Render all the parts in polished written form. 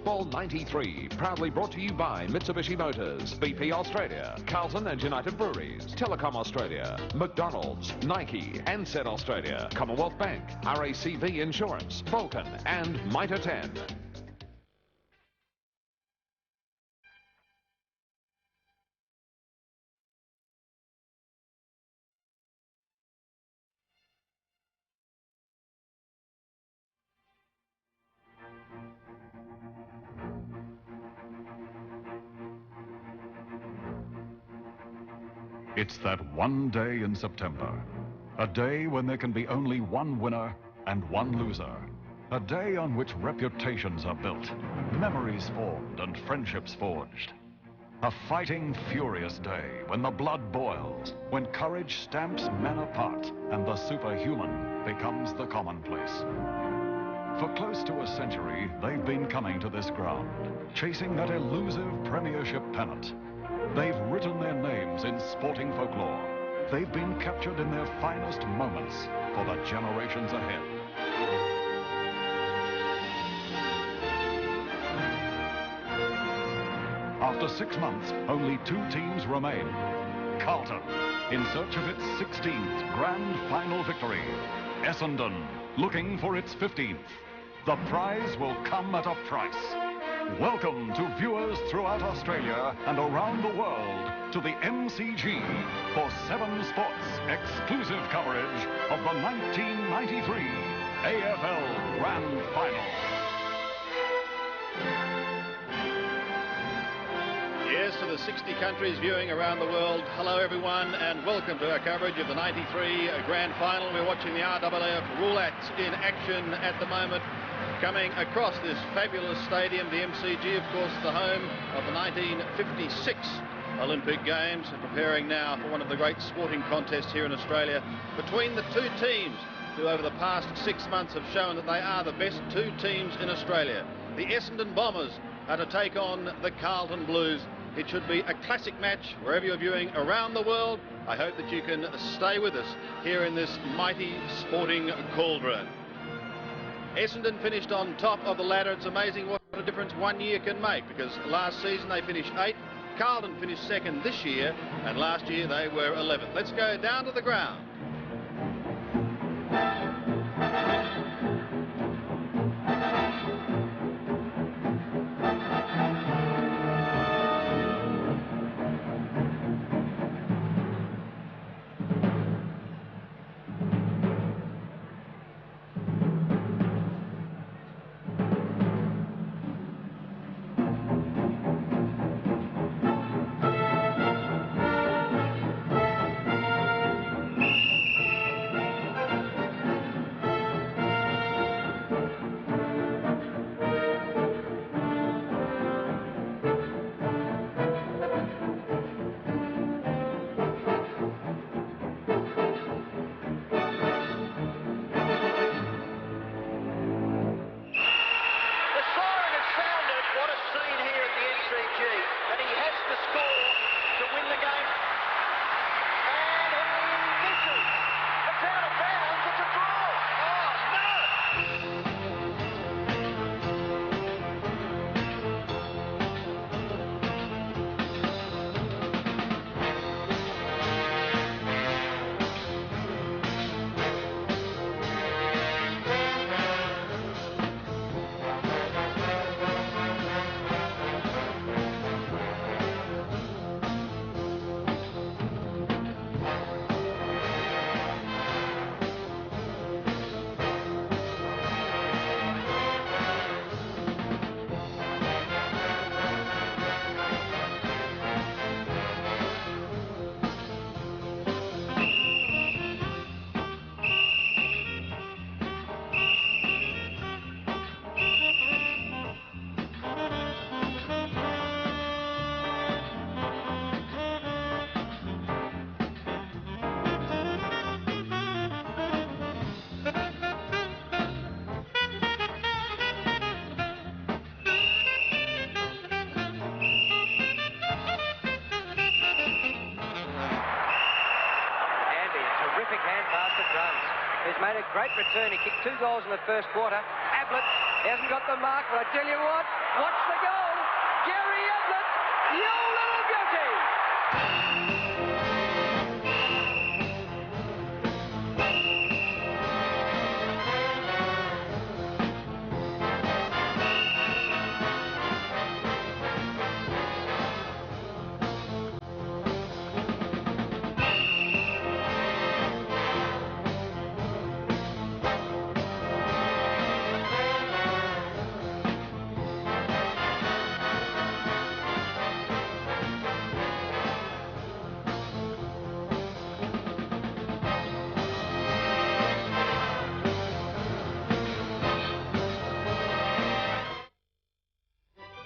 Football 93, proudly brought to you by Mitsubishi Motors, BP Australia, Carlton and United Breweries, Telecom Australia, McDonald's, Nike, Ansett Australia, Commonwealth Bank, RACV Insurance, Vulcan and Mitre 10. It's that one day in September, a day when there can be only one winner and one loser, a day on which reputations are built, memories formed and friendships forged. A fighting, furious day when the blood boils, when courage stamps men apart and the superhuman becomes the commonplace. For close to a century, they've been coming to this ground, chasing that elusive premiership pennant. They've written their names in sporting folklore. They've been captured in their finest moments for the generations ahead. After 6 months, only 2 teams remain. CARLTON, in search of its 16th grand final victory. ESSENDON, looking for its 15th. The prize will come at a price. Welcome to viewers throughout Australia and around the world to the MCG for 7 Sports exclusive coverage of the 1993 AFL Grand Final. Yes, to the 60 countries viewing around the world, hello everyone and welcome to our coverage of the 93 Grand Final. We're watching the RAAF Roulette in action at the moment, coming across this fabulous stadium. The MCG, of course, the home of the 1956 Olympic Games, and preparing now for one of the great sporting contests here in Australia between the 2 teams who over the past 6 months have shown that they are the best 2 teams in Australia. The Essendon Bombers are to take on the Carlton Blues. It should be a classic match wherever you're viewing around the world. I hope that you can stay with us here in this mighty sporting cauldron. Essendon finished on top of the ladder. It's amazing what a difference 1 year can make, because last season they finished 8th. Carlton finished 2nd this year, and last year they were 11th. Let's go down to the ground. He's made a great return. He kicked 2 goals in the first quarter. Ablett He hasn't got the mark, but I tell you what, watch the goal. Jerry Edlett, you little beauty.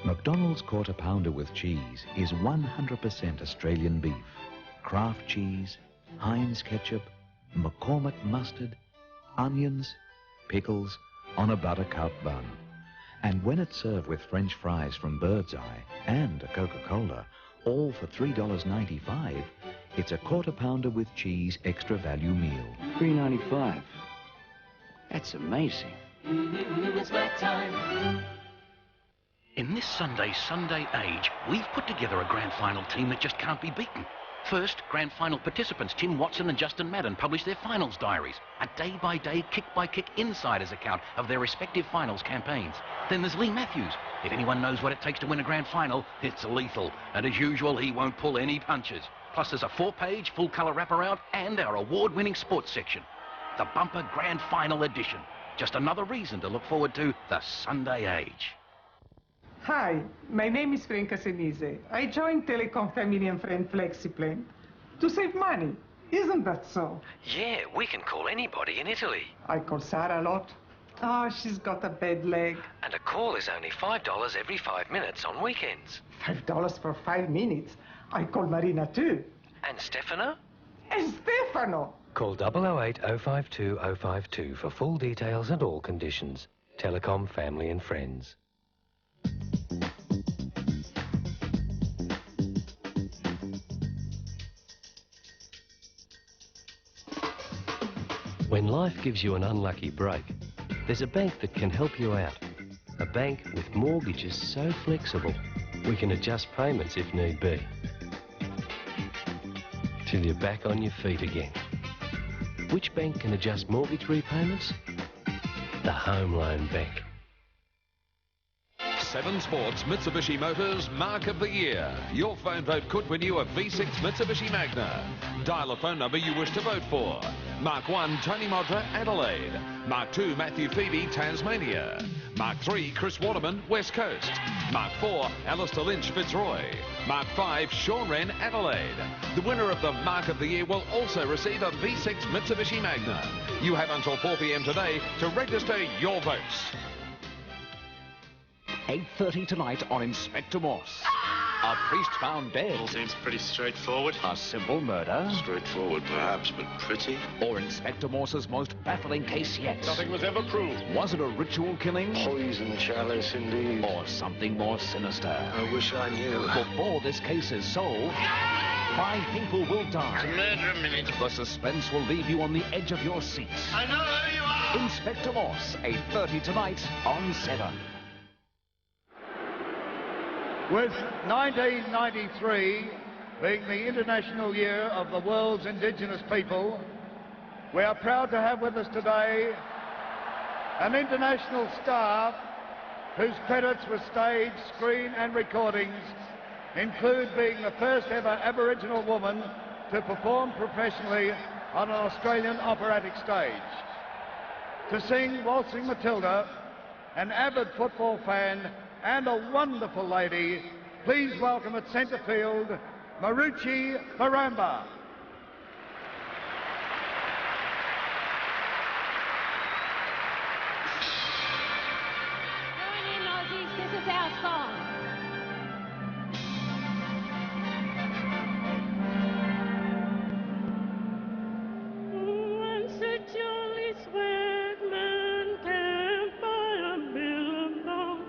McDonald's Quarter Pounder with cheese is 100% Australian beef. Kraft cheese, Heinz ketchup, McCormick mustard, onions, pickles on a buttercup bun. And when it's served with French fries from Bird's Eye and a Coca-Cola, all for $3.95, it's a Quarter Pounder with cheese extra value meal. $3.95. That's amazing. It's that time. In this Sunday age, we've put together a grand final team that just can't be beaten. First, grand final participants Tim Watson and Justin Madden published their finals diaries, a day-by-day, kick-by-kick insider's account of their respective finals campaigns. Then there's Lee Matthews. If anyone knows what it takes to win a grand final, it's lethal. And as usual, he won't pull any punches. Plus there's a 4-page, full-colour wraparound and our award-winning sports section. The bumper grand final edition. Just another reason to look forward to the Sunday age. Hi, my name is Franca Senise. I joined Telecom Family and Friend FlexiPlan to save money. Isn't that so? Yeah, we can call anybody in Italy. I call Sarah a lot. Oh, she's got a bad leg. And a call is only $5 every 5 minutes on weekends. $5 for 5 minutes. I call Marina too. And Stefano? And Stefano! Call 008 052 052 for full details and all conditions. Telecom Family and Friends. When life gives you an unlucky break, there's a bank that can help you out. A bank with mortgages so flexible, we can adjust payments if need be. Till you're back on your feet again. Which bank can adjust mortgage repayments? The Home Loan Bank. 7 Sports Mitsubishi Motors Mark of the Year. Your phone vote could win you a V6 Mitsubishi Magna. Dial a phone number you wish to vote for. Mark 1, Tony Modra, Adelaide. Mark 2, Matthew Phoebe, Tasmania. Mark 3, Chris Waterman, West Coast. Mark 4, Alistair Lynch, Fitzroy. Mark 5, Sean Wren, Adelaide. The winner of the Mark of the Year will also receive a V6 Mitsubishi Magna. You have until 4 p.m. today to register your votes. 8:30 tonight on Inspector Morse. A priest found dead. All seems pretty straightforward. A simple murder. Straightforward, perhaps, but pretty. Or Inspector Morse's most baffling case yet. Nothing was ever proved. Was it a ritual killing? Poison chalice, indeed. Or something more sinister? I wish I knew. Before this case is solved, 5 people will die. It's a murder a minute. The suspense will leave you on the edge of your seats. I know who you are! Inspector Morse, 8:30 tonight on 7. With 1993 being the International Year of the World's Indigenous People, we are proud to have with us today an international star whose credits for stage, screen and recordings include being the first ever Aboriginal woman to perform professionally on an Australian operatic stage. To sing Waltzing Matilda, an avid football fan and a wonderful lady, please welcome at centre field, Maruchi Faramba. Join in, Aussies, this is our song. Once a jolly swagman camped by a billabong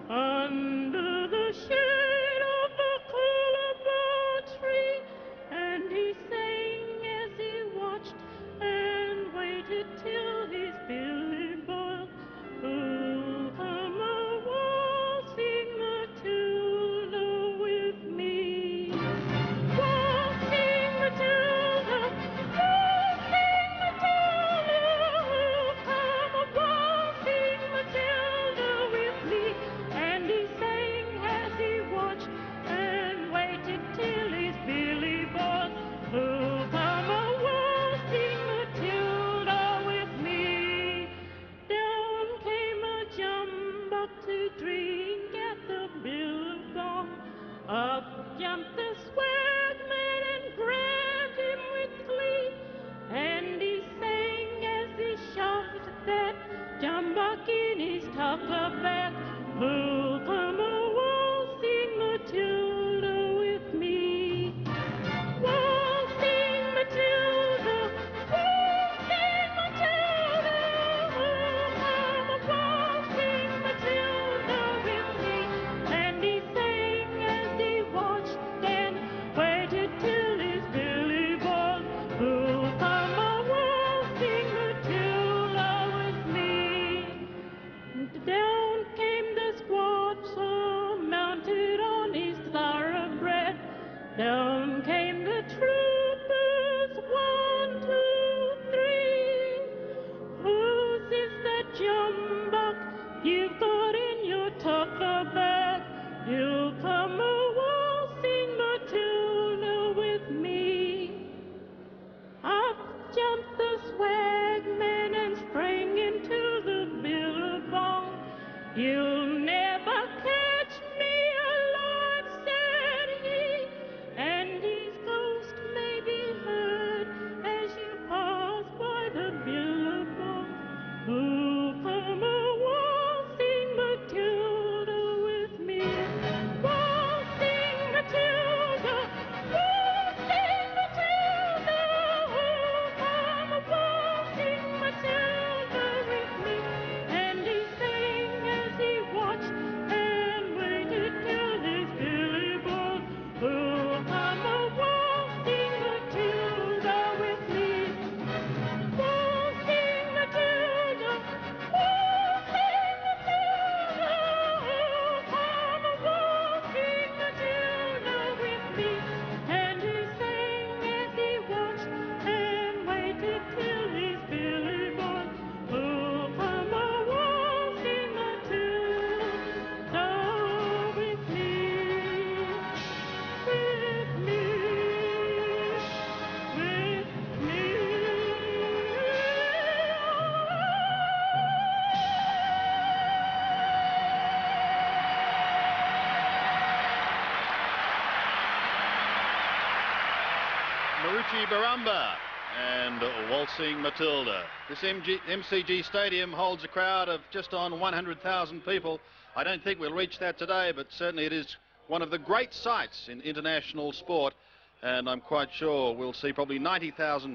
under the shade of the coolabah tree, and he sang as he watched and waited till his billy boiled. Who'll come to drink at the Billabong. Up jumped the swagman and grabbed him with glee, and he sang as he shoved that jumbuck in his tucker bag. Who'll come a waltzing Matilda with me? Waltzing Matilda, waltzing Matilda, who'll come a waltzing Matilda with me? And he sang as he watched and waited till his billy boiled. Who'll come a waltzing Matilda with me? Down came the squatter, mounted on his thoroughbred. Down came the troopers, 1, 2, 3. Whose is that jumbuck you've got in your tucker bag? You'll come a waltzing Matilda with me. Up jumped the swagman and sprang into the Billabong. You'll never catch me alive, said he, and his ghost may be heard as you pass by the Billabong. Who'll come a waltzing Matilda with me? Waltzing Matilda, waltzing Matilda, who'll come a waltzing Matilda with me? And he sang as he watched and waited till his billy boiled. Who'll come a waltzing Matilda with me? Waltzing Matilda, waltzing Matilda, who'll come a waltzing Matilda with me? And he sang as he watched and waited till his billy boiled. Who'll come a waltzing Matilda with me? With me, with me. Marucci Barumba and Waltzing Matilda. This MCG Stadium holds a crowd of just on 100,000 people. I don't think we'll reach that today, but certainly it is one of the great sights in international sport, and I'm quite sure we'll see probably 90,000.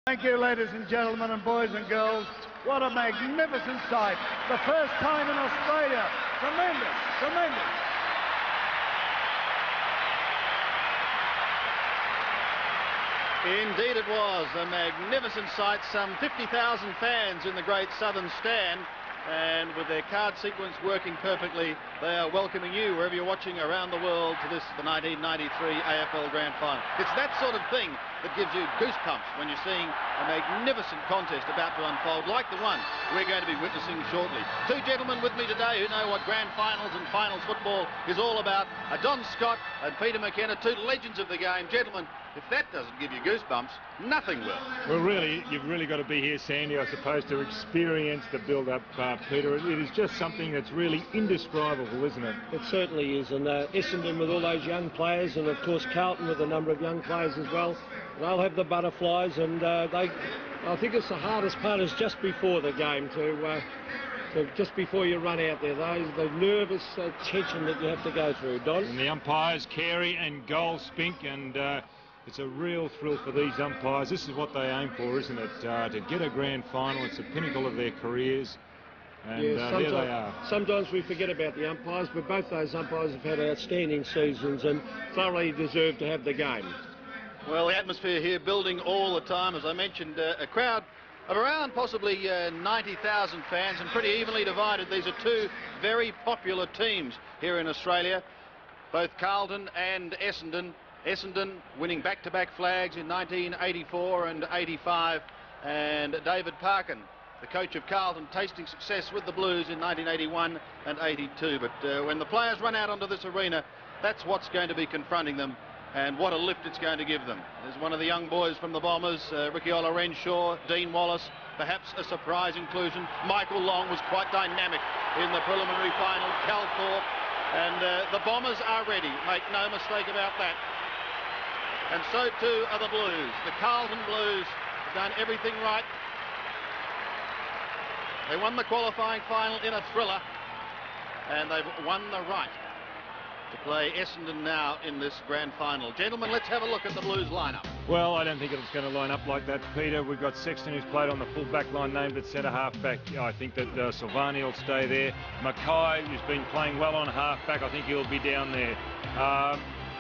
Thank you, ladies and gentlemen and boys and girls. What a magnificent sight. The first time in Australia. Tremendous, tremendous. Indeed it was a magnificent sight. Some 50,000 fans in the Great Southern Stand, and with their card sequence working perfectly, they are welcoming you wherever you're watching around the world to this, the 1993 AFL Grand Final. It's that sort of thing that gives you goosebumps when you're seeing a magnificent contest about to unfold, like the one we're going to be witnessing shortly. Two gentlemen with me today who know what grand finals and finals football is all about. Don Scott and Peter McKenna, two legends of the game. Gentlemen, if that doesn't give you goosebumps, nothing will. Well, really, you've really got to be here, Sandy, I suppose, to experience the build-up, Peter. It is just something that's really indescribable, isn't it? It certainly is, and Essendon with all those young players, and of course Carlton with a number of young players as well. They'll have the butterflies, and I think it's the hardest part is just before the game, just before you run out there, the nervous tension that you have to go through, Don. And the umpires, Carey and Goal Spink, and it's a real thrill for these umpires. This is what they aim for, isn't it? To get a grand final. It's the pinnacle of their careers. And there they are. Sometimes we forget about the umpires, but both those umpires have had outstanding seasons and thoroughly deserve to have the game. Well, the atmosphere here building all the time. As I mentioned, a crowd of around possibly 90,000 fans and pretty evenly divided. These are two very popular teams here in Australia, both Carlton and Essendon. Essendon winning back-to-back flags in 1984 and 85, and David Parkin, the coach of Carlton, tasting success with the Blues in 1981 and 82. But when the players run out onto this arena, that's what's going to be confronting them, and what a lift it's going to give them. There's one of the young boys from the Bombers, Ricky Renshaw, Dean Wallace, perhaps a surprise inclusion. Michael Long was quite dynamic in the preliminary final. Cal Thorpe, and the Bombers are ready, make no mistake about that. And so too are the Blues. The Carlton Blues have done everything right. They won the qualifying final in a thriller, and they've won the right to play Essendon now in this grand final. Gentlemen, let's have a look at the Blues lineup. Well, I don't think it's going to line up like that, Peter. We've got Sexton, who's played on the full back line, named at centre half-back. I think that Silvani will stay there. Mackay, who's been playing well on half-back, I think he'll be down there.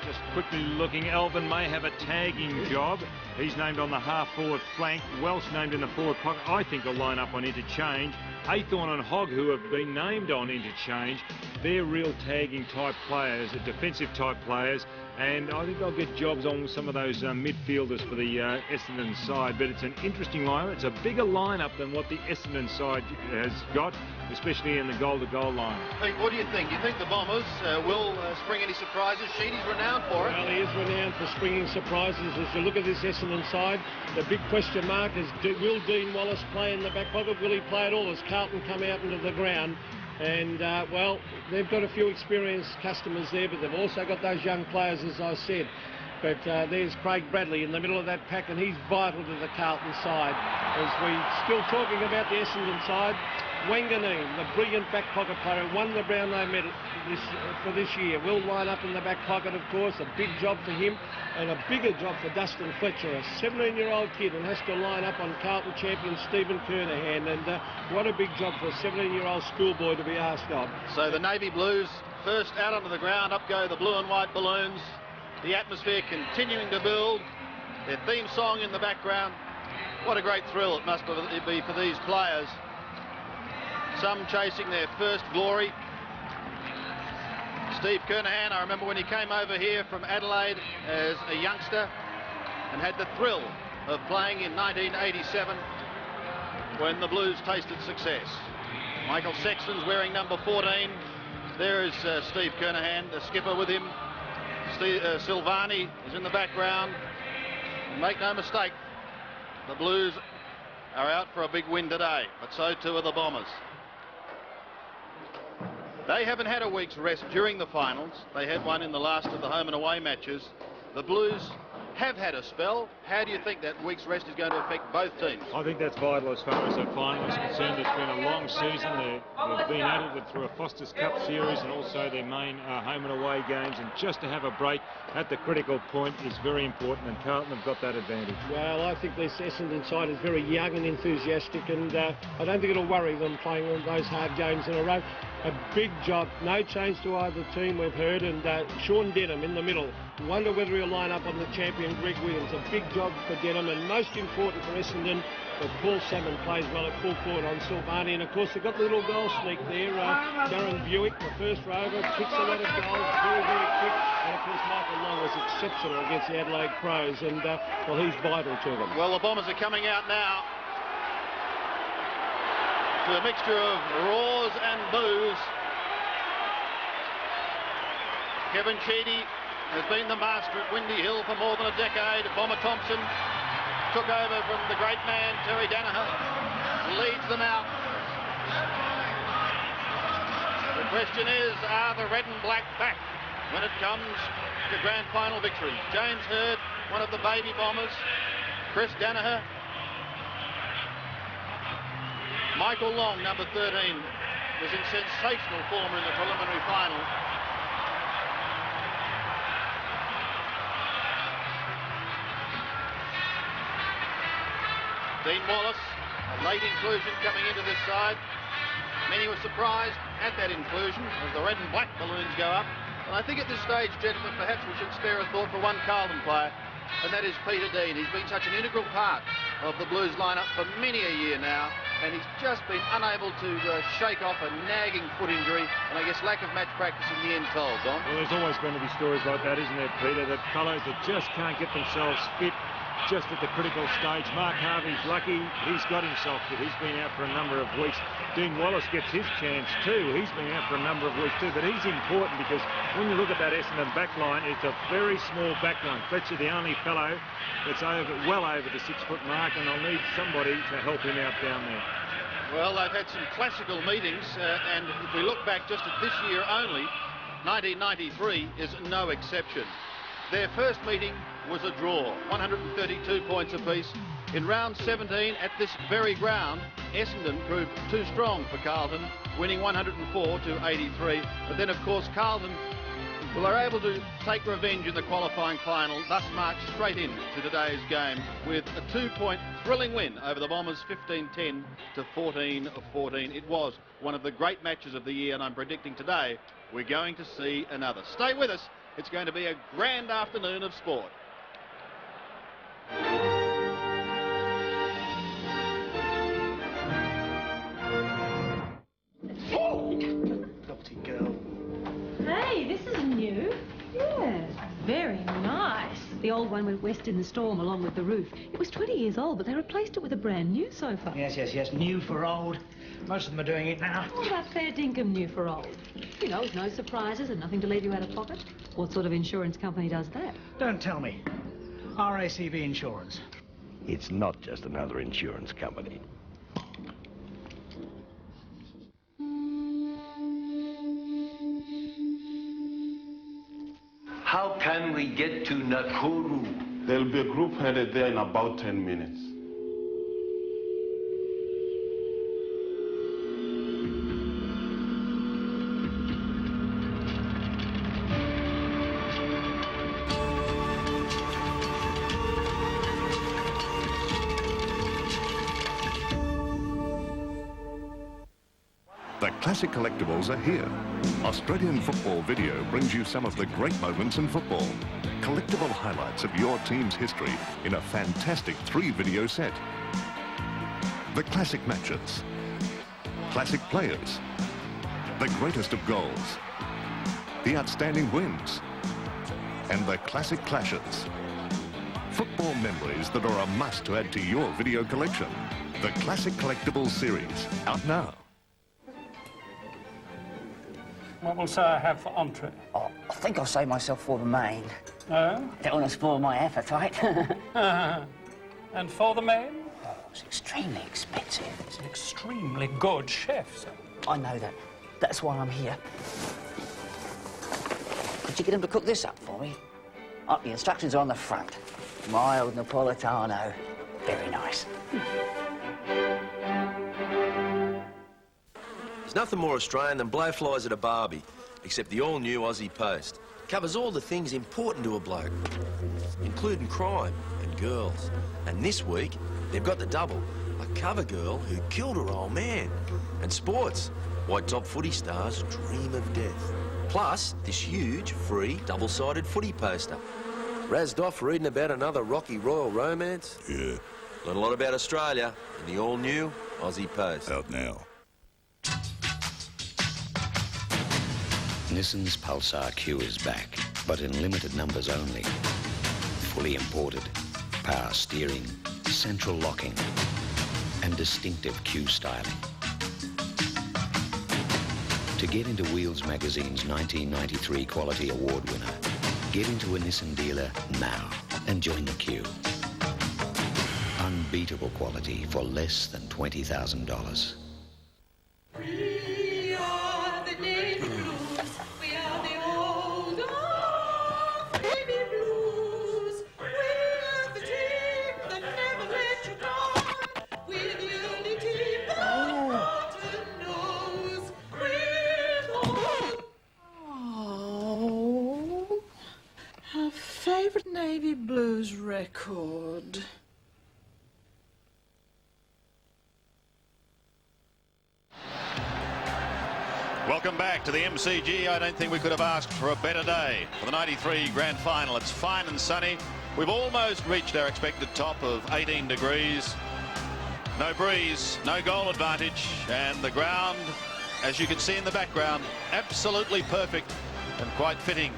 Just quickly looking, Alvin may have a tagging job. He's named on the half-forward flank. Welsh named in the forward pocket. I think will line up on interchange. Aythorne and Hogg, who have been named on interchange, they're real tagging type players, defensive type players, and I think they'll get jobs on some of those midfielders for the Essendon side. But it's an interesting lineup. It's a bigger lineup than what the Essendon side has got, especially in the goal-to-goal line. Pete, what do you think? You think the Bombers will spring any surprises? Sheedy's renowned for it. Well, he is renowned for springing surprises. As you look at this Essendon side, the big question mark is, will Dean Wallace play in the back pocket? Will he play at all as Carlton come out into the ground? And, well, they've got a few experienced customers there, but they've also got those young players, as I said. But there's Craig Bradley in the middle of that pack, and he's vital to the Carlton side. As we're still talking about the Essendon side, Wanganeen, the brilliant back pocket player, won the Brownlow medal for this year, will line up in the back pocket, of course. A big job for him, and a bigger job for Dustin Fletcher, a 17-year-old kid, and has to line up on Carlton champion Stephen Kernahan. And what a big job for a 17-year-old schoolboy to be asked of. So the Navy Blues first out onto the ground, up go the blue and white balloons. The atmosphere continuing to build. Their theme song in the background. What a great thrill it must be for these players. Some chasing their first glory. Steve Kernahan, I remember when he came over here from Adelaide as a youngster and had the thrill of playing in 1987 when the Blues tasted success. Michael Sexton's wearing number 14. There is Steve Kernahan, the skipper, with him. Silvani is in the background. And make no mistake, the Blues are out for a big win today, but so too are the Bombers. They haven't had a week's rest during the finals. They had one in the last of the home and away matches. The Blues have had a spell. How do you think that week's rest is going to affect both teams? I think that's vital as far as the final is concerned. It's been a long season. They've been at it through a Foster's Cup series and also their main home and away games, and just to have a break at the critical point is very important, and Carlton have got that advantage. Well, I think this Essendon side is very young and enthusiastic, and I don't think it'll worry them playing those hard games in a row. A big job, no change to either team, we've heard, and Sean Denham in the middle. Wonder whether he'll line up on the champion Greg Williams. A big job for Denham, and most important for Essendon, that Paul Salmon plays well at full forward on Silvani, and of course they've got the little goal sneak there. Darren Buick, the first rover, kicks a lot of goals, very, very quick, and of course Michael Long was exceptional against the Adelaide Crows, and well, he's vital to them. Well, the Bombers are coming out now to a mixture of roars and boos. Kevin Sheedy has been the master at Windy Hill for more than a decade. Bomber Thompson took over from the great man Terry Danaher, leads them out. The question is, are the red and black back when it comes to grand final victory? James Hird, one of the baby Bombers, Chris Danaher, Michael Long, number 13, was in sensational form in the preliminary final. Dean Wallace, a late inclusion coming into this side. Many were surprised at that inclusion as the red and black balloons go up. And I think at this stage, gentlemen, perhaps we should spare a thought for one Carlton player, and that is Peter Dean. He's been such an integral part of the Blues lineup for many a year now, and he's just been unable to shake off a nagging foot injury, and I guess lack of match practice in the end told, Don. Well, there's always going to be stories like that, isn't there, Peter? That fellows that just can't get themselves fit just at the critical stage. Mark Harvey's lucky. He's got himself fit. He's been out for a number of weeks. Dean Wallace gets his chance too. He's been out for a number of weeks too. But he's important because when you look at that Essendon back line, it's a very small back line. Fletcher, the only fellow that's well over the 6-foot mark, and they'll need somebody to help him out down there. Well, they've had some classical meetings, and if we look back just at this year only, 1993 is no exception. Their first meeting was a draw, 132 points apiece. In round 17 at this very ground, Essendon proved too strong for Carlton, winning 104-83. But then, of course, Carlton were able to take revenge in the qualifying final, thus march straight in to today's game with a 2-point thrilling win over the Bombers, 15-10 to 14-14. It was one of the great matches of the year, and I'm predicting today we're going to see another. Stay with us. It's going to be a grand afternoon of sport. Naughty girl. Hey, this is new. Yes, very nice. The old one went west in the storm along with the roof. It was 20 years old, but they replaced it with a brand new sofa. Yes. New for old. Most of them are doing it now. What about fair dinkum new for old? You know, with no surprises and nothing to leave you out of pocket. What sort of insurance company does that? Don't tell me. RACV Insurance. It's not just another insurance company. How can we get to Nakuru? There'll be a group headed there in about 10 minutes. The classic collectibles are here. Australian Football Video brings you some of the great moments in football. Collectible highlights of your team's history in a fantastic 3-video set. The classic matches, classic players, the greatest of goals, the outstanding wins, and the classic clashes. Football memories that are a must to add to your video collection. The Classic Collectibles series, out now. What will Sir have for entree? Oh, I think I'll save myself for the main. No? Don't want to spoil my appetite. And for the main? Oh, it's extremely expensive. It's an extremely good chef, sir. I know that. That's why I'm here. Could you get him to cook this up for me? Oh, the instructions are on the front. Mild Napolitano. Very nice. There's nothing more Australian than blowflies at a barbie, except the all-new Aussie Post. Covers all the things important to a bloke, including crime and girls. And this week, they've got the double, a cover girl who killed her old man. And sports, why top footy stars dream of death. Plus, this huge, free, double-sided footy poster. Razzed off reading about another rocky royal romance? Yeah. Learn a lot about Australia in the all-new Aussie Post. Out now. Nissan's Pulsar Q is back. but in limited numbers only. Fully imported, power steering, central locking, and distinctive Q styling. To get into Wheels Magazine's 1993 Quality Award winner, get into a Nissan dealer now and join the queue. Unbeatable quality for less than $20,000. We are the Navy Blues. We are the old Navy Blues. We're the team that never let you down. We're the only team that Carlton knows. Oh, her favourite Navy Blues record. Welcome back to the MCG. I don't think we could have asked for a better day for the 93 Grand Final. It's fine and sunny. We've almost reached our expected top of 18 degrees. No breeze, no goal advantage, and the ground, as you can see in the background, absolutely perfect and quite fitting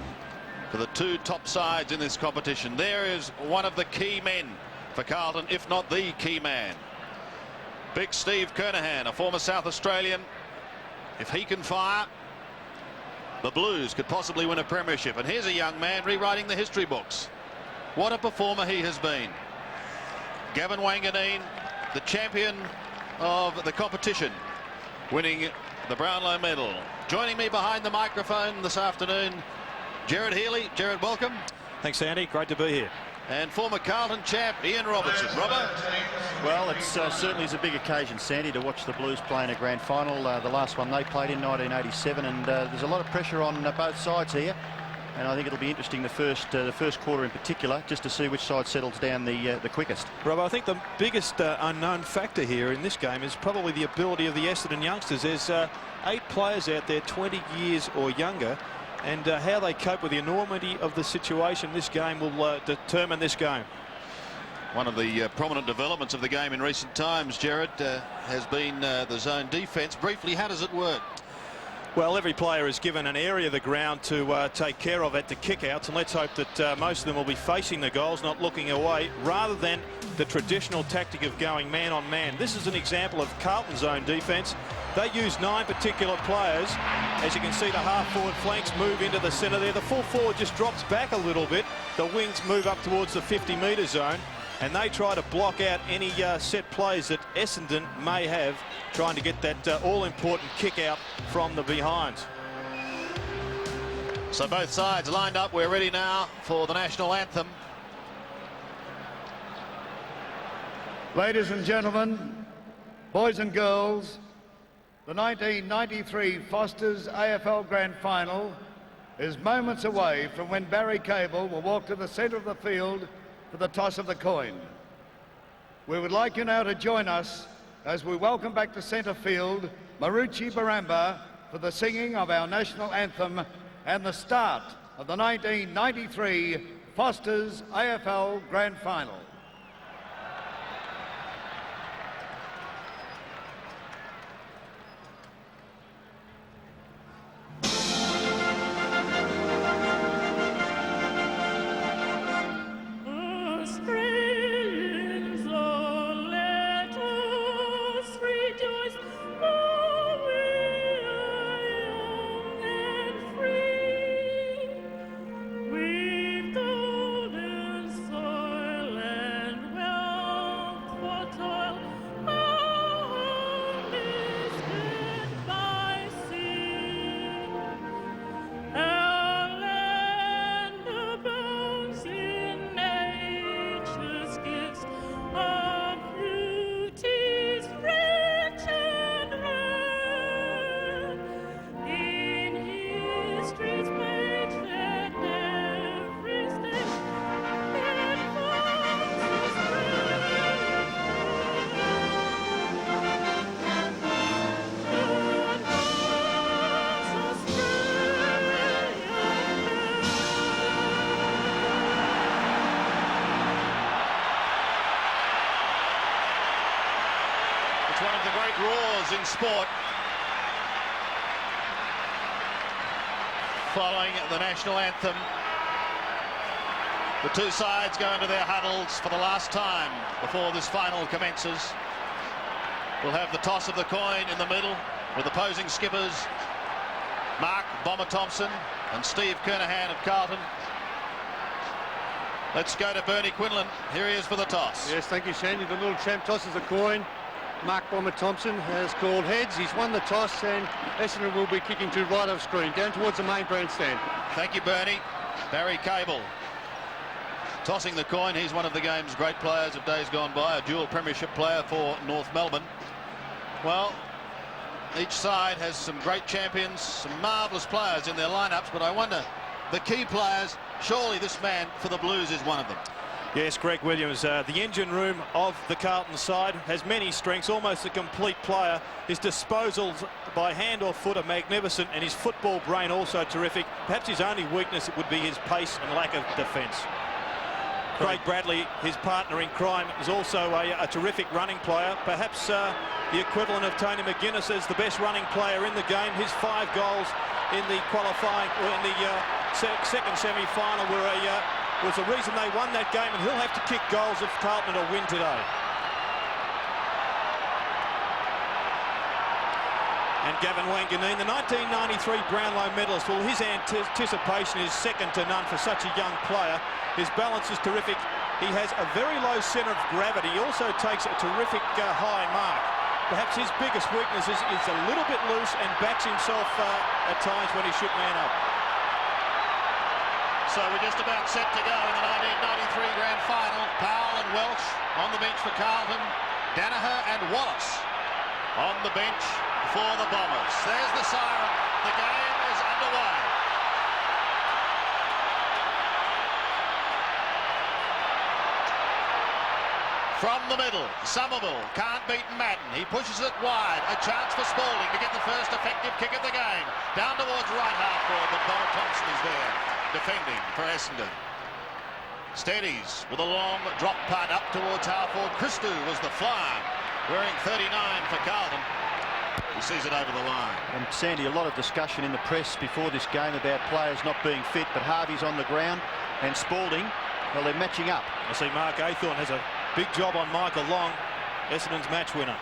for the two top sides in this competition. There is one of the key men for Carlton, if not the key man. Big Steve Kernahan, a former South Australian. If he can fire, the Blues could possibly win a premiership. And here's a young man rewriting the history books. What a performer he has been. Gavin Wanganeen, the champion of the competition, winning the Brownlow medal. Joining me behind the microphone this afternoon, Gerard Healy. Gerard, welcome. Thanks, Andy. Great to be here. And former Carlton champ, Ian Robertson. Robert? Well, it certainly is a big occasion, Sandy, to watch the Blues play in a grand final. The last one they played in 1987, and there's a lot of pressure on both sides here. And I think it'll be interesting the first quarter in particular, just to see which side settles down the quickest. Rob, I think the biggest unknown factor here in this game is probably the ability of the Essendon youngsters. There's 8 players out there 20 years or younger, and how they cope with the enormity of the situation this game will determine this game. One of the prominent developments of the game in recent times, Gerard, has been the zone defence. Briefly, how does it work? Well, every player is given an area of the ground to take care of at the kickouts, and let's hope that most of them will be facing the goals, not looking away, rather than the traditional tactic of going man on man. This is an example of Carlton zone defence. They use 9 particular players. As you can see, the half-forward flanks move into the centre there. The full forward just drops back a little bit. The wings move up towards the 50-metre zone, and they try to block out any set plays that Essendon may have, trying to get that all-important kick out from the behind. So both sides lined up. We're ready now for the national anthem. Ladies and gentlemen, boys and girls, the 1993 Foster's AFL Grand Final is moments away from when Barry Cable will walk to the centre of the field for the toss of the coin. We would like you now to join us as we welcome back to centre field Marucci Baramba for the singing of our national anthem and the start of the 1993 Foster's AFL Grand Final. One of the great roars in sport following the national anthem. The two sides go into their huddles for the last time before this final commences. We'll have the toss of the coin in the middle with opposing skippers Mark Bomber Thompson and Steve Kernahan of Carlton. Let's go to Bernie Quinlan. Here he is for the toss. Yes, thank you, Sandy. The little champ tosses the coin. Mark Bomber Thompson has called heads. He's won the toss, and Essendon will be kicking to right of screen, down towards the main grandstand. Thank you, Bernie. Barry Cable tossing the coin. He's one of the game's great players of days gone by, a dual premiership player for North Melbourne. Well, each side has some great champions, some marvellous players in their lineups, but I wonder, the key players, surely this man for the Blues is one of them. Yes, Greg Williams, the engine room of the Carlton side has many strengths, almost a complete player. His disposals by hand or foot are magnificent, and his football brain also terrific. Perhaps his only weakness would be his pace and lack of defence. Craig Bradley, his partner in crime, is also a terrific running player. Perhaps the equivalent of Tony McGuinness as the best running player in the game. His 5 goals in the qualifying, or in the second semi-final was the reason they won that game, and he'll have to kick goals if Carlton are to win today. And Gavin Wanganeen, the 1993 Brownlow medalist, well, his anticipation is second to none for such a young player. His balance is terrific. He has a very low centre of gravity. He also takes a terrific high mark. Perhaps his biggest weakness is a little bit loose and backs himself at times when he should man up. So we're just about set to go in the 1993 Grand Final. Powell and Welch on the bench for Carlton. Danaher and Wallace on the bench for the Bombers. There's the siren. The game is underway. From the middle, Somerville can't beat Madden. He pushes it wide. A chance for Spalding to get the first effective kick of the game. Down towards right half forward, but Bomber Thompson is there, defending for Essendon. Steadies with a long drop punt up towards half forward. Christou was the flyer, wearing 39 for Carlton. He sees it over the line. And Sandy, a lot of discussion in the press before this game about players not being fit, but Harvey's on the ground and Spalding, well, they're matching up. I see Mark Aythorne has a big job on Michael Long, Essendon's match winner.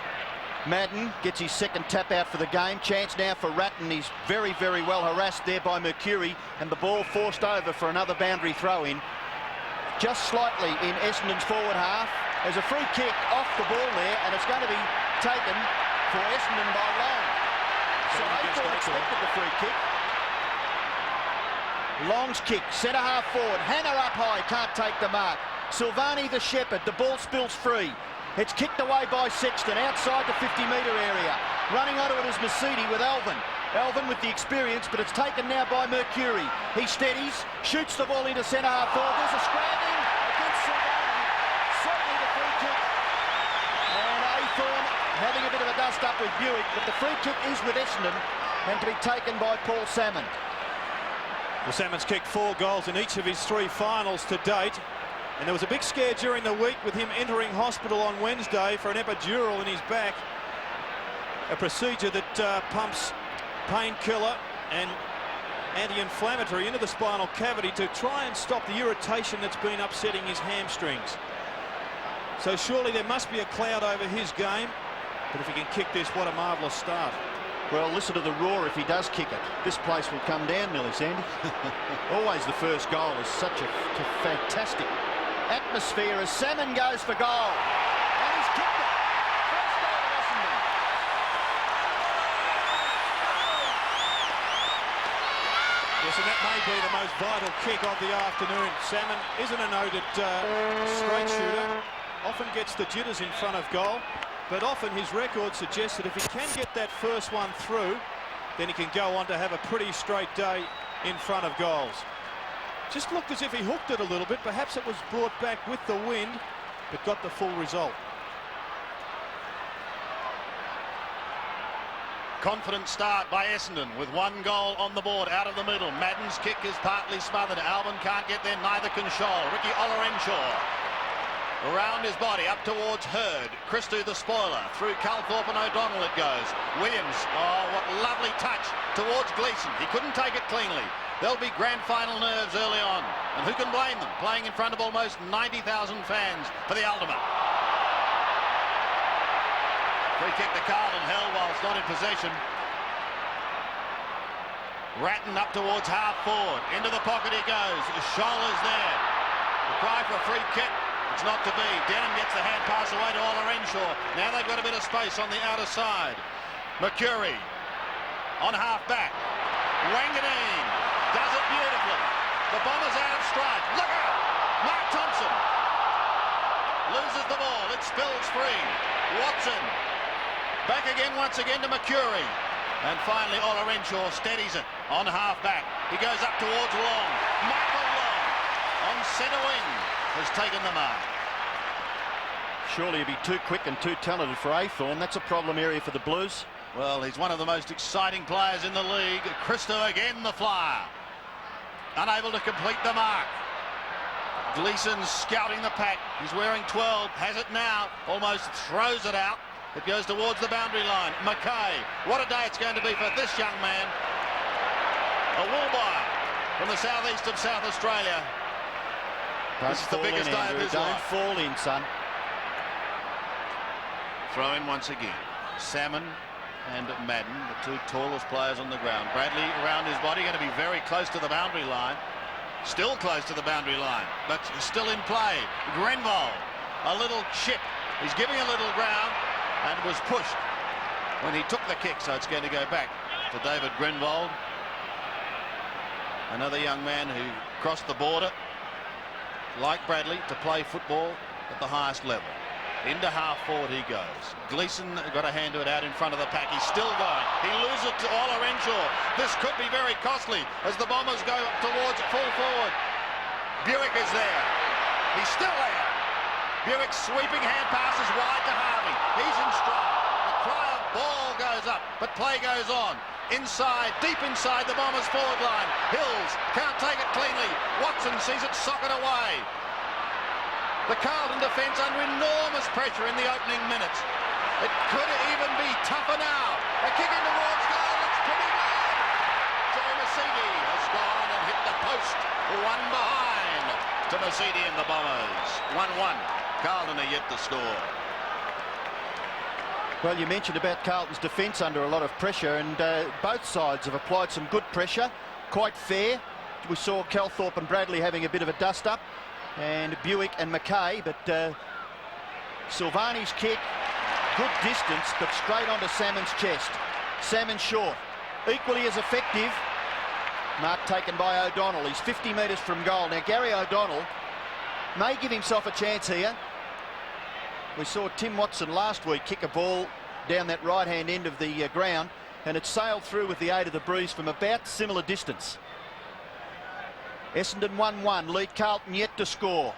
Madden gets his second tap out for the game. Chance now for Ratton. He's very, very well harassed there by Mercury, and the ball forced over for another boundary throw-in. Just slightly in Essendon's forward half. There's a free kick off the ball there, and it's going to be taken for Essendon by Long. So Aythorne expected the free kick. Long's kick, centre half forward. Hannah up high, can't take the mark. Silvani the shepherd, the ball spills free. It's kicked away by Sexton outside the 50-metre area. Running onto it is Masidi with Alvin. Alvin with the experience, but it's taken now by Mercury. He steadies, shoots the ball into centre half forward. There's a scrabbling against Silvani. Certainly the free kick. And Aythorne having a bit of a dust-up with Buick, but the free kick is with Essendon and to be taken by Paul Salmon. Well, Salmon's kicked 4 goals in each of his 3 finals to date. And there was a big scare during the week with him entering hospital on Wednesday for an epidural in his back. A procedure that pumps painkiller and anti-inflammatory into the spinal cavity to try and stop the irritation that's been upsetting his hamstrings. So surely there must be a cloud over his game. But if he can kick this, what a marvellous start. Well, listen to the roar if he does kick it. This place will come down, Millie, Sandy. Always the first goal is such a fantastic atmosphere as Salmon goes for goal. And he's kicked it. First goal of Essendon. Yes, and that may be the most vital kick of the afternoon. Salmon isn't a noted straight shooter. Often gets the jitters in front of goal. But often his record suggests that if he can get that first one through, then he can go on to have a pretty straight day in front of goals. Just looked as if he hooked it a little bit. Perhaps it was brought back with the wind, but got the full result. Confident start by Essendon with 1 goal on the board out of the middle. Madden's kick is partly smothered. Alvin can't get there, neither can Scholl. Ricky Olorenshaw around his body up towards Hurd. Christou the spoiler. Through Calthorpe and O'Donnell it goes. Williams, oh, what lovely touch towards Gleeson. He couldn't take it cleanly. There'll be grand final nerves early on And who can blame them, playing in front of almost 90,000 fans for the ultimate. Free kick to Carlton, held whilst not in possession. Ratton up towards half forward. Into the pocket he goes. Scholl is there. The cry for a free kick. It's not to be. Denham gets the hand pass away to Ola Renshaw. Now they've got a bit of space on the outer side. Mercury on half back. Wanganeen does it beautifully. The Bombers out of stride. Look out! Mark Thompson loses the ball. It spills free. Watson back again once again to Mercury. And finally Ola Renshaw steadies it on half back. He goes up towards Long. Michael Long on centre wing has taken the mark. Surely he'd be too quick and too talented for Athorn. That's a problem area for the Blues. Well, he's one of the most exciting players in the league. Christo again, the flyer. Unable to complete the mark. Gleeson scouting the pack. He's wearing 12. Has it now. Almost throws it out. It goes towards the boundary line. Mackay. What a day it's going to be for this young man. A Woolbuyer from the southeast of South Australia. This is the biggest day of his life. Don't fall in, son. Throw in once again. Salmon and Madden, the two tallest players on the ground. Bradley around his body, going to be very close to the boundary line. Still close to the boundary line, but still in play. Grenville, a little chip. He's giving a little ground and was pushed when he took the kick, so it's going to go back to David Grenville. Another young man who crossed the border, like Bradley, to play football at the highest level. Into half forward he goes. Gleeson got a hand to it out in front of the pack. He's still going. He loses it to Ola Renshaw. This could be very costly as the Bombers go towards full forward. Buick is there. He's still there. Buick sweeping hand passes wide to Harvey. He's in stride. The cry of ball goes up, but play goes on. Inside, deep inside the Bombers forward line. Hills can't take it cleanly. Watson sees it socket away. The Carlton defence under enormous pressure in the opening minutes. It could even be tougher now. A kick in towards goal. It's pretty bad. Tomasidi has gone and hit the post. One behind. Tomasidi and the Bombers. 1-1. Carlton are yet to score. Well, you mentioned about Carlton's defence under a lot of pressure, and both sides have applied some good pressure. Quite fair. We saw Calthorpe and Bradley having a bit of a dust-up, and Buick and Mackay, but Silvani's kick, good distance, but straight onto Salmon's chest. Salmon short, equally as effective. Mark taken by O'Donnell. He's 50 metres from goal. Now, Gary O'Donnell may give himself a chance here. We saw Tim Watson last week kick a ball down that right-hand end of the ground, and it sailed through with the aid of the breeze from about similar distance. Essendon 1-1, lead Carlton yet to score.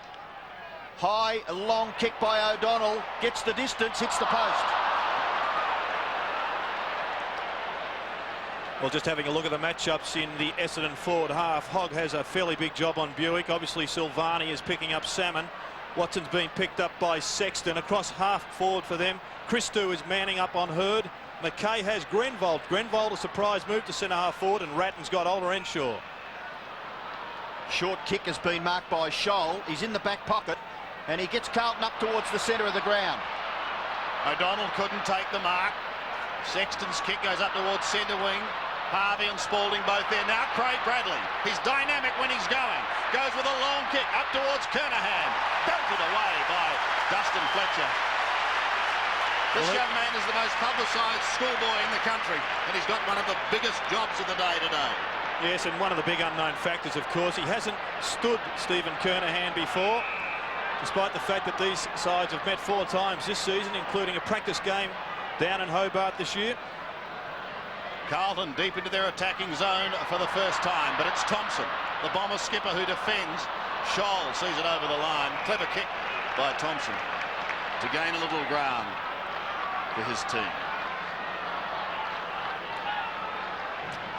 High, a long kick by O'Donnell, gets the distance, hits the post. Well, just having a look at the matchups in the Essendon forward half. Hogg has a fairly big job on Buick. Obviously, Silvani is picking up Salmon. Watson's been picked up by Sexton. Across half forward for them, Christo is manning up on Hurd. Mackay has Grenville. Grenville, a surprise move to centre half forward, and Ratton's got Ola Renshaw. Short kick has been marked by Scholl. He's in the back pocket, and he gets Carlton up towards the centre of the ground. O'Donnell couldn't take the mark. Sexton's kick goes up towards centre wing. Harvey and Spalding both there. Now Craig Bradley. He's dynamic when he's going. Goes with a long kick up towards Kernahan. Belted away by Dustin Fletcher. This young man is the most publicised schoolboy in the country, and he's got one of the biggest jobs of the day today. Yes, and one of the big unknown factors, of course, he hasn't stood Stephen Kernahan before, despite the fact that these sides have met 4 times this season, including a practice game down in Hobart this year. Carlton deep into their attacking zone for the first time, but it's Thompson, the Bomber skipper, who defends. Scholl sees it over the line. Clever kick by Thompson to gain a little ground for his team.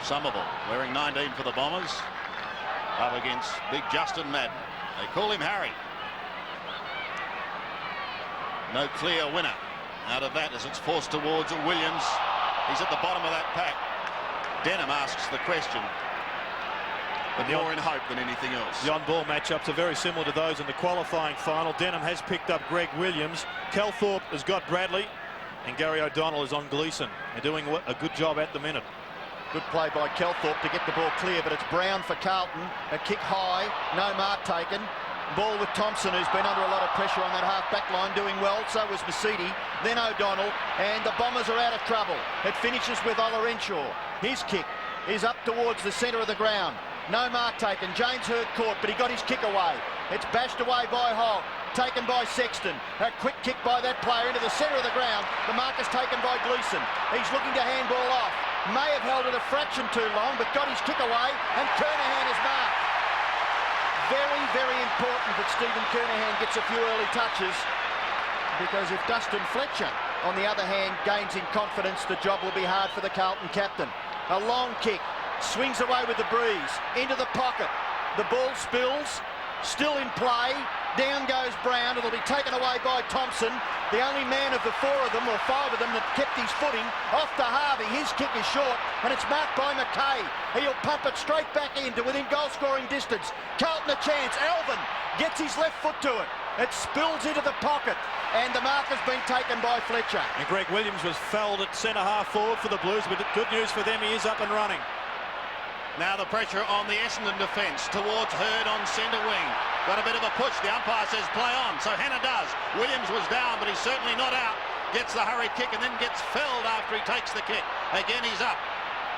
Somerville wearing 19 for the Bombers, up against big Justin Madden. They call him Harry. No clear winner out of that as it's forced towards Williams. He's at the bottom of that pack. Denham asks the question. but more in hope than anything else. The on-ball matchups are very similar to those in the qualifying final. Denham has picked up Greg Williams. Calthorpe has got Bradley, and Gary O'Donnell is on Gleeson. They're doing a good job at the minute. Good play by Calthorpe to get the ball clear, but it's Brown for Carlton. A kick high, no mark taken. Ball with Thompson, who's been under a lot of pressure on that half-back line, doing well. So was Masidi, then O'Donnell, and the Bombers are out of trouble. It finishes with Ola Renshaw. His kick is up towards the centre of the ground. No mark taken. James Hurd caught, but he got his kick away. It's bashed away by Hogg, taken by Sexton. A quick kick by that player into the centre of the ground. The mark is taken by Gleeson. He's looking to handball off. May have held it a fraction too long, but got his kick away, and Kernahan is marked. Very, very important that Stephen Kernahan gets a few early touches, because if Dustin Fletcher, on the other hand, gains in confidence, the job will be hard for the Carlton captain. A long kick, swings away with the breeze, into the pocket. The ball spills, still in play. Down goes Brown. It'll be taken away by Thompson. The only man of the four of them, or five of them, that kept his footing. Off to Harvey. His kick is short, and it's marked by McKay. He'll pump it straight back into within goal-scoring distance. Carlton a chance. Alvin gets his left foot to it. It spills into the pocket, and the mark has been taken by Fletcher. And Greg Williams was fouled at centre-half forward for the Blues, but good news for them, he is up and running. Now the pressure on the Essendon defence towards Hurd on centre wing. Got a bit of a push. The umpire says play on, so Hannah does. Williams was down, but he's certainly not out. Gets the hurried kick and then gets felled after he takes the kick. Again, he's up.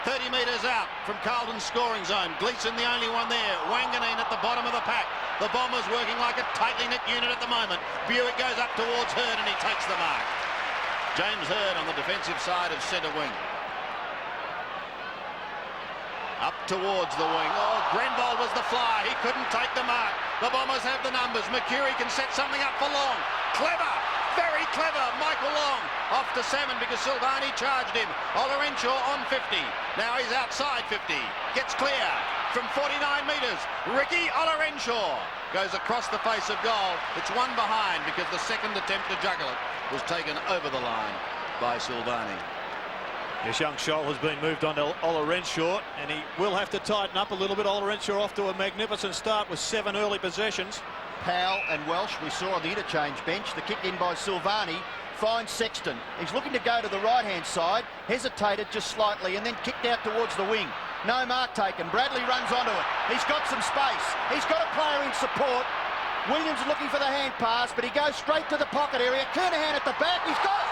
30 metres out from Carlton's scoring zone. Gleeson the only one there. Wanganeen at the bottom of the pack. The Bombers working like a tightly knit unit at the moment. Buick goes up towards Hurd and he takes the mark. James Hurd on the defensive side of centre wing. Up towards the wing. Oh, Grenville was the fly. He couldn't take the mark. The Bombers have the numbers. McCurry can set something up for Long. Clever. Very clever. Michael Long off to Salmon because Silvani charged him. Olorenshaw on 50. Now he's outside 50. Gets clear from 49 metres. Ricky Olorenshaw goes across the face of goal. It's one behind because the second attempt to juggle it was taken over the line by Silvani. This young Scholl has been moved on to Ola Renshaw, and he will have to tighten up a little bit. Ola Renshaw off to a magnificent start with 7 early possessions. Powell and Welsh, we saw on the interchange bench. The kick in by Silvani finds Sexton. He's looking to go to the right-hand side, hesitated just slightly, and then kicked out towards the wing. No mark taken. Bradley runs onto it. He's got some space. He's got a player in support. Williams looking for the hand pass, but he goes straight to the pocket area. Kernahan at the back. He's got it.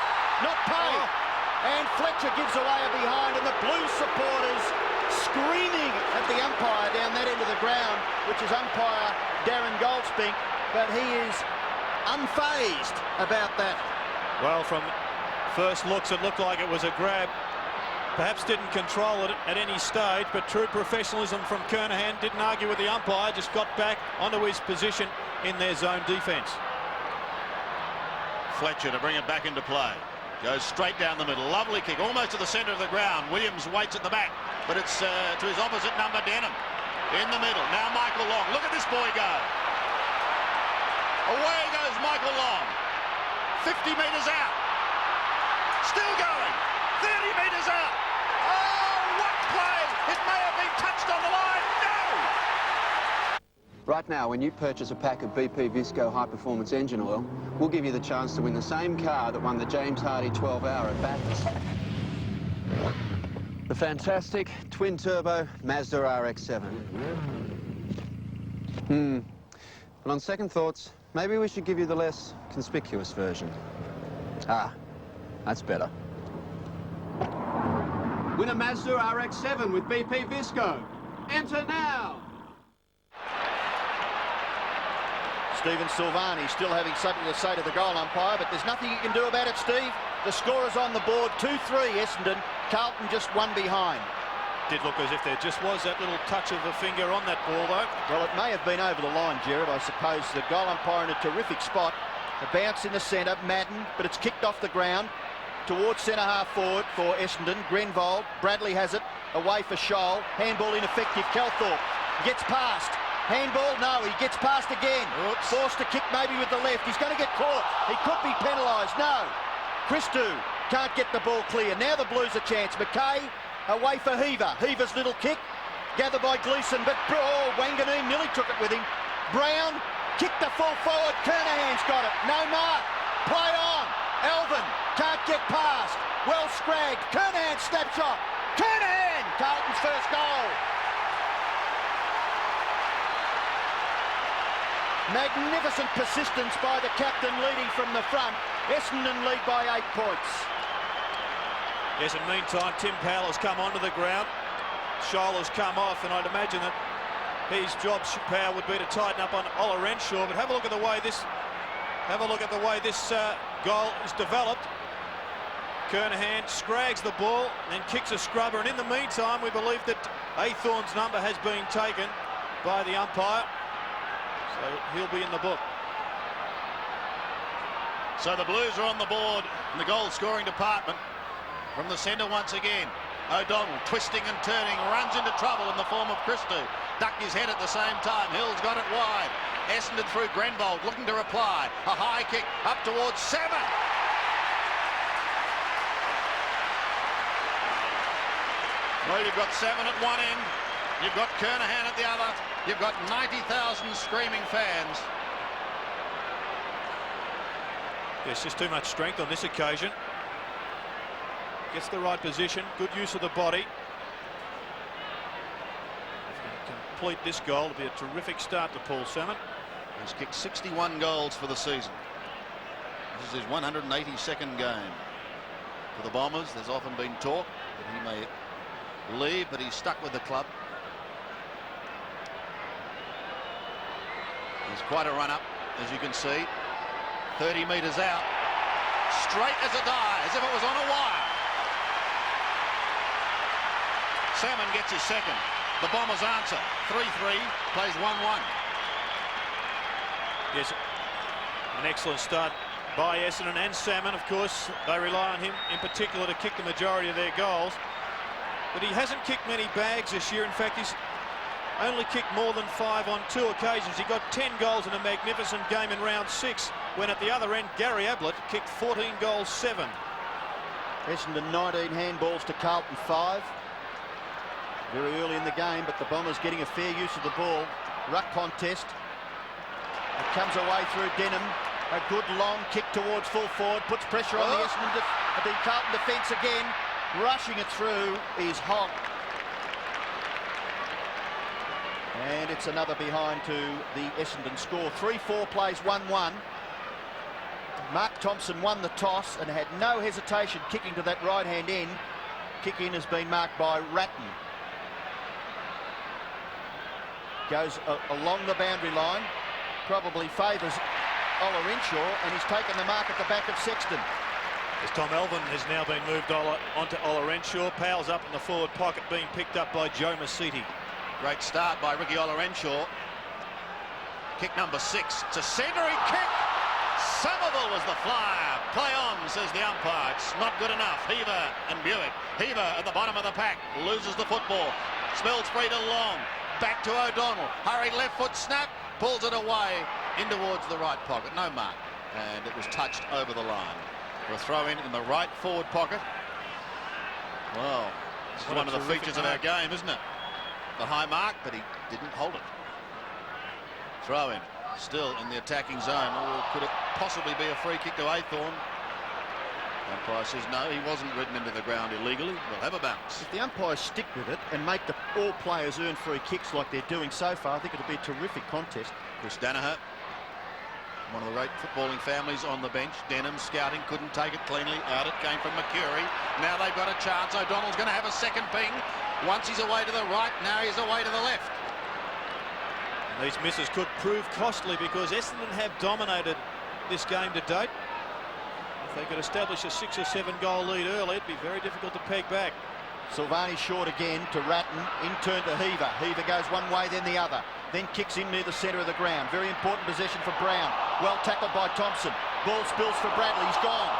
Not paid. And Fletcher gives away a behind, and the Blues supporters screaming at the umpire down that end of the ground, which is umpire Darren Goldspink, but he is unfazed about that. Well, from first looks, it looked like it was a grab. Perhaps didn't control it at any stage, but true professionalism from Kernahan. Didn't argue with the umpire, just got back onto his position in their zone defence. Fletcher to bring it back into play. Goes straight down the middle. Lovely kick, almost to the centre of the ground. Williams waits at the back, but it's to his opposite number, Denham. In the middle. Now Michael Long. Look at this boy go. Away goes Michael Long. 50 metres out. Still going. 30 metres out. Oh, what play! It may have been touched on the line. No! Right now, when you purchase a pack of BP Visco High Performance Engine Oil, we'll give you the chance to win the same car that won the James Hardy 12-hour at Bathurst. The fantastic twin-turbo Mazda RX-7. But on second thoughts, maybe we should give you the less conspicuous version. Ah, that's better. Win a Mazda RX-7 with BP Visco. Enter now! Stephen Silvani still having something to say to the goal umpire, but there's nothing you can do about it, Steve. The score is on the board, 2-3 Essendon. Carlton just one behind. Did look as if there just was that little touch of a finger on that ball, though. Well, it may have been over the line, Gerard. I suppose the goal umpire in a terrific spot. A bounce in the centre, Madden, but it's kicked off the ground towards centre-half forward for Essendon. Grenville, Bradley has it, away for Scholl. Handball ineffective, Calthorpe gets past. Handball, no, he gets past again. Oops. Forced to kick maybe with the left. He's going to get caught. He could be penalised. No. Christou can't get the ball clear. Now the Blues a chance. McKay away for Heaver. Heaver's little kick gathered by Gleeson, but Wanganeen nearly took it with him. Brown kicked the full forward. Kernahan's got it. No mark. Play on. Elvin can't get past. Well scragged. Kernahan snapshot. Kernahan! Carlton's first goal. Magnificent persistence by the captain leading from the front. Essendon lead by 8 points. Yes, in the meantime, Tim Powell has come onto the ground. Scholl has come off, and I'd imagine that his job, Powell, would be to tighten up on Ola Renshaw. But have a look at the way this goal is developed. Kernahan scrags the ball, then kicks a scrubber, and in the meantime, we believe that Athorn's number has been taken by the umpire. So he'll be in the book. So the Blues are on the board in the goal scoring department. From the centre once again, O'Donnell twisting and turning, runs into trouble in the form of Christou. Ducked his head at the same time. Hill's got it wide. Essendon through Grenbold, looking to reply. A high kick up towards Salmon. Well, you've got Salmon at one end. You've got Kernahan at the other. You've got 90,000 screaming fans. Yes, just too much strength on this occasion. Gets the right position, good use of the body. If he can complete this goal, it'll be a terrific start to Paul Salmon. He's kicked 61 goals for the season. This is his 182nd game. For the Bombers, there's often been talk that he may leave, but he's stuck with the club. There's quite a run up, as you can see. 30 metres out. Straight as a die, as if it was on a wire. Salmon gets his second. The Bombers answer. 3-3, plays 1-1. Yes, an excellent start by Essendon and Salmon. Of course, they rely on him in particular to kick the majority of their goals. But he hasn't kicked many bags this year. In fact, he's only kicked more than 5 on 2 occasions. He got 10 goals in a magnificent game in round 6, when at the other end, Gary Ablett kicked 14 goals, 7. Essendon 19 handballs to Carlton 5. Very early in the game, but the Bombers getting a fair use of the ball. Ruck contest. It comes away through Denham. A good long kick towards full forward. Puts pressure on the Carlton defence again. Rushing it through is Hogg. And it's another behind to the Essendon score. 3-4 plays 1-1. Mark Thompson won the toss and had no hesitation kicking to that right-hand end. Kick in has been marked by Ratton. Goes along the boundary line, probably favours Ola Renshaw, and he's taken the mark at the back of Sexton. As Tom Elvin has now been moved onto Ola Renshaw. Powell's up in the forward pocket, being picked up by Joe Masiti. Great start by Ricky Ola Renshaw. Kick number 6. It's a centering kick. Somerville was the flyer. Play on, says the umpire. It's not good enough. Heaver and Buick. Heaver at the bottom of the pack. Loses the football. Spells free to Long. Back to O'Donnell. Hurried left foot snap. Pulls it away in towards the right pocket. No mark. And it was touched over the line. For a throw in the right forward pocket. Well, this is one of the features of our game, isn't it? The high mark, but he didn't hold it. Throw in. Still in the attacking zone. Or could it possibly be a free kick to Athorn? Umpire says no, he wasn't ridden into the ground illegally. We'll have a bounce. If the umpires stick with it and make all players earn free kicks like they're doing so far, I think it'll be a terrific contest. Chris Danaher, one of the great footballing families on the bench. Denham scouting, couldn't take it cleanly. Out it came from McCurry. Now they've got a chance. O'Donnell's going to have a second ping. Once he's away to the right, now he's away to the left. And these misses could prove costly because Essendon have dominated this game to date. If they could establish a 6 or 7 goal lead early, it'd be very difficult to peg back. Silvani short again to Ratton, in turn to Heaver. Heaver goes one way, then the other. Then kicks in near the centre of the ground. Very important possession for Brown. Well tackled by Thompson. Ball spills for Bradley. He's gone.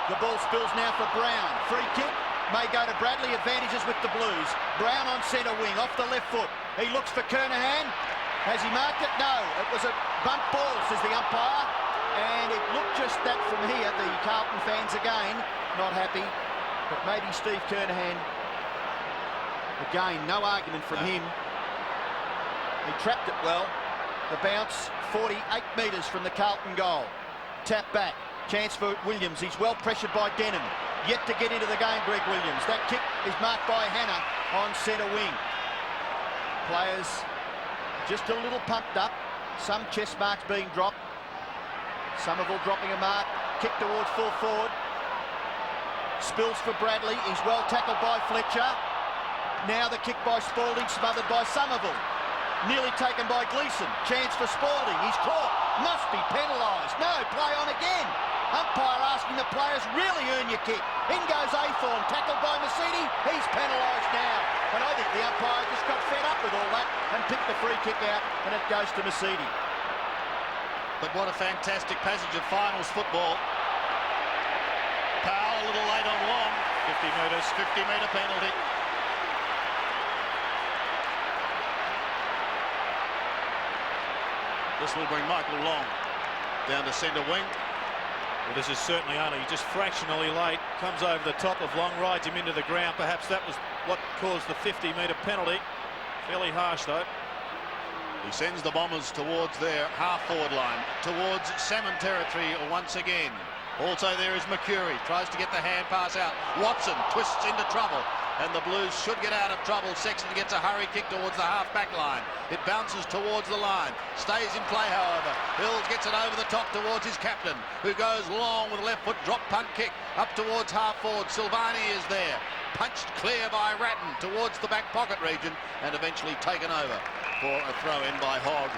The ball spills now for Brown. Free kick may go to Bradley. Advantages with the Blues. Brown on centre wing, off the left foot. He looks for Kernahan. Has he marked it? No. It was a bump ball, says the umpire. And it looked just that from here. The Carlton fans again not happy. But maybe Steve Kernahan Again, no argument from him. He trapped it well. The bounce, 48 metres from the Carlton goal. Tap back. Chance for Williams. He's well pressured by Denham. Yet to get into the game, Greg Williams. That kick is marked by Hannah on centre wing. Players just a little pumped up. Some chest marks being dropped. Somerville dropping a mark. Kick towards full forward. Spills for Bradley. He's well tackled by Fletcher. Now the kick by Spalding, smothered by Somerville. Nearly taken by Gleeson. Chance for Spalding. He's caught. Must be penalised. No, play on again. Umpire asking the players, really earn your kick. In goes Athorn, tackled by Mercedes. He's penalised now. And I think the umpire just got fed up with all that and picked the free kick out, and it goes to Mercedes. But what a fantastic passage of finals football. Powell a little late on Long. 50 metres, 50-metre penalty. This will bring Michael Long down to centre wing. Well, this is certainly only just fractionally late. Comes over the top of Long, rides him into the ground. Perhaps that was what caused the 50-metre penalty. Fairly harsh, though. He sends the Bombers towards their half-forward line, towards Salmon territory once again. Also there is Mercury, tries to get the hand pass out. Watson twists into trouble, and the Blues should get out of trouble. Sexton gets a hurry kick towards the half-back line. It bounces towards the line, stays in play, however. Hills gets it over the top towards his captain, who goes long with a left foot drop punt kick up towards half-forward. Silvani is there, punched clear by Ratton towards the back pocket region, and eventually taken over for a throw-in by Hogg.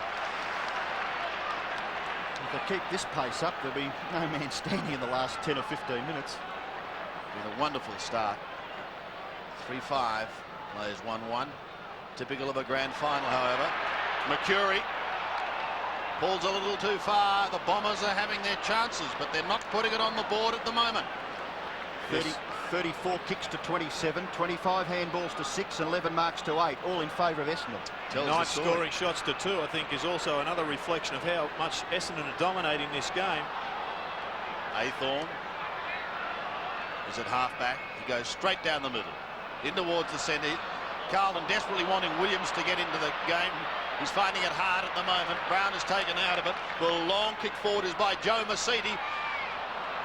If they keep this pace up, there'll be no man standing in the last 10 or 15 minutes. With a wonderful start. 3-5, plays 1-1. Typical of a grand final, however. Mercury pulls a little too far. The Bombers are having their chances, but they're not putting it on the board at the moment. 34 kicks to 27, 25 handballs to 6, and 11 marks to 8, all in favour of Essendon. 9 scoring shots to 2, I think, is also another reflection of how much Essendon are dominating this game. Athorn is at half-back. He goes straight down the middle, in towards the centre. Carlton desperately wanting Williams to get into the game. He's finding it hard at the moment. Brown is taken out of it. The long kick forward is by Joe Mercedes.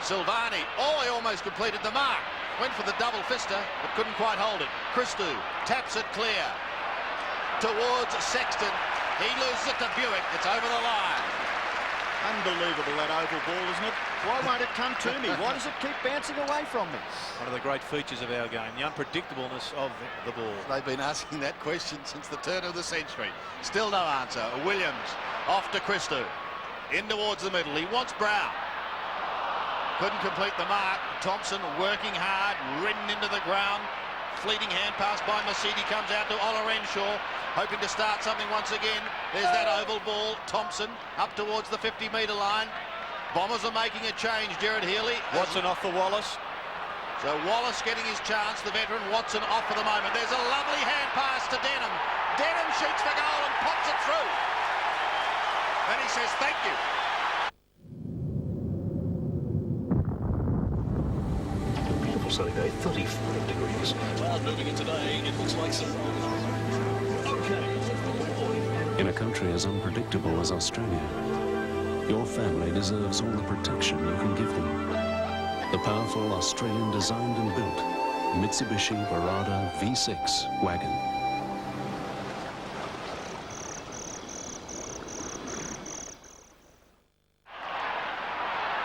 Silvani, he almost completed the mark. Went for the double fister, but couldn't quite hold it. Christou taps it clear towards Sexton. He loses it to Buick. It's over the line. Unbelievable, that oval ball, isn't it? Why won't it come to me? Why does it keep bouncing away from me? One of the great features of our game, the unpredictableness of the ball. They've been asking that question since the turn of the century. Still no answer. Williams off to Christou. In towards the middle. He wants Brown. Couldn't complete the mark. Thompson working hard, ridden into the ground. Fleeting hand pass by Mercedes comes out to Ola Renshaw, hoping to start something once again. There's that oval ball. Thompson up towards the 50-metre line. Bombers are making a change. Jared Healy. Watson off for Wallace. So Wallace getting his chance. The veteran Watson off for the moment. There's a lovely hand pass to Denham. Denham shoots for goal and pops it through. And he says thank you. Sunny day, 35 degrees. Cloud moving in today, it looks like some... Okay. In a country as unpredictable as Australia, your family deserves all the protection you can give them. The powerful Australian designed and built Mitsubishi Verada V6 wagon.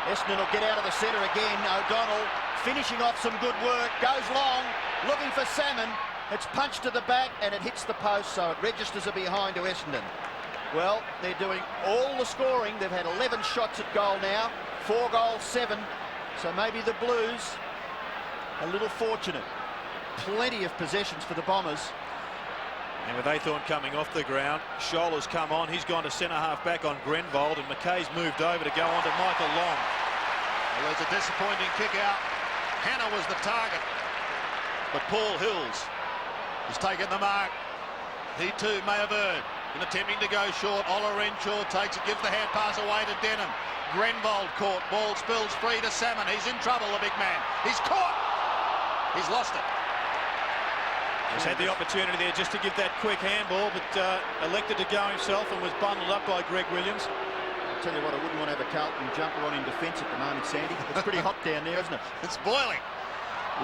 Essendon will get out of the centre again. O'Donnell finishing off some good work, goes long, looking for Salmon. It's punched to the back and it hits the post, so it registers a behind to Essendon. Well, they're doing all the scoring. They've had 11 shots at goal now, 4 goals, 7. So maybe the Blues a little fortunate. Plenty of possessions for the Bombers. And with Athorn coming off the ground, Scholl has come on. He's gone to centre half back on Grenvold, and McKay's moved over to go on to Michael Long. Well, there's a disappointing kick out. Hannah was the target, but Paul Hills has taken the mark. He too may have erred in attempting to go short. Ola Renshaw takes it, gives the hand pass away to Denham. Grenvold caught, ball spills free to Salmon. He's in trouble, the big man. He's caught. He's lost it. He's had the opportunity there just to give that quick handball, but elected to go himself and was bundled up by Greg Williams. I'll tell you what, I wouldn't want to have a Carlton jumper on in defence at the moment, Sandy. It's pretty hot down there, isn't it? It's boiling.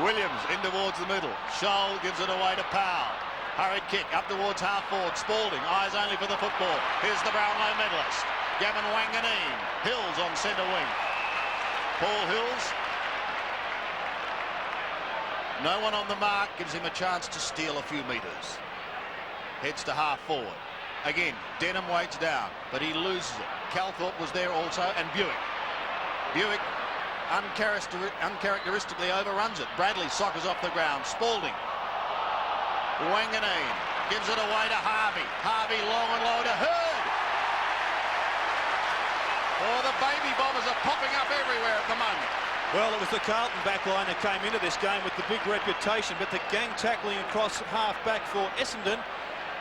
Williams in towards the middle. Scholl gives it away to Powell. Hurried kick up towards half forward. Spalding, eyes only for the football. Here's the Brownlow medalist, Gavin Wanganeen. Hills on centre wing. Paul Hills. No one on the mark, gives him a chance to steal a few metres. Heads to half forward. Again, Denham waits down, but he loses it. Calthorpe was there also, and Buick. Buick uncharacteristically overruns it. Bradley soccers off the ground. Spalding. Wanganeen gives it away to Harvey. Harvey long and low to Hurd. Oh, the baby bombers are popping up everywhere at the moment. Well, it was the Carlton backline that came into this game with the big reputation, but the gang tackling across half-back for Essendon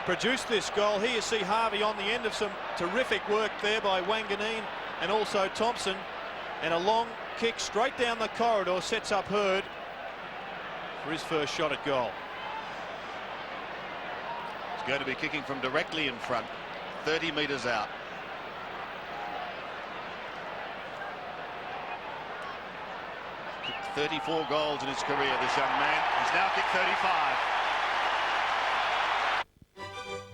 produced this goal. Here you see Harvey on the end of some terrific work there by Wanganeen and also Thompson. And a long kick straight down the corridor sets up Hurd for his first shot at goal. He's going to be kicking from directly in front, 30 metres out. Kicked 34 goals in his career, this young man. He's now kicked 35.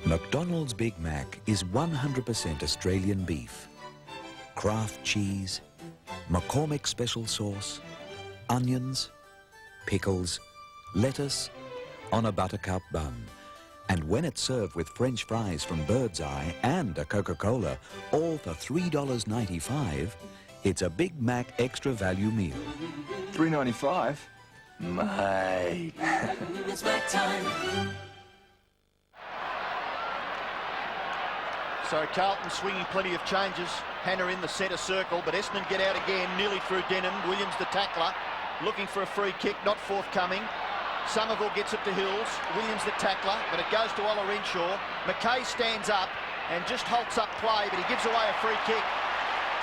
McDonald's Big Mac is 100% Australian beef. Kraft cheese, McCormick special sauce, onions, pickles, lettuce on a buttercup bun. And when it's served with French fries from Birdseye and a Coca-Cola, all for $3.95, it's a Big Mac extra value meal. $3.95? Mate. It's Mac time. So Carlton swinging plenty of changes. Hannah in the centre circle, but Essendon get out again, nearly through Denham. Williams the tackler, looking for a free kick, not forthcoming. Somerville gets it to Hills. Williams the tackler, but it goes to Ola Renshaw. McKay stands up and just halts up play, but he gives away a free kick.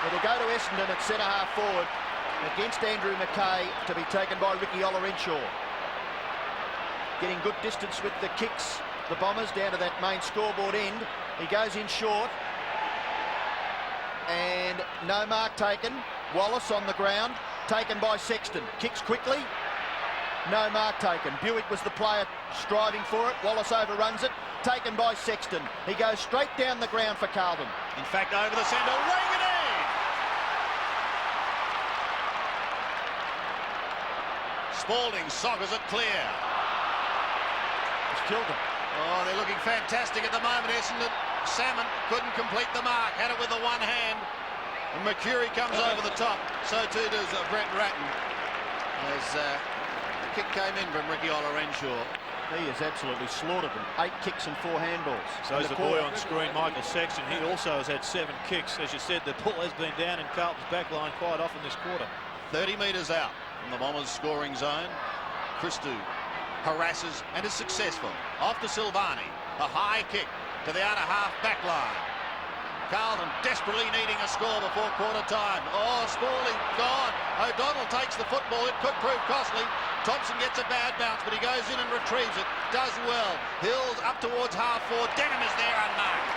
It'll go to Essendon at centre half forward against Andrew McKay, to be taken by Ricky Ola Renshaw. Getting good distance with the kicks, the Bombers down to that main scoreboard end. He goes in short. And no mark taken. Wallace on the ground, taken by Sexton. Kicks quickly. No mark taken. Buick was the player striving for it. Wallace overruns it. Taken by Sexton. He goes straight down the ground for Carlton. In fact, over the centre, Wanganeen! Spalding soccers it clear. It's killed him. Oh, they're looking fantastic at the moment, Essendon. Salmon couldn't complete the mark, had it with the one hand. And Mercury comes over the top. So too does Brett Ratton. As the kick came in from Ricky Ola Renshaw. He has absolutely slaughtered them. 8 kicks and 4 handballs. So is the boy on screen, Michael Sexton. He also has had 7 kicks. As you said, the ball has been down in Carlton's back line quite often this quarter. 30 metres out from the Bombers' scoring zone. Christou harasses and is successful. Off to Silvani. A high kick to the outer half back line. Carlton desperately needing a score before quarter time. Oh, Spalding gone. O'Donnell takes the football. It could prove costly. Thompson gets a bad bounce, but he goes in and retrieves it. Does well. Hills up towards half forward. Denham is there unmarked.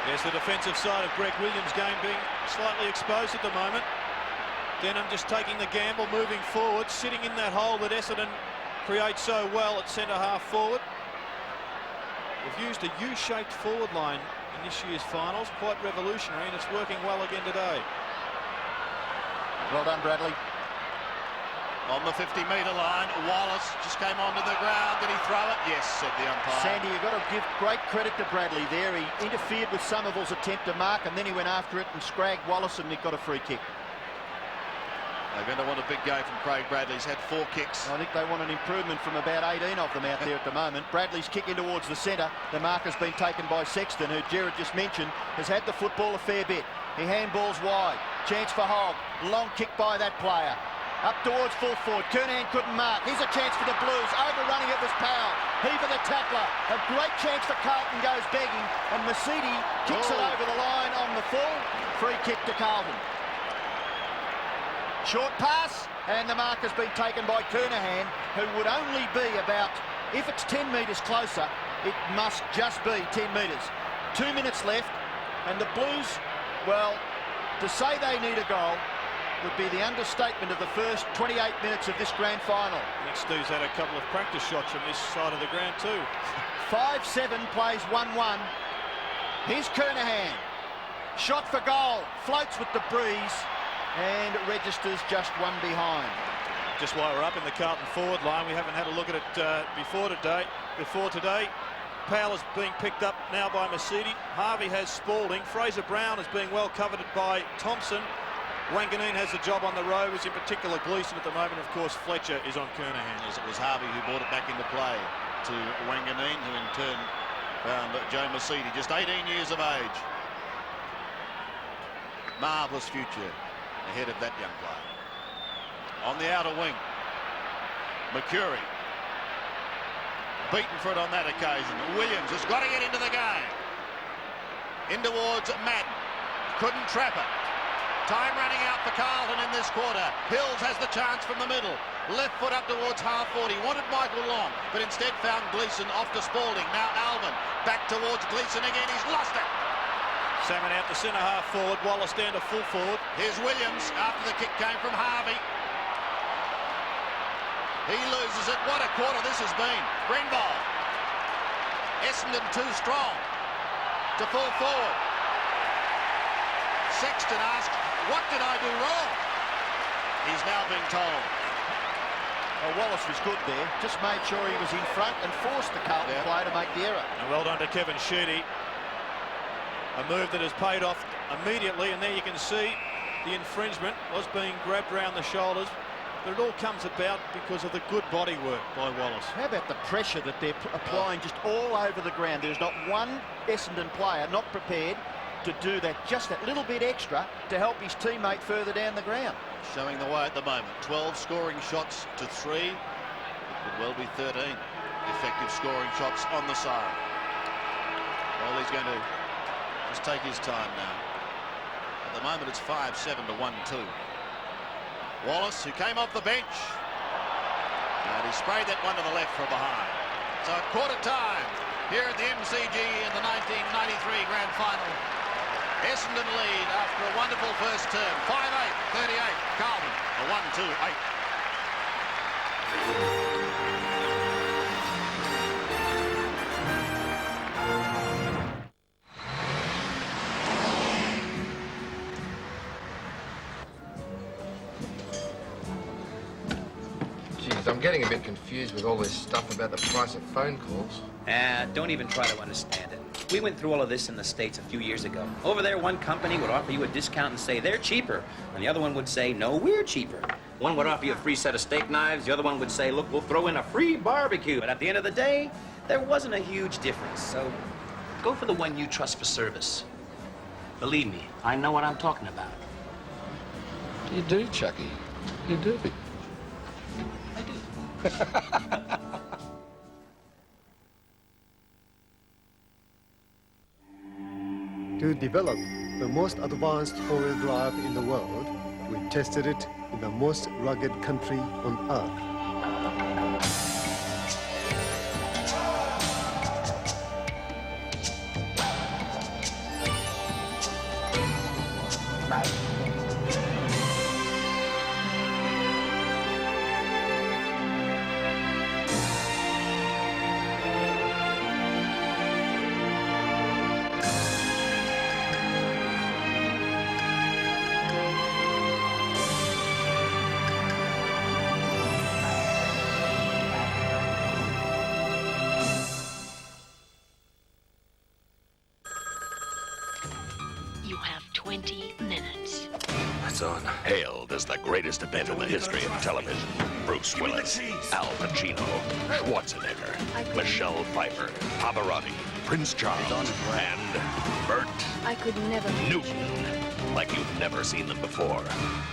Yes, the defensive side of Greg Williams' game being slightly exposed at the moment. Denham just taking the gamble, moving forward, sitting in that hole that Essendon creates so well at centre half forward. We've used a U-shaped forward line in this year's finals, quite revolutionary, and it's working well again today. Well done, Bradley. On the 50-metre line, Wallace just came onto the ground. Did he throw it? Yes, said the umpire. Sandy, you've got to give great credit to Bradley there. He interfered with Somerville's attempt to mark, and then he went after it and scragged Wallace, and he got a free kick. They're going to want a big game from Craig Bradley. He's had 4 kicks. I think they want an improvement from about 18 of them out there at the moment. Bradley's kicking towards the centre. The mark has been taken by Sexton, who Gerard just mentioned has had the football a fair bit. He handballs wide. Chance for Hogg. Long kick by that player. Up towards full forward. Kernahan couldn't mark. Here's a chance for the Blues. Overrunning it was Powell. Heaver the tackler. A great chance for Carlton, goes begging. And Mercedes kicks it over the line on the full. Free kick to Carlton. Short pass, and the mark has been taken by Kernahan, who would only be about If it's 10 metres closer, it must just be 10 metres. 2 minutes left, and the Blues, well, to say they need a goal would be the understatement of the first 28 minutes of this grand final. I think Stu's had a couple of practice shots from this side of the ground too. 5-7 plays 1-1. Here's Kernahan. Shot for goal. Floats with the breeze and registers just one behind. Just while we're up in the Carlton forward line, we haven't had a look at it before today. Powell is being picked up now by Mercedes. Harvey has Spalding. Fraser Brown is being well covered by Thompson. Wanganeen has the job on the row, is in particular Gleeson at the moment. Of course, Fletcher is on Kernahan. Yes, it was Harvey who brought it back into play to Wanganeen, who in turn found Joe Mercedes, just 18 years of age. Marvellous future ahead of that young player. On the outer wing, Mercury. Beaten for it on that occasion. Williams has got to get into the game. In towards Madden. Couldn't trap it. Time running out for Carlton in this quarter. Hills has the chance from the middle. Left foot up towards half-40. Wanted Michael Long, but instead found Gleeson off to Spalding. Now Alvin back towards Gleeson again. He's lost it. Salmon out to centre half forward. Wallace down to full forward. Here's Williams after the kick came from Harvey. He loses it. What a quarter this has been. Greenball. Essendon too strong to full forward. Sexton asked, what did I do wrong? He's now being told. Well, Wallace was good there. Just made sure he was in front and forced the Carlton player to make the error. And well done to Kevin Sheedy. A move that has paid off immediately, and there you can see the infringement was being grabbed around the shoulders. But it all comes about because of the good body work by Wallace. How about the pressure that they're applying just all over the ground? There's not one Essendon player not prepared to do that, just that little bit extra to help his teammate further down the ground. Showing the way at the moment. 12 scoring shots to 3. It could well be 13 effective scoring shots on the side. Well, he's going to just take his time now. At the moment, it's 5-7 to 1-2. Wallace, who came off the bench, and he sprayed that one to the left from behind. So at quarter time here at the MCG in the 1993 Grand Final. Essendon lead after a wonderful first term. 5-8, 38. Carlton, a 1-2-8. Geez, I'm getting a bit confused with all this stuff about the price of phone calls. Don't even try to understand it. We went through all of this in the States a few years ago. Over there, one company would offer you a discount and say they're cheaper, and the other one would say, no, we're cheaper. One would offer you a free set of steak knives, the other one would say, look, we'll throw in a free barbecue. But at the end of the day, there wasn't a huge difference, so go for the one you trust for service. Believe me, I know what I'm talking about. You do, Chucky. You do. I do. To develop the most advanced four-wheel drive in the world, we tested it in the most rugged country on Earth. You have 20 minutes. It's on. Hailed as the greatest event in the history of television. Bruce Willis, Al Pacino, Schwarzenegger, Michelle Pfeiffer, Pavarotti, Prince Charles, and Burt I could never. Newton. Like you've never seen them before.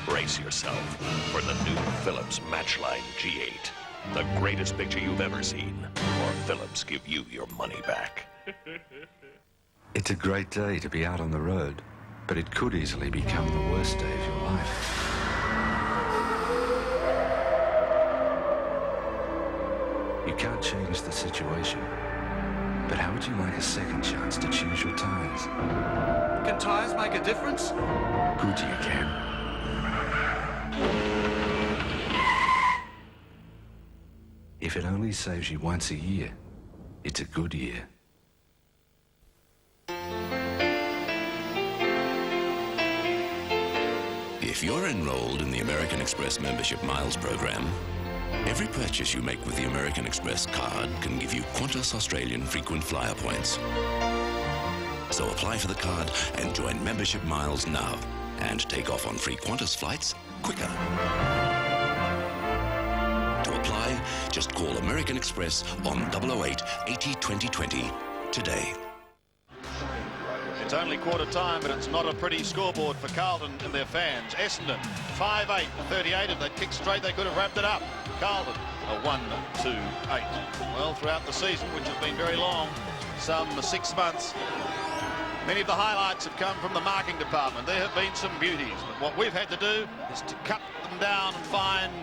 Brace yourself for the new Philips Matchline G8. The greatest picture you've ever seen. Or Philips give you your money back. It's a great day to be out on the road, but it could easily become the worst day of your life. You can't change the situation. But how would you like a second chance to choose your tyres? Can tyres make a difference? Goodyear can. If it only saves you once a year, it's a Goodyear. If you're enrolled in the American Express Membership Miles program, every purchase you make with the American Express card can give you Qantas Australian frequent flyer points. So apply for the card and join Membership Miles now and take off on free Qantas flights quicker. To apply, just call American Express on 008 80 2020 today. It's only quarter time, but it's not a pretty scoreboard for Carlton and their fans. Essendon, 5-8-38. If they'd kicked straight, they could have wrapped it up. Carlton, a 1-2-8. Well, throughout the season, which has been very long, some 6 months, many of the highlights have come from the marking department. There have been some beauties, but what we've had to do is to cut them down and find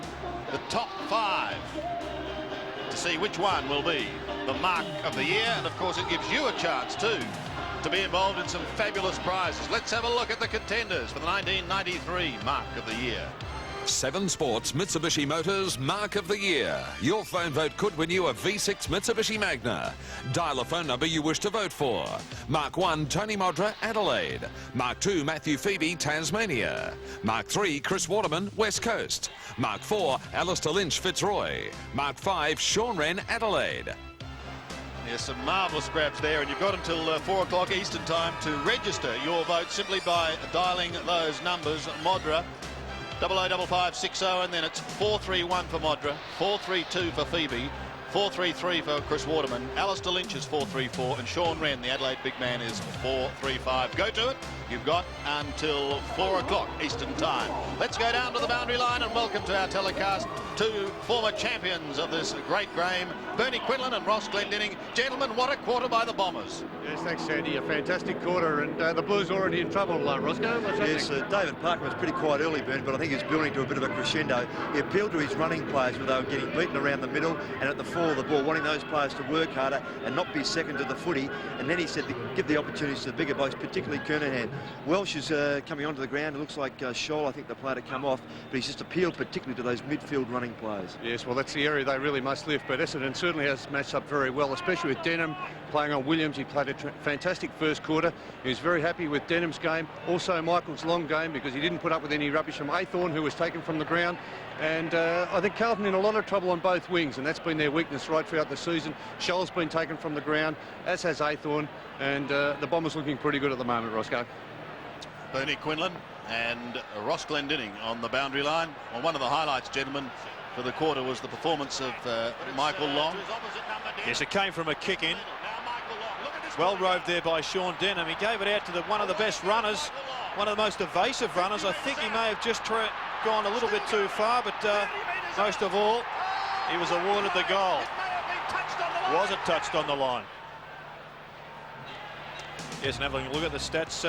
the top 5 to see which one will be the mark of the year. And, of course, it gives you a chance, too, to be involved in some fabulous prizes. Let's have a look at the contenders for the 1993 Mark of the Year. 7 Sports Mitsubishi Motors Mark of the Year. Your phone vote could win you a V6 Mitsubishi Magna. Dial a phone number you wish to vote for. Mark 1, Tony Modra, Adelaide. Mark 2, Matthew Phoebe, Tasmania. Mark 3, Chris Waterman, West Coast. Mark 4, Alistair Lynch, Fitzroy. Mark 5, Sean Wren, Adelaide. There's some marvellous grabs there, and you've got until 4 o'clock Eastern time to register your vote simply by dialing those numbers. Modra, 005560, and then it's 431 for Modra, 432 for Phoebe, 433 for Chris Waterman, Alistair Lynch is 434, and Sean Wren, the Adelaide big man, is 435. Go to it. You've got until 4 o'clock Eastern time. Let's go down to the boundary line and welcome to our telecast 2 former champions of this great game, Bernie Quinlan and Ross Glendinning. Gentlemen, what a quarter by the Bombers. Yes, thanks, Sandy. A fantastic quarter, and the Blues are already in trouble, Roscoe. Yes, David Parker was pretty quiet early, Bernie, but I think he's building to a bit of a crescendo. He appealed to his running players where they were getting beaten around the middle and at the fall of the ball, wanting those players to work harder and not be second to the footy. And then he said to give the opportunities to the bigger blokes, particularly Kernahan. Welsh is coming onto the ground. It looks like Scholl, I think, the player to come off, but he's just appealed particularly to those midfield running players. Yes, well, that's the area they really must lift, but Essendon certainly has matched up very well, especially with Denham playing on Williams. He played a fantastic first quarter. He was very happy with Denham's game. Also, Michael's long game, because he didn't put up with any rubbish from Aythorne, who was taken from the ground. And I think Carlton in a lot of trouble on both wings, and that's been their weakness right throughout the season. Scholl's been taken from the ground, as has Aythorne, and the Bombers looking pretty good at the moment, Roscoe. Bernie Quinlan and Ross Glendinning on the boundary line. Well, one of the highlights, gentlemen, for the quarter was the performance of Michael Long. Yes, it came from a kick-in. Well roved there by Sean Denham. He gave it out to one of the best runners, one of the most evasive runners. I think he may have just gone a little bit too far, but most of all, he was awarded the goal. Was it touched on the line? Yes, and having a look at the stats.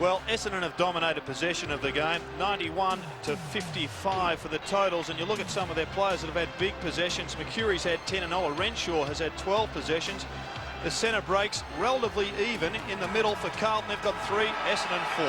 Well, Essendon have dominated possession of the game, 91 to 55 for the totals. And you look at some of their players that have had big possessions. McCurry's had 10 and Ola Renshaw has had 12 possessions. The centre breaks relatively even in the middle for Carlton. They've got 3, Essendon 4.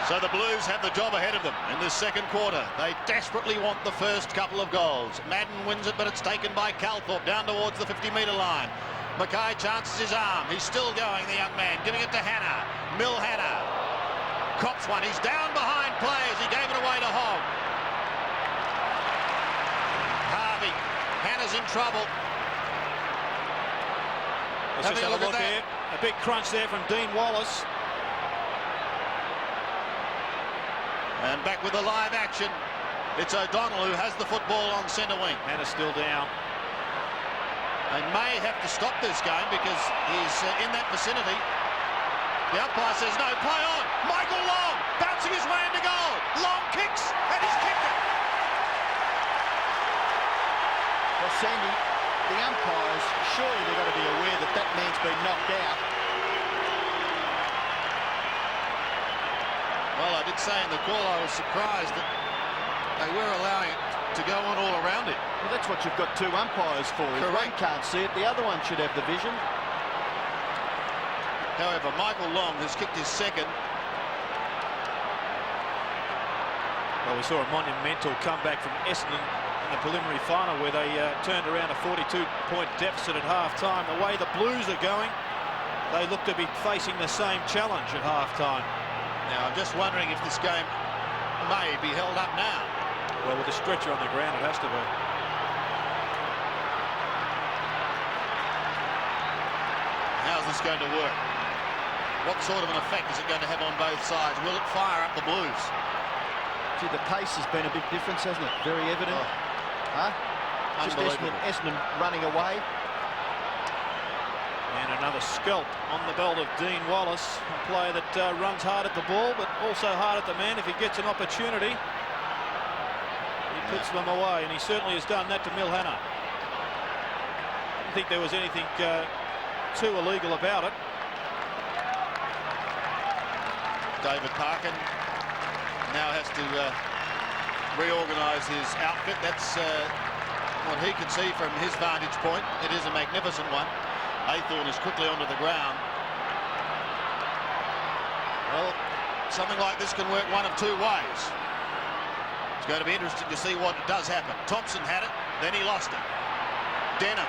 So the Blues have the job ahead of them in this second quarter. They desperately want the first couple of goals. Madden wins it, but it's taken by Calthorpe down towards the 50-metre line. Mackay chances his arm. He's still going, the young man, giving it to Hannah. Mill Hannah cops one. He's down behind players. He gave it away to Hogg. Harvey. Hannah's in trouble. Let's just have a look here. A big crunch there from Dean Wallace. And back with the live action. It's O'Donnell who has the football on centre wing. Hannah's still down. They may have to stop this game because he's in that vicinity. The umpire says no, play on. Michael Long bouncing his way into goal. Long kicks and he's kicked it. Well, Sandy, the umpires, surely they've got to be aware that that man's been knocked out. Well, I did say in the call I was surprised that They were allowing it to go on all around it. Well, that's what you've got two umpires for. If one can't see it, the other one should have the vision. However, Michael Long has kicked his second. Well, we saw a monumental comeback from Essendon in the preliminary final where they turned around a 42-point deficit at half-time. The way the Blues are going, they look to be facing the same challenge at half-time. Now, I'm just wondering if this game may be held up now. Well, with the stretcher on the ground, it has to be. How's this going to work? What sort of an effect is it going to have on both sides? Will it fire up the Blues? See, the pace has been a big difference, hasn't it? Very evident. Oh. Just Unbelievable. Essendon running away. And another scalp on the belt of Dean Wallace, a player that runs hard at the ball, but also hard at the man. If he gets an opportunity, he puts them away, and he certainly has done that to Mil Hannah. I didn't think there was anything too illegal about it. David Parkin now has to reorganise his outfit. That's what he can see from his vantage point. It is a magnificent one. Aythorne is quickly onto the ground. Well, something like this can work one of two ways. It's going to be interesting to see what does happen. Thompson had it, then he lost it. Denham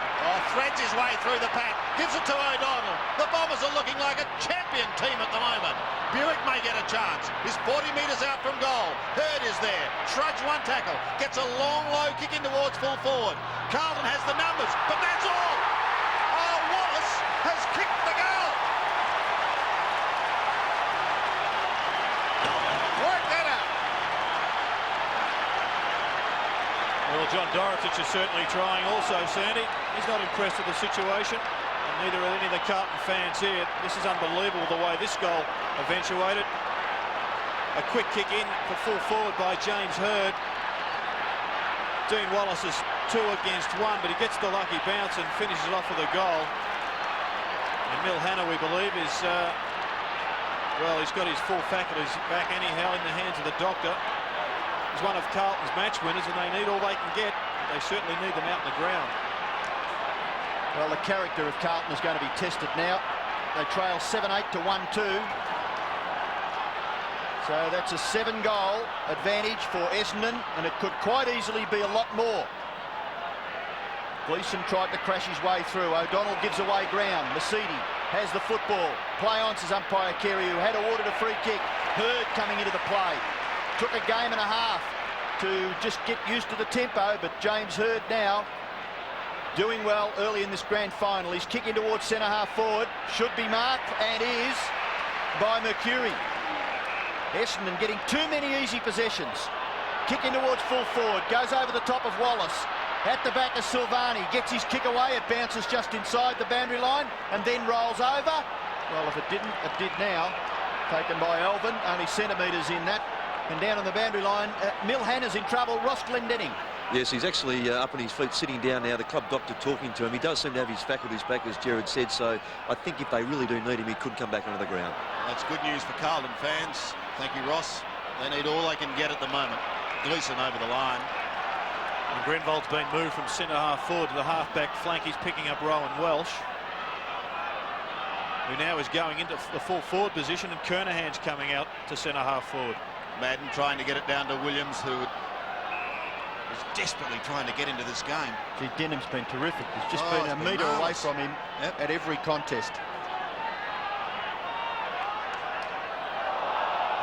threads his way through the pack, gives it to O'Donnell. The Bombers are looking like a champion team at the moment. Buick may get a chance. He's 40 metres out from goal. Hurd is there. Trudge one tackle. Gets a long, low kick in towards full forward. Carlton has the numbers, but that's all. Oh, Wallace has kicked the goal. Work that out. Well, John Dorotich is certainly trying also, Sandy. He's not impressed with the situation, and neither are any of the Carlton fans here. This is unbelievable the way this goal eventuated. A quick kick in for full forward by James Hurd. Dean Wallace is 2 against 1, but he gets the lucky bounce and finishes off with a goal. And Mil Hannah, we believe, is, well, he's got his full faculties back anyhow in the hands of the doctor. He's one of Carlton's match winners, and they need all they can get. They certainly need them out in the ground. Well, the character of Carlton is going to be tested now. They trail 7-8 to 1-2. So that's a 7-goal advantage for Essendon, and it could quite easily be a lot more. Gleeson tried to crash his way through. O'Donnell gives away ground. Mercedes has the football. Play on, says umpire Kerry, who had awarded a free kick. Hurd coming into the play. Took a game and a half to just get used to the tempo, but James Hurd now doing well early in this grand final. He's kicking towards centre-half forward. Should be marked, and is, by Mercury. Essendon getting too many easy possessions. Kicking towards full forward. Goes over the top of Wallace. At the back of Silvani. Gets his kick away. It bounces just inside the boundary line and then rolls over. Well, if it didn't, it did now. Taken by Alvin. Only centimetres in that. And down on the boundary line, Mil Hannah's in trouble. Ross Glendenning. Yes, he's actually up on his feet, sitting down now. The club doctor talking to him. He does seem to have his faculties back, as Gerard said. So I think if they really do need him, he could come back onto the ground. That's good news for Carlton fans. Thank you, Ross. They need all they can get at the moment. Gleeson over the line. And Grenvold's been moved from centre-half forward to the half-back flank. He's picking up Rowan Welsh, who now is going into the full forward position, and Kernahan's coming out to centre-half forward. Madden trying to get it down to Williams, who is desperately trying to get into this game. Gee, Denham's been terrific. He's just been a metre away from him at every contest.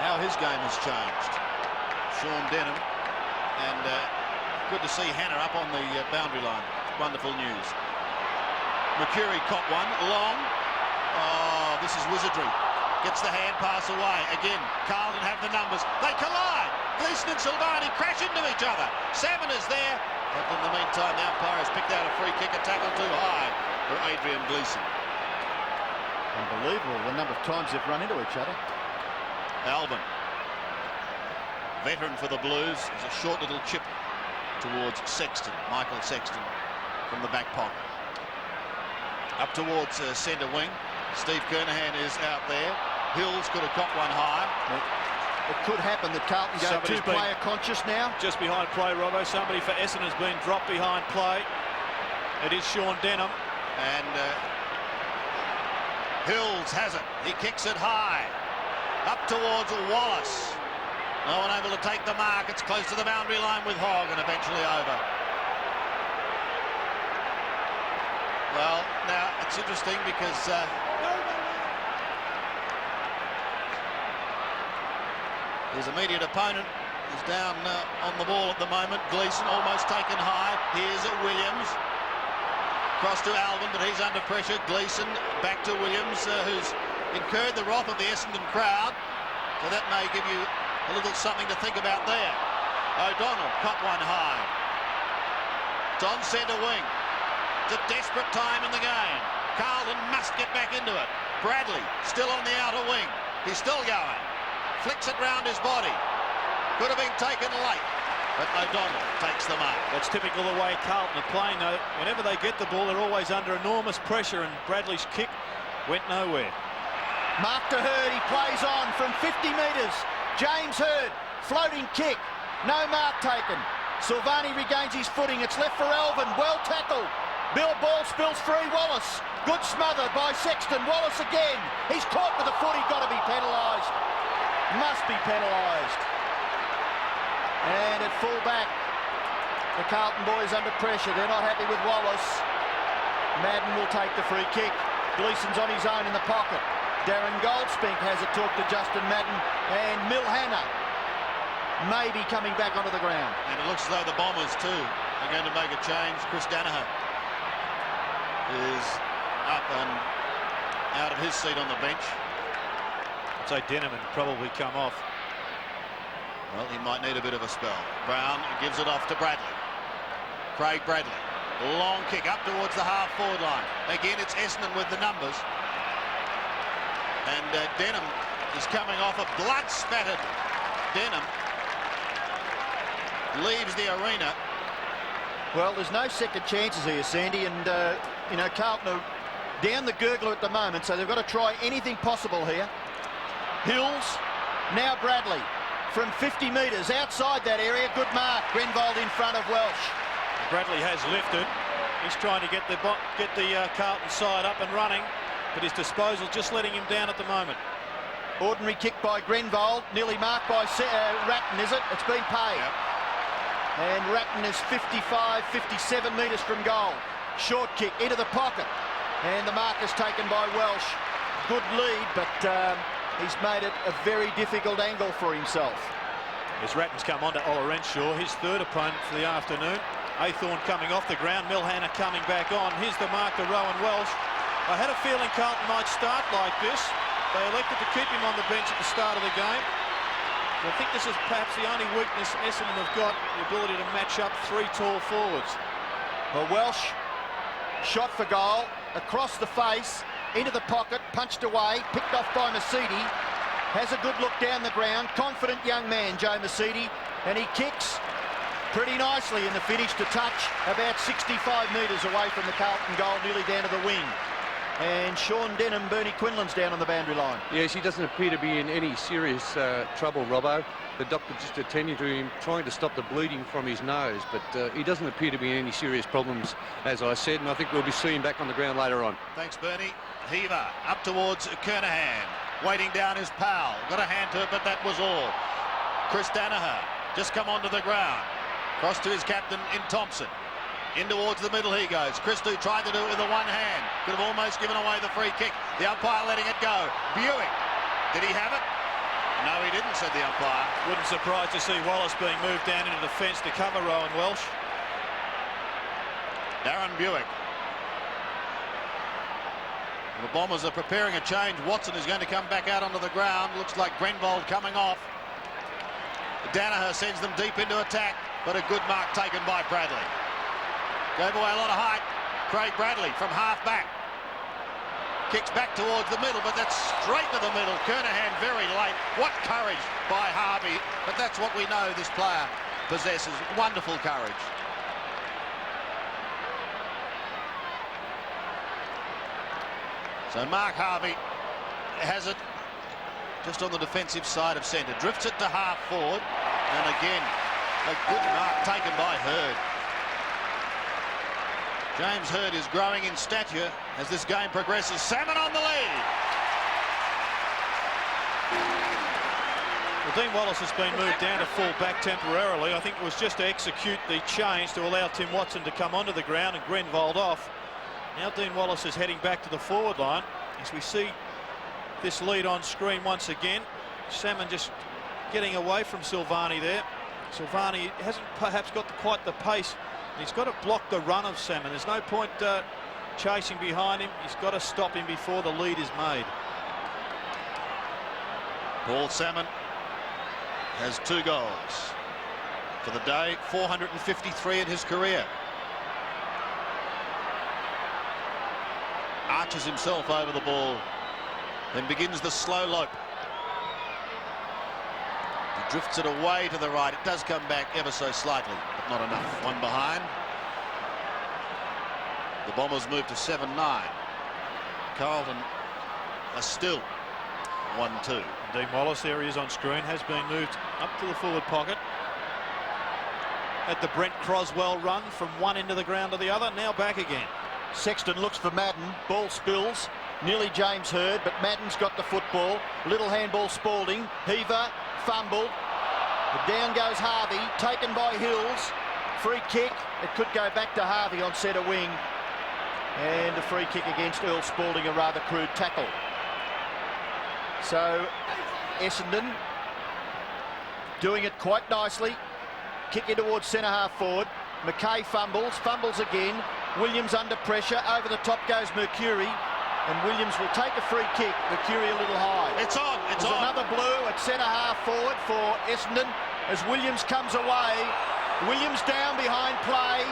How his game has changed. Sean Denham, and good to see Hannah up on the boundary line. Wonderful news. Mercury caught one, long. Oh, this is wizardry. Gets the hand pass away. Again, Carlton have the numbers. They collide. Gleeson and Silvani crash into each other. Salmon is there. But in the meantime, the umpire has picked out a free kick, a tackle too high for Adrian Gleeson. Unbelievable the number of times they've run into each other. Alvin, veteran for the Blues, is a short little chip towards Sexton, Michael Sexton, from the back pocket. Up towards centre wing. Steve Kernahan is out there. Hills could have got one high. it could happen that Carlton go Somebody's too player conscious now. Just behind play, Robbo. Somebody for Essendon has been dropped behind play. It is Sean Denham. And Hills has it. He kicks it high. Up towards Wallace. No one able to take the mark. It's close to the boundary line with Hogg and eventually over. Well, now it's interesting because his immediate opponent is down on the ball at the moment. Gleeson almost taken high. Here's Williams. Cross to Alvin, but he's under pressure. Gleeson back to Williams, who's incurred the wrath of the Essendon crowd. So that may give you a little something to think about there. O'Donnell caught one high. It's on centre wing. It's a desperate time in the game. Carlton must get back into it. Bradley still on the outer wing. He's still going. Flicks it round his body. Could have been taken late, but O'Donnell takes the mark. That's typical the way Carlton are playing, though. Whenever they get the ball, they're always under enormous pressure, and Bradley's kick went nowhere. Mark to Hurd, he plays on from 50 metres. James Hurd, floating kick, no mark taken. Silvani regains his footing. It's left for Alvin, well tackled. Bill ball spills free. Wallace, good smother by Sexton. Wallace again. He's caught with a foot. He's got to be penalised. Must be penalised. And at full back, the Carlton boys under pressure. They're not happy with Wallace. Madden will take the free kick. Gleeson's on his own in the pocket. Darren Goldspink has a talk to Justin Madden, and Milhana may be coming back onto the ground. And it looks as though the Bombers too are going to make a change. Chris Danaher is up and out of his seat on the bench. I'd say Denham would probably come off. Well, he might need a bit of a spell. Brown gives it off to Bradley. Craig Bradley. Long kick up towards the half-forward line. Again, it's Essendon with the numbers. And Denham is coming off a blood-spattered. Denham leaves the arena. Well, there's no second chances here, Sandy, and, you know, Carlton are down the gurgler at the moment, so they've got to try anything possible here. Hills, now Bradley, from 50 metres outside that area. Good mark. Grenvold in front of Welsh. Bradley has lifted. He's trying to get the Carlton side up and running, but his disposal just letting him down at the moment. Ordinary kick by Grenvold, nearly marked by Ratton, is it? It's been paid. Yep. And Ratton is 55, 57 metres from goal. Short kick into the pocket. And the mark is taken by Welsh. Good lead, but he's made it a very difficult angle for himself. As Ratton's come on to Ola Renshaw, his third opponent for the afternoon. Aythorne coming off the ground, Milhana coming back on. Here's the mark to Rowan Welsh. I had a feeling Carlton might start like this. They elected to keep him on the bench at the start of the game. I think this is perhaps the only weakness Essendon have got, the ability to match up three tall forwards. Well, Welsh shot for goal, across the face, into the pocket, punched away, picked off by Mercedes. Has a good look down the ground, confident young man, Joe Mercedes, and he kicks pretty nicely in the finish to touch about 65 metres away from the Carlton goal, nearly down to the wing. And Sean Denham, Bernie Quinlan's down on the boundary line. Yes, he doesn't appear to be in any serious trouble, Robbo. The doctor just attending to him, trying to stop the bleeding from his nose, but he doesn't appear to be in any serious problems, as I said, and I think we'll be seeing him back on the ground later on. Thanks, Bernie. Heaver up towards Kernahan, waiting down his pal. Got a hand to it, but that was all. Chris Danaher just come onto the ground. Cross to his captain in Thompson. In towards the middle he goes. Christou tried to do it with the one hand. Could have almost given away the free kick. The umpire letting it go. Buick. Did he have it? No, he didn't, said the umpire. Wouldn't surprise to see Wallace being moved down into the fence to cover Rowan Welsh. Darren Buick. The Bombers are preparing a change. Watson is going to come back out onto the ground. Looks like Grenvold coming off. Danaher sends them deep into attack, but a good mark taken by Bradley. Gave away a lot of height. Craig Bradley from half back. Kicks back towards the middle, but that's straight to the middle. Kernahan very late. What courage by Harvey. But that's what we know this player possesses. Wonderful courage. So Mark Harvey has it just on the defensive side of centre. Drifts it to half forward. And again, a good mark taken by Hurd. James Hurd is growing in stature as this game progresses. Salmon on the lead. Well, Dean Wallace has been moved down to full back temporarily. I think it was just to execute the change to allow Tim Watson to come onto the ground and Grenvold off. Now Dean Wallace is heading back to the forward line as we see this lead on screen once again. Salmon just getting away from Silvani there. Silvani hasn't perhaps got quite the pace. He's got to block the run of Salmon. There's no point chasing behind him. He's got to stop him before the lead is made. Paul Salmon has 2 goals for the day, 453 in his career. Arches himself over the ball, then begins the slow lope. He drifts it away to the right. It does come back ever so slightly, but not enough. One behind. The Bombers move to 7-9. Carlton are still 1-2. Dean Wallace, there he is on screen, has been moved up to the forward pocket. At the Brent Croswell run from one end of the ground to the other, now back again. Sexton looks for Madden. Ball spills. Nearly James Hurd, but Madden's got the football. Little handball Spalding. Heaver, fumbled. Down goes Harvey, taken by Hills. Free kick. It could go back to Harvey on centre wing. And a free kick against Earl Spalding, a rather crude tackle. So Essendon doing it quite nicely. Kick in towards centre half forward. McKay fumbles again. Williams under pressure. Over the top goes Mercury. And Williams will take a free kick. Mercury a little high. It's on. It's There's on. Another blue at centre half forward for Essendon as Williams comes away. Williams down behind play.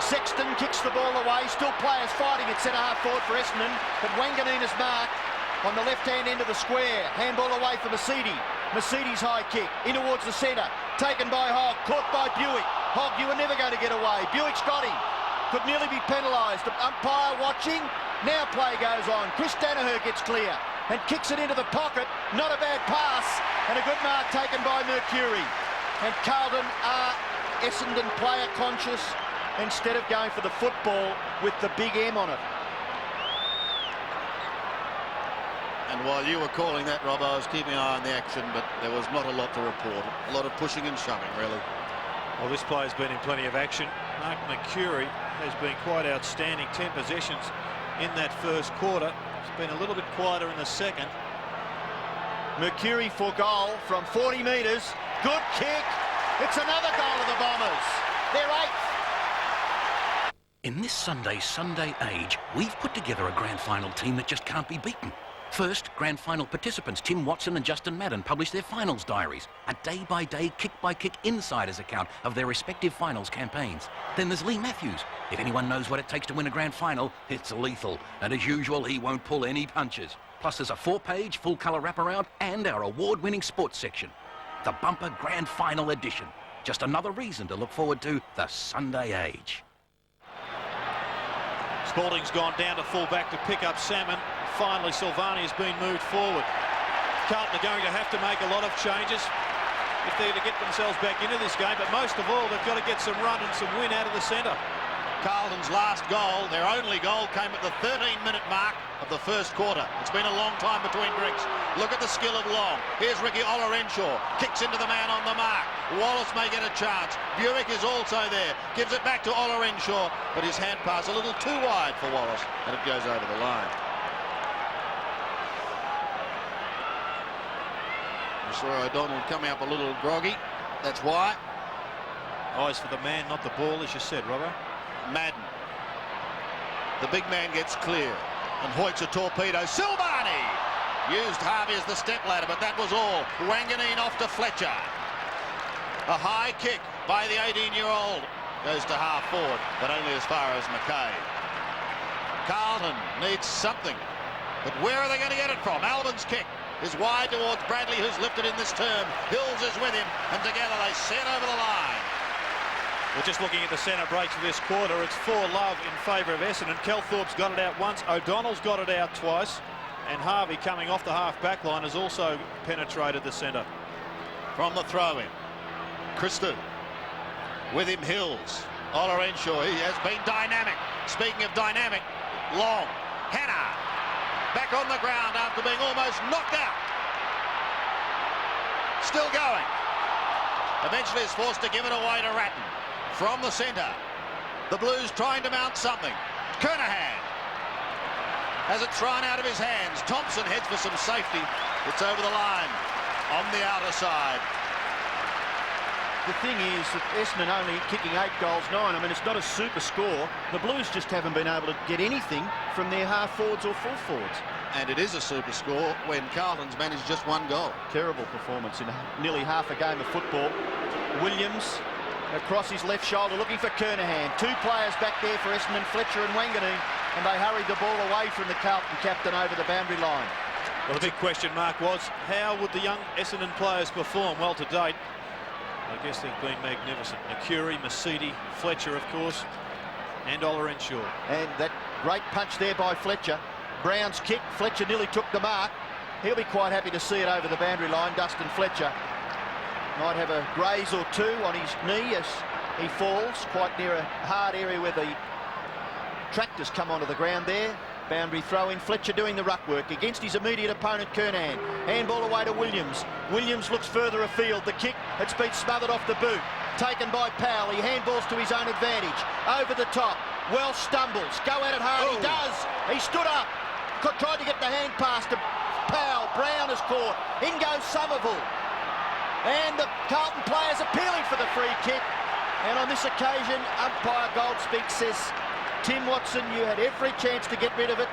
Sexton kicks the ball away. Still players fighting at centre half forward for Essendon. But Wanganeena's mark on the left-hand end of the square. Handball away for Mercedes. Mercedes high kick in towards the centre. Taken by Hogg. Caught by Buick. Hogg, you were never going to get away. Buick's got him. Could nearly be penalised. The umpire watching. Now play goes on. Chris Danaher gets clear and kicks it into the pocket. Not a bad pass. And a good mark taken by Mercury. And Carlton are Essendon player conscious instead of going for the football with the big M on it. And while you were calling that, Rob, I was keeping an eye on the action, but there was not a lot to report. A lot of pushing and shoving, really. Well, this player's been in plenty of action. Mark Mercury has been quite outstanding. 10 possessions in that first quarter. It's been a little bit quieter in the second. Mercury for goal from 40 metres. Good kick. It's another goal of the Bombers. They're 8th. In this Sunday age, we've put together a grand final team that just can't be beaten. First, grand final participants Tim Watson and Justin Madden published their finals diaries, a day-by-day, kick-by-kick insider's account of their respective finals campaigns. Then there's Lee Matthews. If anyone knows what it takes to win a grand final, it's lethal. And as usual, he won't pull any punches. Plus there's a 4-page full-colour wraparound and our award-winning sports section. The bumper grand final edition. Just another reason to look forward to the Sunday age. Spalding's gone down to full back to pick up Salmon. Finally, Silvani has been moved forward. Carlton are going to have to make a lot of changes if they're to get themselves back into this game, but most of all, they've got to get some run and some win out of the centre. Carlton's last goal, their only goal, came at the 13-minute mark of the first quarter. It's been a long time between drinks. Look at the skill of Long. Here's Ricky Olorenshaw. Kicks into the man on the mark. Wallace may get a chance. Buick is also there. Gives it back to Olorenshaw, but his hand pass a little too wide for Wallace, and it goes over the line. I saw O'Donnell coming up a little groggy. That's why. Eyes for the man, not the ball, as you said, Robbo. Madden. The big man gets clear. And Hoyt's a torpedo. Silvani used Harvey as the stepladder, but that was all. Wanganeen off to Fletcher. A high kick by the 18-year-old. Goes to half forward, but only as far as McKay. Carlton needs something. But where are they going to get it from? Albin's kick is wide towards Bradley, who's lifted in this term. Hills is with him, and together they send over the line. We're just looking at the centre breaks of this quarter. It's 4-love in favour of Essendon. Kelthorpe's got it out once. O'Donnell's got it out twice. And Harvey, coming off the half-back line, has also penetrated the centre. From the throw-in, Christou. With him, Hills. Ola Henshaw, he has been dynamic. Speaking of dynamic, Long. Hannah. Back on the ground after being almost knocked out. Still going. Eventually is forced to give it away to Ratton. From the centre. The Blues trying to mount something. Kernahan has it thrown out of his hands. Thompson heads for some safety. It's over the line on the outer side. The thing is that Essendon only kicking 8 goals, 9. I mean, it's not a super score. The Blues just haven't been able to get anything from their half-forwards or full-forwards. And it is a super score when Carlton's managed just 1 goal. Terrible performance in nearly half a game of football. Williams across his left shoulder looking for Kernahan. 2 players back there for Essendon, Fletcher and Wanganeen, and they hurried the ball away from the Carlton captain over the boundary line. Well, the big question mark was, how would the young Essendon players perform? Well, to date, I guess they've been magnificent. Mercuri, Masidi, Fletcher, of course, and Ola Henshaw. And that great punch there by Fletcher. Brown's kick. Fletcher nearly took the mark. He'll be quite happy to see it over the boundary line. Dustin Fletcher might have a graze or 2 on his knee as he falls quite near a hard area where the tractors come onto the ground there. Boundary throw-in. Fletcher doing the ruck work against his immediate opponent, Kernahan. Handball away to Williams. Williams looks further afield. The kick, it's been smothered off the boot. Taken by Powell. He handballs to his own advantage. Over the top. Welsh stumbles. Go at it hard. He does. He stood up. Tried to get the hand pass to Powell. Brown is caught. In goes Somerville. And the Carlton players appealing for the free kick. And on this occasion, umpire Goldspeak says, Tim Watson, you had every chance to get rid of it.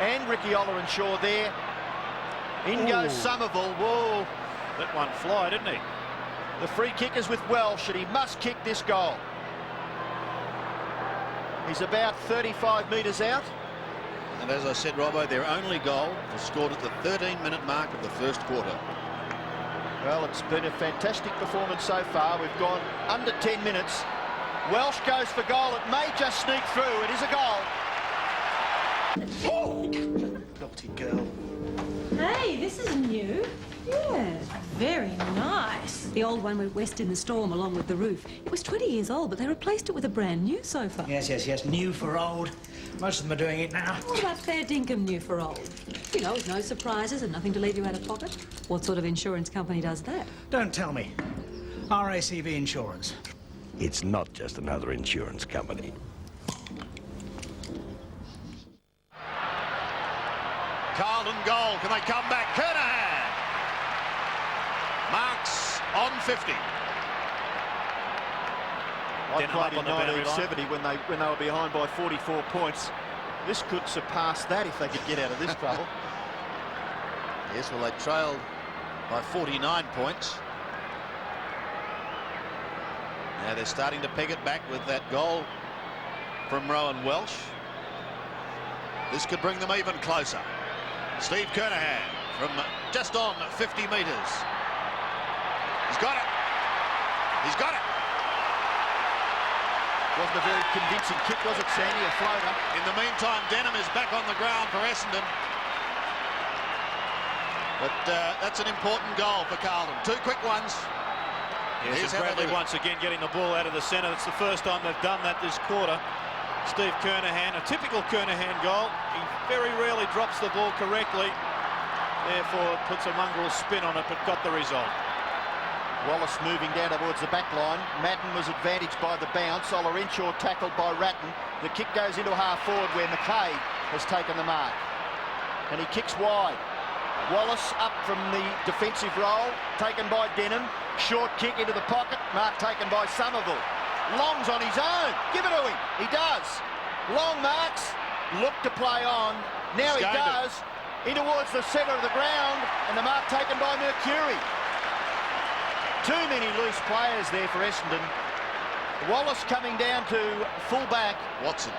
And Ricky Ola Henshaw there. In goes Somerville. Whoa. Let one fly, didn't he? The free kick is with Welsh, and he must kick this goal. He's about 35 metres out. And as I said, Robbo, their only goal was scored at the 13-minute mark of the first quarter. Well, it's been a fantastic performance so far. We've gone under 10 minutes. Welsh goes for goal. It may just sneak through. It is a goal. Oh! Naughty girl. Hey, this is new. Yeah, very nice. The old one went west in the storm along with the roof. It was 20 years old, but they replaced it with a brand new sofa. Yes. New for old. Most of them are doing it now. What about fair dinkum new for old? You know, with no surprises and nothing to leave you out of pocket. What sort of insurance company does that? Don't tell me. RACV Insurance. It's not just another insurance company. Carlton goal. Can they come back? Kernahan marks on 50. I played in 1970 when they were behind by 44 points. This could surpass that if they could get out of this trouble. Yes, well, they trailed by 49 points. Now they're starting to peg it back with that goal from Rowan Welsh. This could bring them even closer. Steve Kernahan from just on 50 metres. He's got it. He's got it. Wasn't a very convincing kick, was it, Sandy? A floater. In the meantime, Denham is back on the ground for Essendon. But that's an important goal for Carlton. 2 quick ones. Yes, Bradley once again getting the ball out of the centre. It's the first time they've done that this quarter. Steve Kernahan, a typical Kernahan goal. He very rarely drops the ball correctly. Therefore, puts a mongrel spin on it, but got the result. Wallace moving down towards the back line. Madden was advantaged by the bounce. Ola Henshaw tackled by Ratton. The kick goes into half forward where McKay has taken the mark. And he kicks wide. Wallace up from the defensive role, taken by Denham. Short kick into the pocket, mark taken by Somerville. Long's on his own. Give it to him. He does. Long marks. Look to play on. Now he does. In towards the centre of the ground, and the mark taken by Mercuri. Too many loose players there for Essendon. Wallace coming down to full-back. Watson.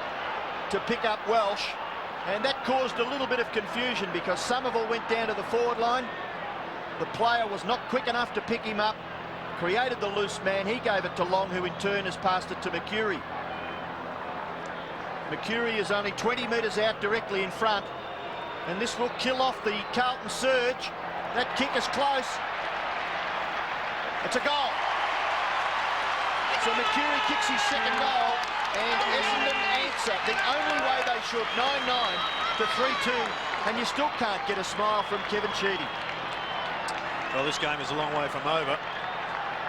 To pick up Welsh. And that caused a little bit of confusion because Somerville went down to the forward line. The player was not quick enough to pick him up. Created the loose man. He gave it to Long, who in turn has passed it to Mercuri. Mercuri is only 20 metres out directly in front. And this will kill off the Carlton surge. That kick is close. It's a goal. So McCurry kicks his second goal, and Essendon answer the only way they should, 9-9 to 3-2, and you still can't get a smile from Kevin Sheedy. Well, this game is a long way from over.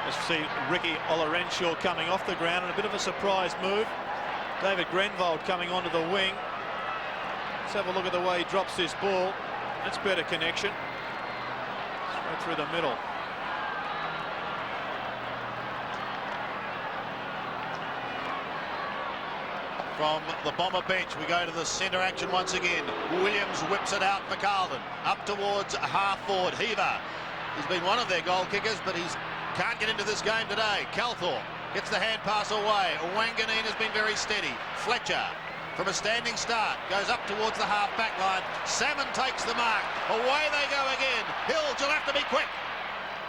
Let's see Ricky Olorenshaw coming off the ground, and a bit of a surprise move. David Grenvold coming onto the wing. Let's have a look at the way he drops this ball. That's better connection. Straight through the middle. From the Bomber bench, we go to the centre action once again. Williams whips it out for Carlton. Up towards half forward. Heaver. He's been one of their goal kickers, but he can't get into this game today. Calthorpe gets the hand pass away. Wanganeen has been very steady. Fletcher, from a standing start, goes up towards the half-back line. Salmon takes the mark. Away they go again. Hills, you'll have to be quick.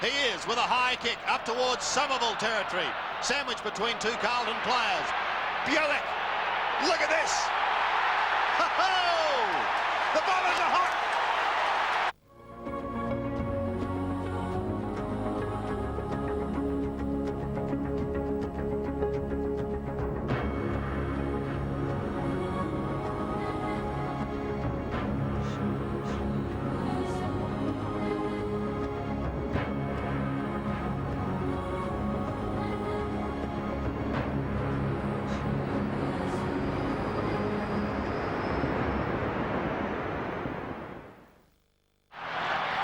He is with a high kick up towards Somerville territory. Sandwiched between two Carlton players. Bielik. Look at this! Ho-ho! The Bombers are hot!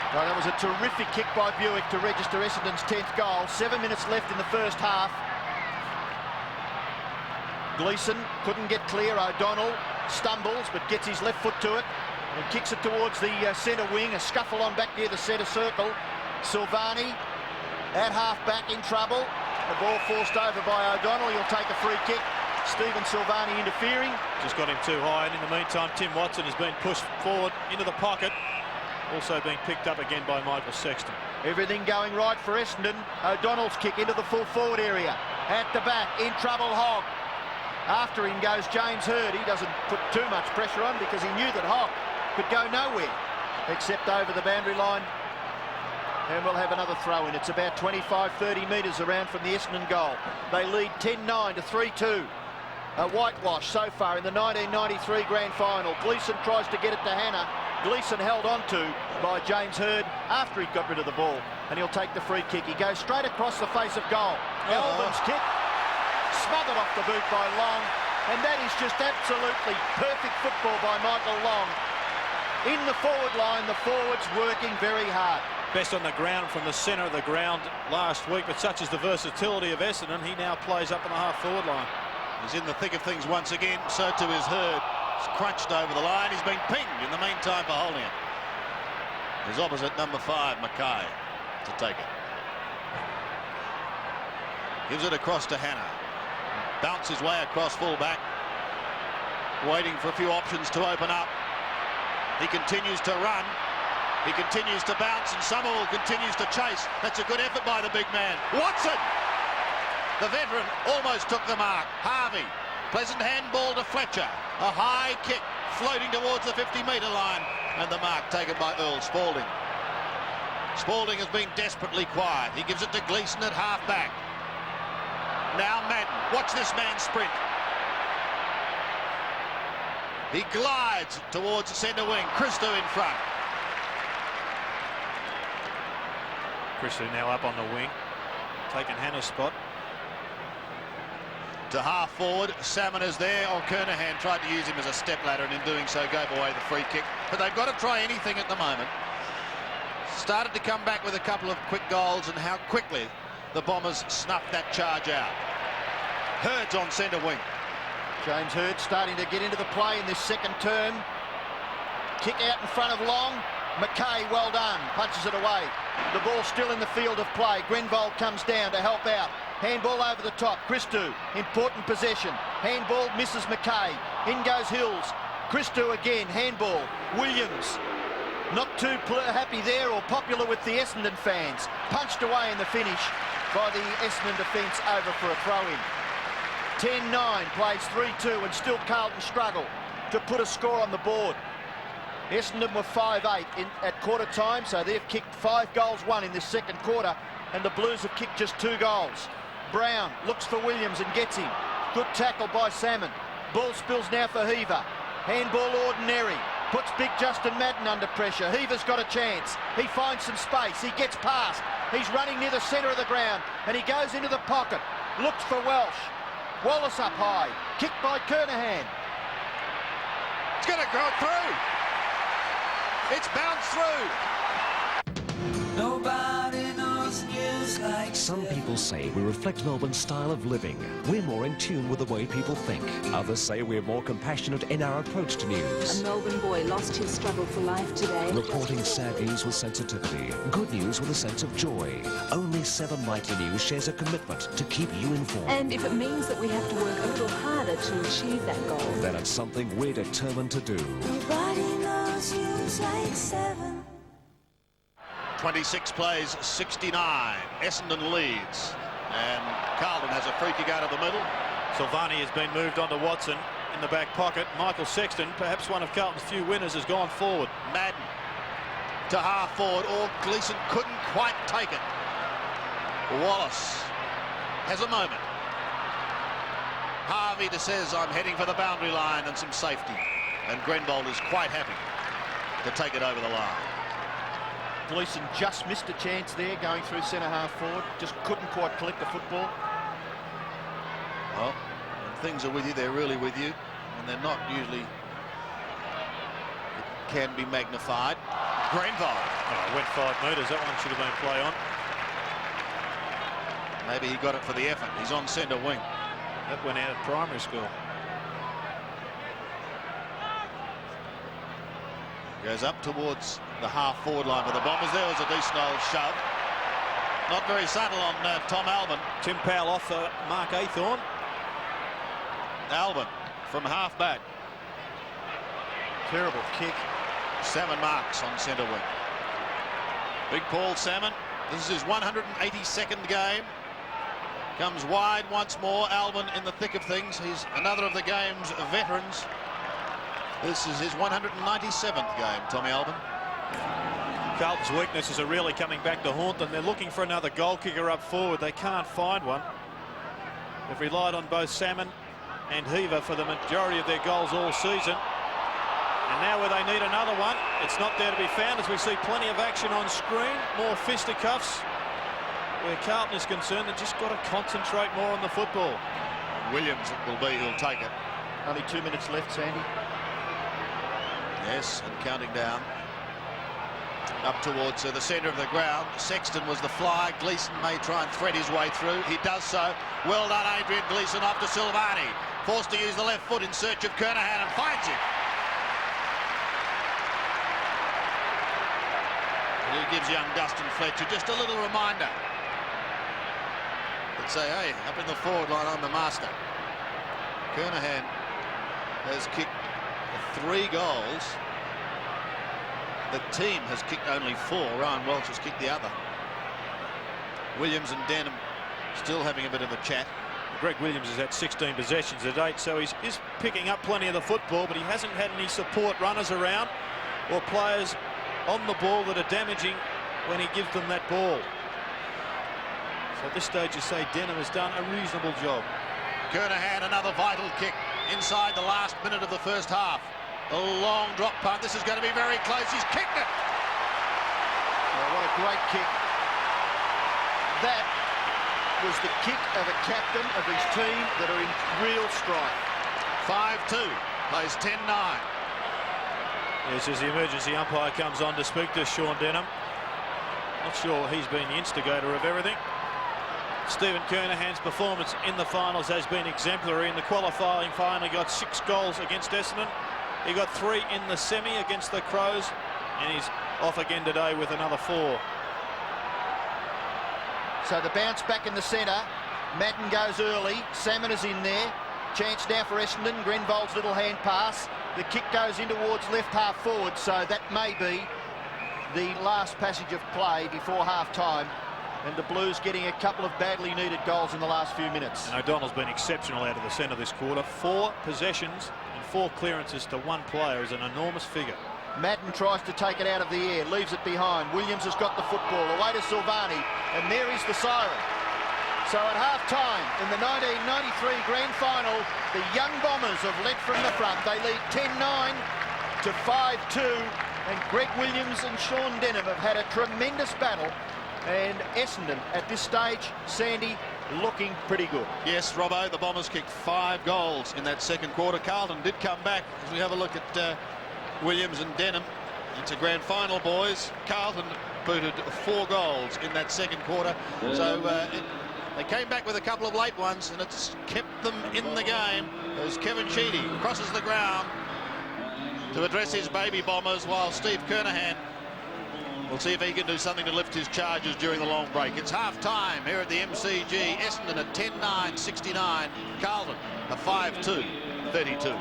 Well, that was a terrific kick by Buick to register Essendon's 10th goal. 7 minutes left in the first half. Gleeson couldn't get clear. O'Donnell stumbles but gets his left foot to it and kicks it towards the centre wing. A scuffle on back near the centre circle. Silvani at half-back in trouble. The ball forced over by O'Donnell. He'll take a free kick. Stephen Silvani interfering. Just got him too high, and in the meantime, Tim Watson has been pushed forward into the pocket. Also being picked up again by Michael Sexton. Everything going right for Essendon. O'Donnell's kick into the full forward area. At the back, in trouble, Hogg. After him goes James Hird. He doesn't put too much pressure on because he knew that Hogg could go nowhere except over the boundary line. And we'll have another throw in. It's about 25-30 metres around from the Essendon goal. They lead 10-9 to 3-2. A whitewash so far in the 1993 grand final. Gleeson tries to get it to Hannah. Gleeson held on to by James Hird after he got rid of the ball, and he'll take the free kick. He goes straight across the face of goal. Elvin's kick, smothered off the boot by Long, and that is just absolutely perfect football by Michael Long. In the forward line, the forwards working very hard. Best on the ground from the centre of the ground last week, but such is the versatility of Essendon, he now plays up on the half-forward line. He's in the thick of things once again, so too is Hird. He's crunched over the line. He's been pinged in the meantime for holding it. His opposite, number 5, Mackay, to take it. Gives it across to Hannah. Bounce his way across full-back. Waiting for a few options to open up. He continues to run. He continues to bounce, and Somerville continues to chase. That's a good effort by the big man. Watson! The veteran almost took the mark. Harvey. Pleasant handball to Fletcher. A high kick floating towards the 50-metre line. And the mark taken by Earl Spalding. Spalding has been desperately quiet. He gives it to Gleeson at half-back. Now Madden. Watch this man sprint. He glides towards the centre wing. Christo in front. Christo now up on the wing, taking Hannah's spot. To half forward, Salmon is there. Kernahan tried to use him as a step ladder, and in doing so gave away the free kick. But they've got to try anything at the moment. Started to come back with a couple of quick goals, and how quickly the Bombers snuffed that charge out. Hird's on centre wing. James Hird starting to get into the play in this second term. Kick out in front of Long. Mackay, well done, punches it away. The ball still in the field of play. Grenvold comes down to help out. Handball over the top. Christou, important possession. Handball misses Mackay. In goes Hills. Christou again, handball. Williams, not too happy there or popular with the Essendon fans. Punched away in the finish by the Essendon defence over for a throw-in. 10-9, plays 3-2, and still Carlton struggle to put a score on the board. Essendon were 5-8 at quarter time, so they've kicked 5 goals, 1 in this second quarter, and the Blues have kicked just 2 goals. Brown looks for Williams and gets him. Good tackle by Salmon. Ball spills now for Heaver. Handball ordinary. Puts big Justin Madden under pressure. Heaver's got a chance. He finds some space. He gets past. He's running near the centre of the ground, and he goes into the pocket. Looks for Welsh. Wallace up high. Kicked by Kernahan. It's going to go through. It's bounced through. Nobody knows news like Some people say we reflect Melbourne's style of living. We're more in tune with the way people think. Others say we're more compassionate in our approach to news. A Melbourne boy lost his struggle for life today. Reporting sad news with sensitivity. Good news with a sense of joy. Only 7 Nightly News shares a commitment to keep you informed. And if it means that we have to work a little harder to achieve that goal, then it's something we're determined to do. Nobody knows news like 7. 26 plays, 69. Essendon leads. And Carlton has a free kick out of the middle. Silvani has been moved on to Watson in the back pocket. Michael Sexton, perhaps one of Carlton's few winners, has gone forward. Madden to half forward. Or Gleeson couldn't quite take it. Wallace has a moment. Harvey says, I'm heading for the boundary line and some safety. And Grenbold is quite happy to take it over the line. Gleeson just missed a chance there going through centre half forward. Just couldn't quite collect the football. Well, when things are with you, they're really with you. And they're not usually. It can be magnified. Grenbold. Oh, went 5 metres. That one should have been play on. Maybe he got it for the effort. He's on centre wing. That went out of primary school. Goes up towards the half-forward line for the Bombers. There was a decent old shove. Not very subtle on Tom Albin. Tim Powell off Mark Aythorne. Albin from half-back. Terrible kick. 7 marks on centre wing. Big Paul Salmon. This is his 182nd game. Comes wide once more. Albin in the thick of things. He's another of the game's veterans. This is his 197th game, Tommy Albin. Carlton's weaknesses are really coming back to haunt them. They're looking for another goal kicker up forward. They can't find one. They've relied on both Salmon and Heaver for the majority of their goals all season. And now where they need another one, it's not there to be found, as we see plenty of action on screen. More fisticuffs. Where Carlton is concerned, they've just got to concentrate more on the football. Williams it will be, he'll take it. Only 2 minutes left, Sandy. Yes, and counting down. Up towards the centre of the ground. Sexton was the fly. Gleeson may try and thread his way through. He does so. Well done, Adrian Gleeson, off to Silvani. Forced to use the left foot in search of Kernahan and finds him. Who gives young Dustin Fletcher just a little reminder. But say, hey, up in the forward line, I'm the master. Kernahan has kicked 3 goals. The team has kicked only 4. Ryan Welch has kicked the other. Williams and Denham still having a bit of a chat. Greg Williams has had 16 possessions to date, so he's picking up plenty of the football, but he hasn't had any support runners around or players on the ball that are damaging when he gives them that ball. So at this stage, you say Denham has done a reasonable job. Kernahan, another vital kick inside the last minute of the first half. A long drop punt. This is going to be very close. He's kicked it. Oh, what a great kick. That was the kick of a captain of his team that are in real strife. 5-2. Plays 10-9. Yes, as the emergency umpire comes on to speak to Sean Denham. Not sure he's been the instigator of everything. Stephen Kernahan's performance in the finals has been exemplary. In the qualifying final, he got 6 goals against Essendon. He got 3 in the semi against the Crows, and he's off again today with another 4. So the bounce back in the centre. Madden goes early. Salmon is in there. Chance now for Essendon. Grenvold's little hand pass. The kick goes in towards left half forward, so that may be the last passage of play before half-time. And the Blues getting a couple of badly needed goals in the last few minutes. And O'Donnell's been exceptional out of the centre this quarter. 4 possessions and 4 clearances to 1 player is an enormous figure. Madden tries to take it out of the air, leaves it behind. Williams has got the football, away to Silvani, and there is the siren. So at half-time in the 1993 Grand Final, the young Bombers have led from the front. They lead 10-9 to 5-2, and Greg Williams and Sean Denham have had a tremendous battle. And Essendon, at this stage, Sandy, looking pretty good. Yes, Robbo, the Bombers kicked 5 goals in that second quarter. Carlton did come back. As we have a look at Williams and Denham, it's a grand final, boys. Carlton booted 4 goals in that second quarter. So they came back with a couple of late ones, and it's kept them in the game as Kevin Sheedy crosses the ground to address his baby Bombers, while Steve Kernahan will see if he can do something to lift his charges during the long break. It's half-time here at the MCG. Essendon at 10-9-69. Carlton a 5-2-32.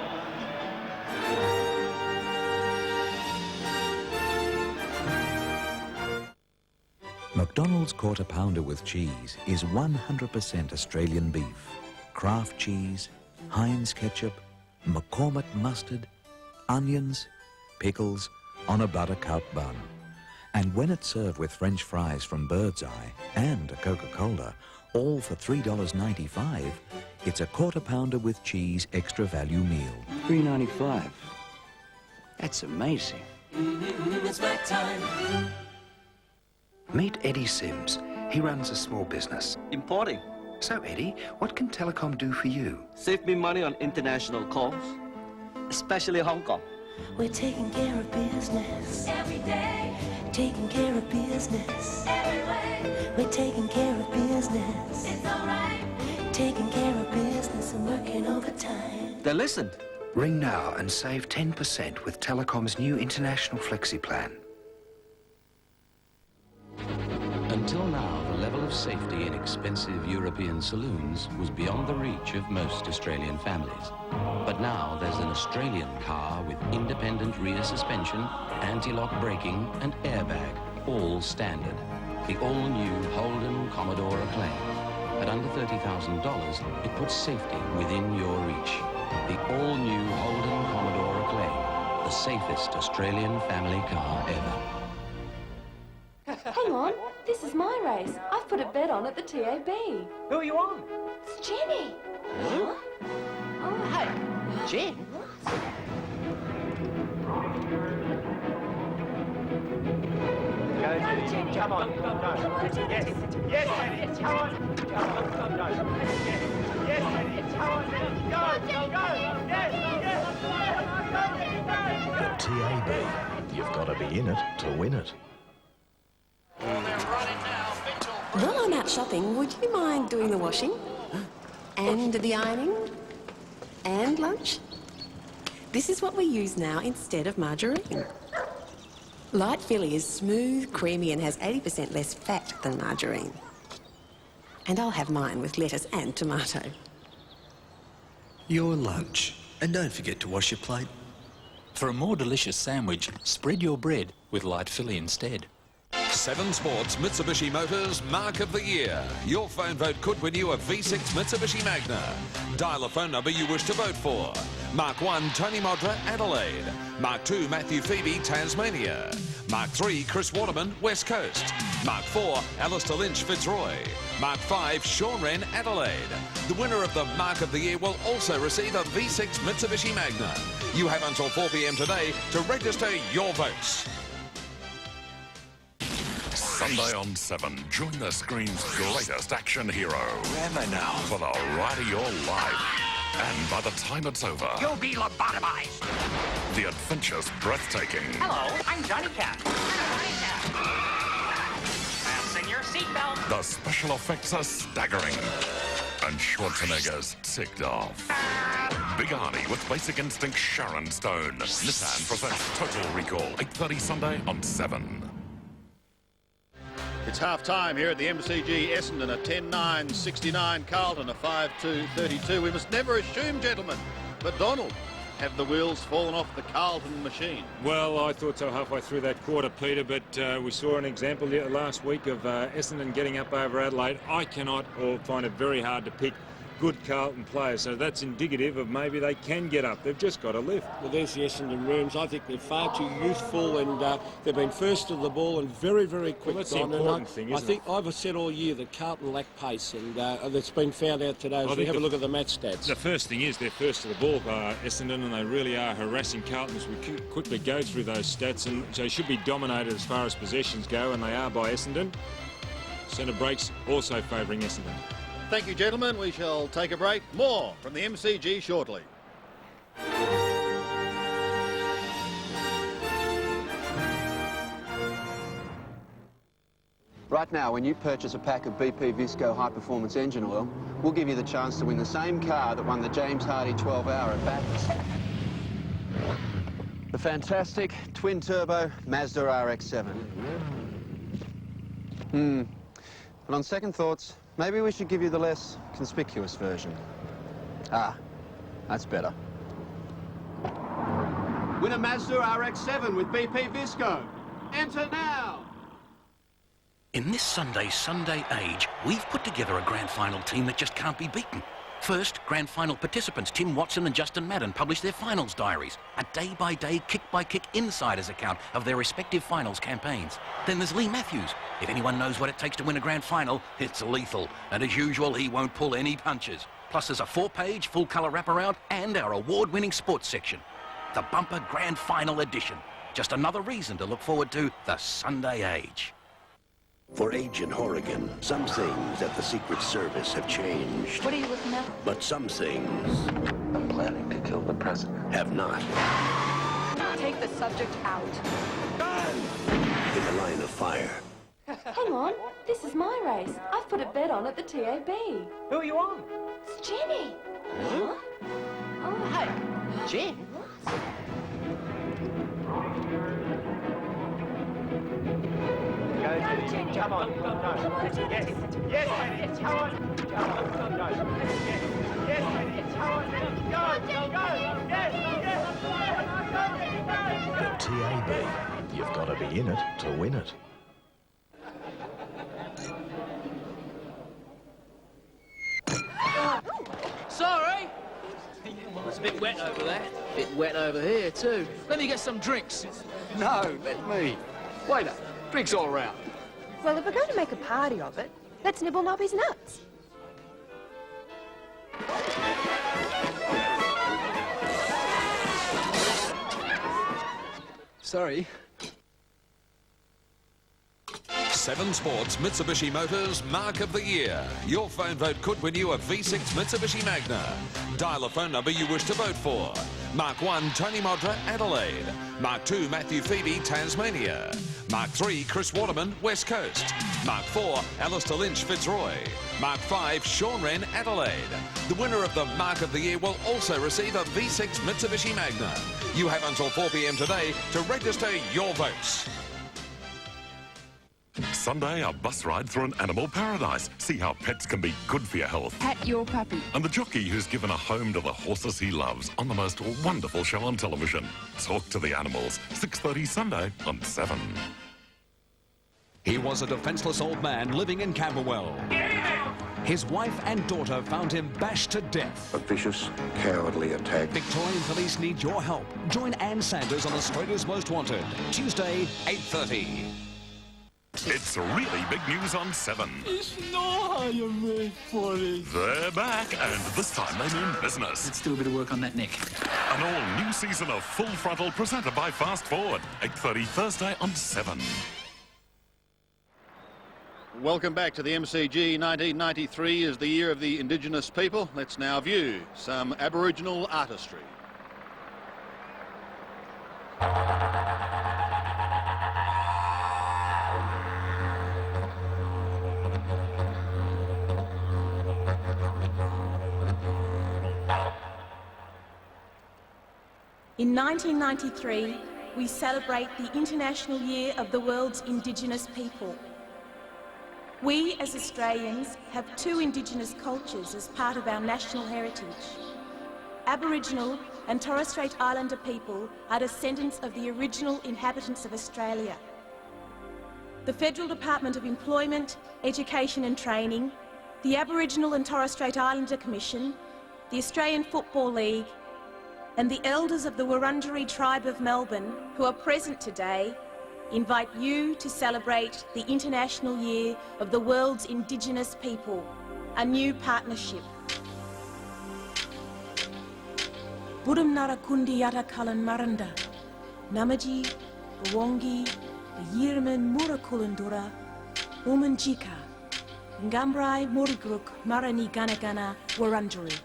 McDonald's Quarter Pounder with cheese is 100% Australian beef, Kraft cheese, Heinz ketchup, McCormick mustard, onions, pickles on a buttercup bun. And when it's served with French fries from Bird's Eye and a Coca-Cola, all for $3.95, it's a Quarter Pounder with cheese extra value meal. $3.95. That's amazing. It's back time. Meet Eddie Sims. He runs a small business. Importing. So, Eddie, what can Telecom do for you? Save me money on international calls, especially Hong Kong. We're taking care of business every day. Taking care of business every way. We're taking care of business. It's all right. Taking care of business and working overtime. They listened. Ring now and save 10% with Telecom's new international flexi plan. Until now, the level of safety in expensive European saloons was beyond the reach of most Australian families. But now there's an Australian car with independent rear suspension, anti-lock braking and airbag, all standard. The all-new Holden Commodore Acclaim. At under $30,000, it puts safety within your reach. The all-new Holden Commodore Acclaim, the safest Australian family car ever. Hang on, this is my race. I've put a bet on at the TAB. Who are you on? It's Jenny. Huh? Oh, Hey, Jen. Go, Jenny. Come on. Yes. Yes, Jenny. Come on. Come on. Yes, Jenny. Come on. Go. Yes. The TAB. You've got to be in it to win it. While I'm out shopping, would you mind doing the washing? And the ironing? And lunch? This is what we use now instead of margarine. Light Philly is smooth, creamy and has 80% less fat than margarine. And I'll have mine with lettuce and tomato. Your lunch. And don't forget to wash your plate. For a more delicious sandwich, spread your bread with Light Philly instead. 7 Sports Mitsubishi Motors Mark of the Year. Your phone vote could win you a V6 Mitsubishi Magna. Dial a phone number you wish to vote for. Mark 1, Tony Modra, Adelaide. Mark 2, Matthew Phoebe, Tasmania. Mark 3, Chris Waterman, West Coast. Mark 4, Alistair Lynch, Fitzroy. Mark 5, Sean Wren, Adelaide. The winner of the Mark of the Year will also receive a V6 Mitsubishi Magna. You have until 4 p.m. today to register your votes. Sunday on 7, join the screen's greatest action hero. Where am I now? For the ride of your life. And by the time it's over, You'll be lobotomized. the adventure's breathtaking. Hello, I'm Johnny Cat. Fasten your seatbelt. The special effects are staggering. And Schwarzenegger's ticked off. Big Arnie with Basic Instinct Sharon Stone. Nissan presents Total Recall, 8:30 Sunday on 7. It's half-time here at the MCG. Essendon a 10-9-69. Carlton a 5-2-32. We must never assume, gentlemen, but Donald, have the wheels fallen off the Carlton machine? Well, I thought so halfway through that quarter, Peter, but we saw an example last week of Essendon getting up over Adelaide. I cannot or find it very hard to pick good Carlton players, so that's indicative of maybe they can get up. They've just got a lift. Well, there's the Essendon Rooms. I think they're far too youthful, and they've been first to the ball and very, very quick. Well, that's the important thing, isn't it? I've said all year that Carlton lack pace, and that's been found out today as we have a look at the match stats. The first thing is they're first to the ball, Essendon, and they really are harassing Carlton as we quickly go through those stats, and they should be dominated as far as possessions go, and they are by Essendon. Centre breaks also favouring Essendon. Thank you, gentlemen. We shall take a break. More from the MCG shortly. Right now, when you purchase a pack of BP Visco High Performance Engine Oil, we'll give you the chance to win the same car that won the James Hardy 12-hour at Bathurst. The fantastic twin-turbo Mazda RX-7. But on second thoughts, maybe we should give you the less conspicuous version. Ah, that's better. Win a Mazda RX-7 with BP Visco. Enter now! In this Sunday age, we've put together a grand final team that just can't be beaten. First, grand final participants Tim Watson and Justin Madden published their finals diaries, a day-by-day, kick-by-kick insider's account of their respective finals campaigns. Then there's Lee Matthews. If anyone knows what it takes to win a grand final, it's lethal. And as usual, he won't pull any punches. Plus there's a 4-page, full-colour wraparound and our award-winning sports section. The Bumper Grand Final Edition. Just another reason to look forward to the Sunday age. For Agent Horrigan, some things at the Secret Service have changed. What are you looking at? But some things... I'm planning to kill the president. ...have not. Take the subject out. In the line of fire. Hang on, this is my race. I've put a bet on at the TAB. Who are you on? It's Jenny. Huh? Oh, Hey, Jen. Go, Jenny. Come on. Yes, Jenny. Come on. Yes, Jenny. Come on. The TAB. You've got to be in it to win it. Sorry. It's a bit wet over there. Bit wet over here too. Let me get some drinks. No, let me. Waiter, drinks all around. Well, if we're going to make a party of it, let's nibble Nobby's nuts. Sorry. 7 Sports Mitsubishi Motors Mark of the Year. Your phone vote could win you a V6 Mitsubishi Magna. Dial a phone number you wish to vote for. Mark 1, Tony Modra, Adelaide. Mark 2, Matthew Phoebe, Tasmania. Mark 3, Chris Waterman, West Coast. Mark 4, Alistair Lynch, Fitzroy. Mark 5, Sean Wren, Adelaide. The winner of the Mark of the Year will also receive a V6 Mitsubishi Magna. You have until 4 p.m. today to register your votes. Sunday, a bus ride through an animal paradise. See how pets can be good for your health. Pat your puppy. And the jockey who's given a home to the horses he loves on the most wonderful show on television. Talk to the Animals, 6:30 Sunday on 7. He was a defenceless old man living in Camberwell. His wife and daughter found him bashed to death. A vicious, cowardly attack. Victorian police need your help. Join Ann Sanders on Australia's Most Wanted, Tuesday, 8:30. It's really big news on 7. It's not how you made for it. They're back, and this time they mean business. Let's do a bit of work on that neck. An all-new season of Full Frontal presented by Fast Forward, 8:30 Thursday on 7. Welcome back to the MCG. 1993 is the year of the Indigenous people. Let's now view some Aboriginal artistry. In 1993, we celebrate the International Year of the World's Indigenous People. We, as Australians, have 2 Indigenous cultures as part of our national heritage. Aboriginal and Torres Strait Islander people are descendants of the original inhabitants of Australia. The Federal Department of Employment, Education and Training the Aboriginal and Torres Strait Islander Commission, the Australian Football League, and the elders of the Wurundjeri tribe of Melbourne, who are present today, invite you to celebrate the International Year of the World's Indigenous People, a new partnership. Budum Narakundi Yata Kalan Maranda, Namaji, Bawongi, Yirman Murakulundura, Umanjika, Ngambrai Murigruk Marani Ganagana Wurundjeri.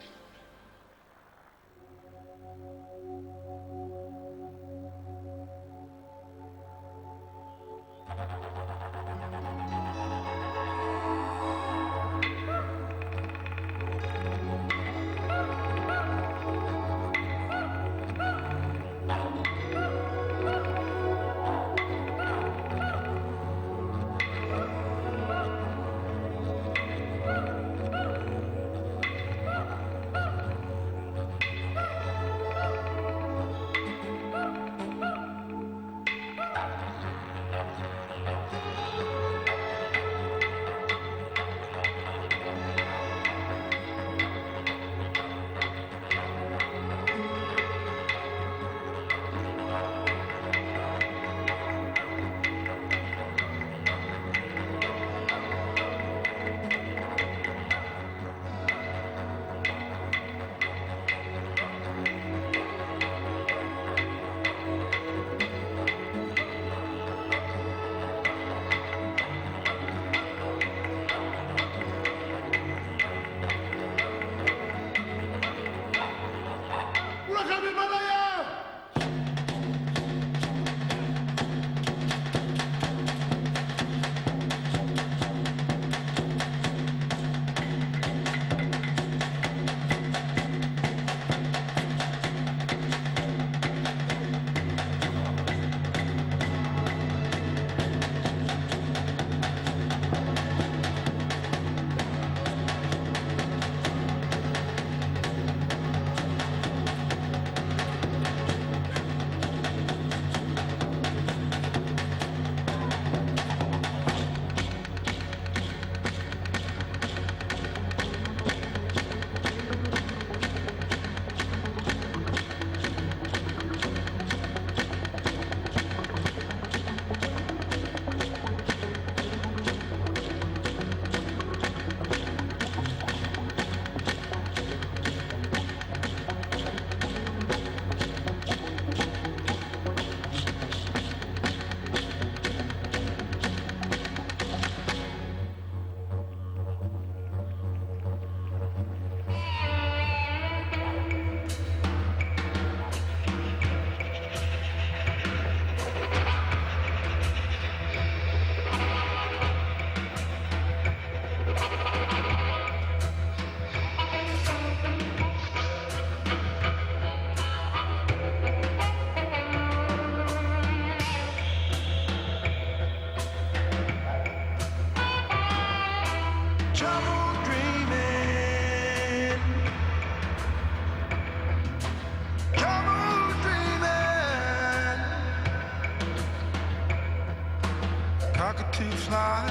Cockatoo fly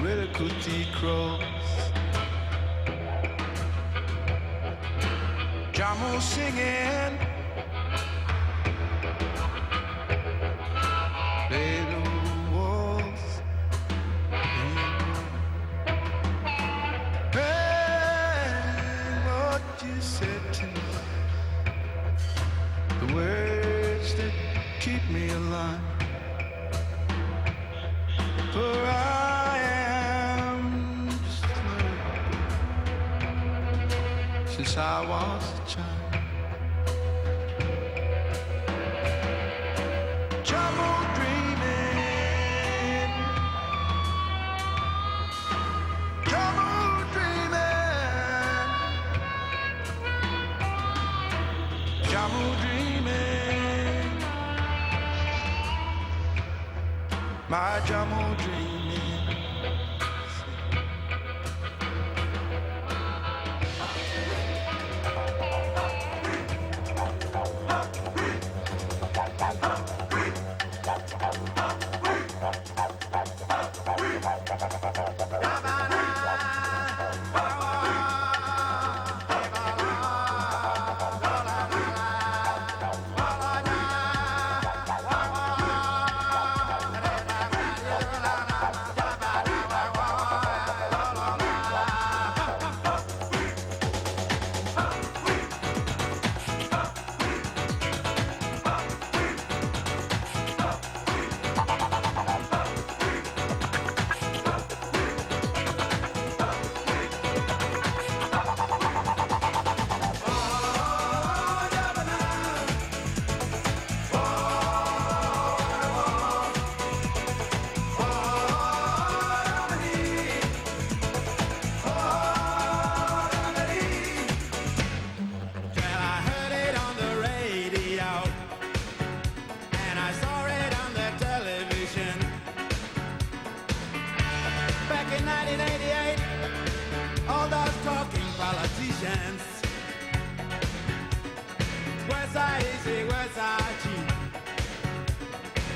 with a cootie crows, Jamo singing, little wolves. Hey, what you said to me, the words that keep me alive, for I am just learning since I was a child. Trouble dreaming, trouble dreaming, trouble dreaming, my trouble dreaming.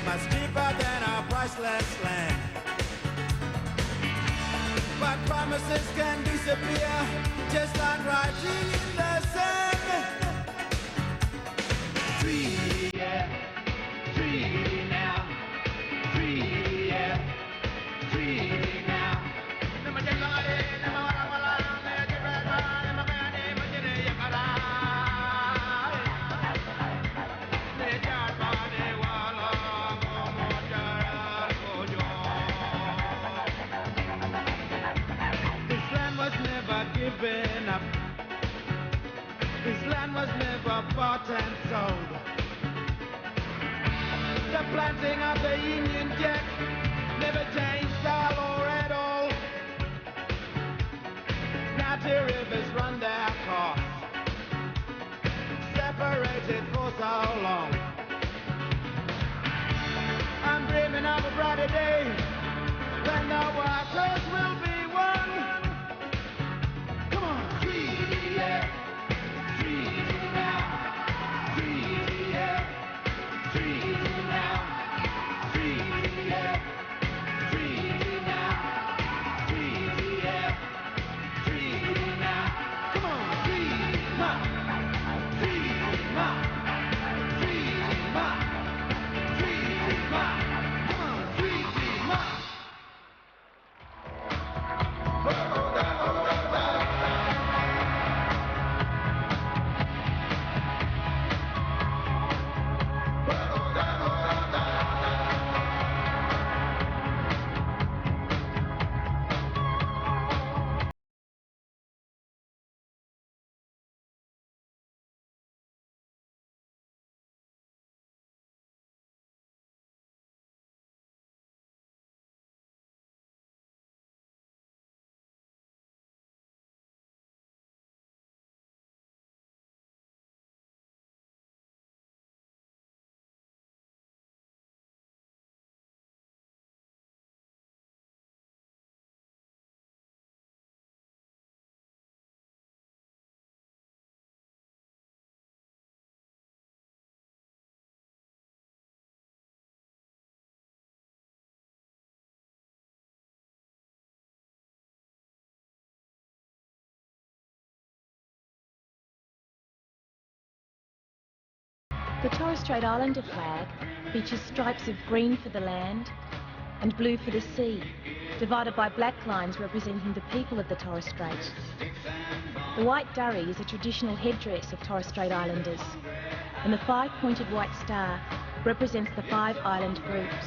much deeper than our priceless land. But promises can disappear, just like writing in the sand. Free, yeah, free now, free, yeah, free now. This land was never given up. This land was never bought and sold. The planting of the Union Jack never changed style or at all. Now the rivers run their course, separated for so long. I'm dreaming of a brighter day when the waters will be one. Come on, free, yeah, free now, free, yeah, free now, free, yeah, free now, free, yeah, free now. Come on, free ma, free ma, free ma, free ma. Come on, free ma. The Torres Strait Islander flag features stripes of green for the land and blue for the sea, divided by black lines representing the people of the Torres Strait. The white durry is a traditional headdress of Torres Strait Islanders, and the five-pointed white star represents the 5 island groups.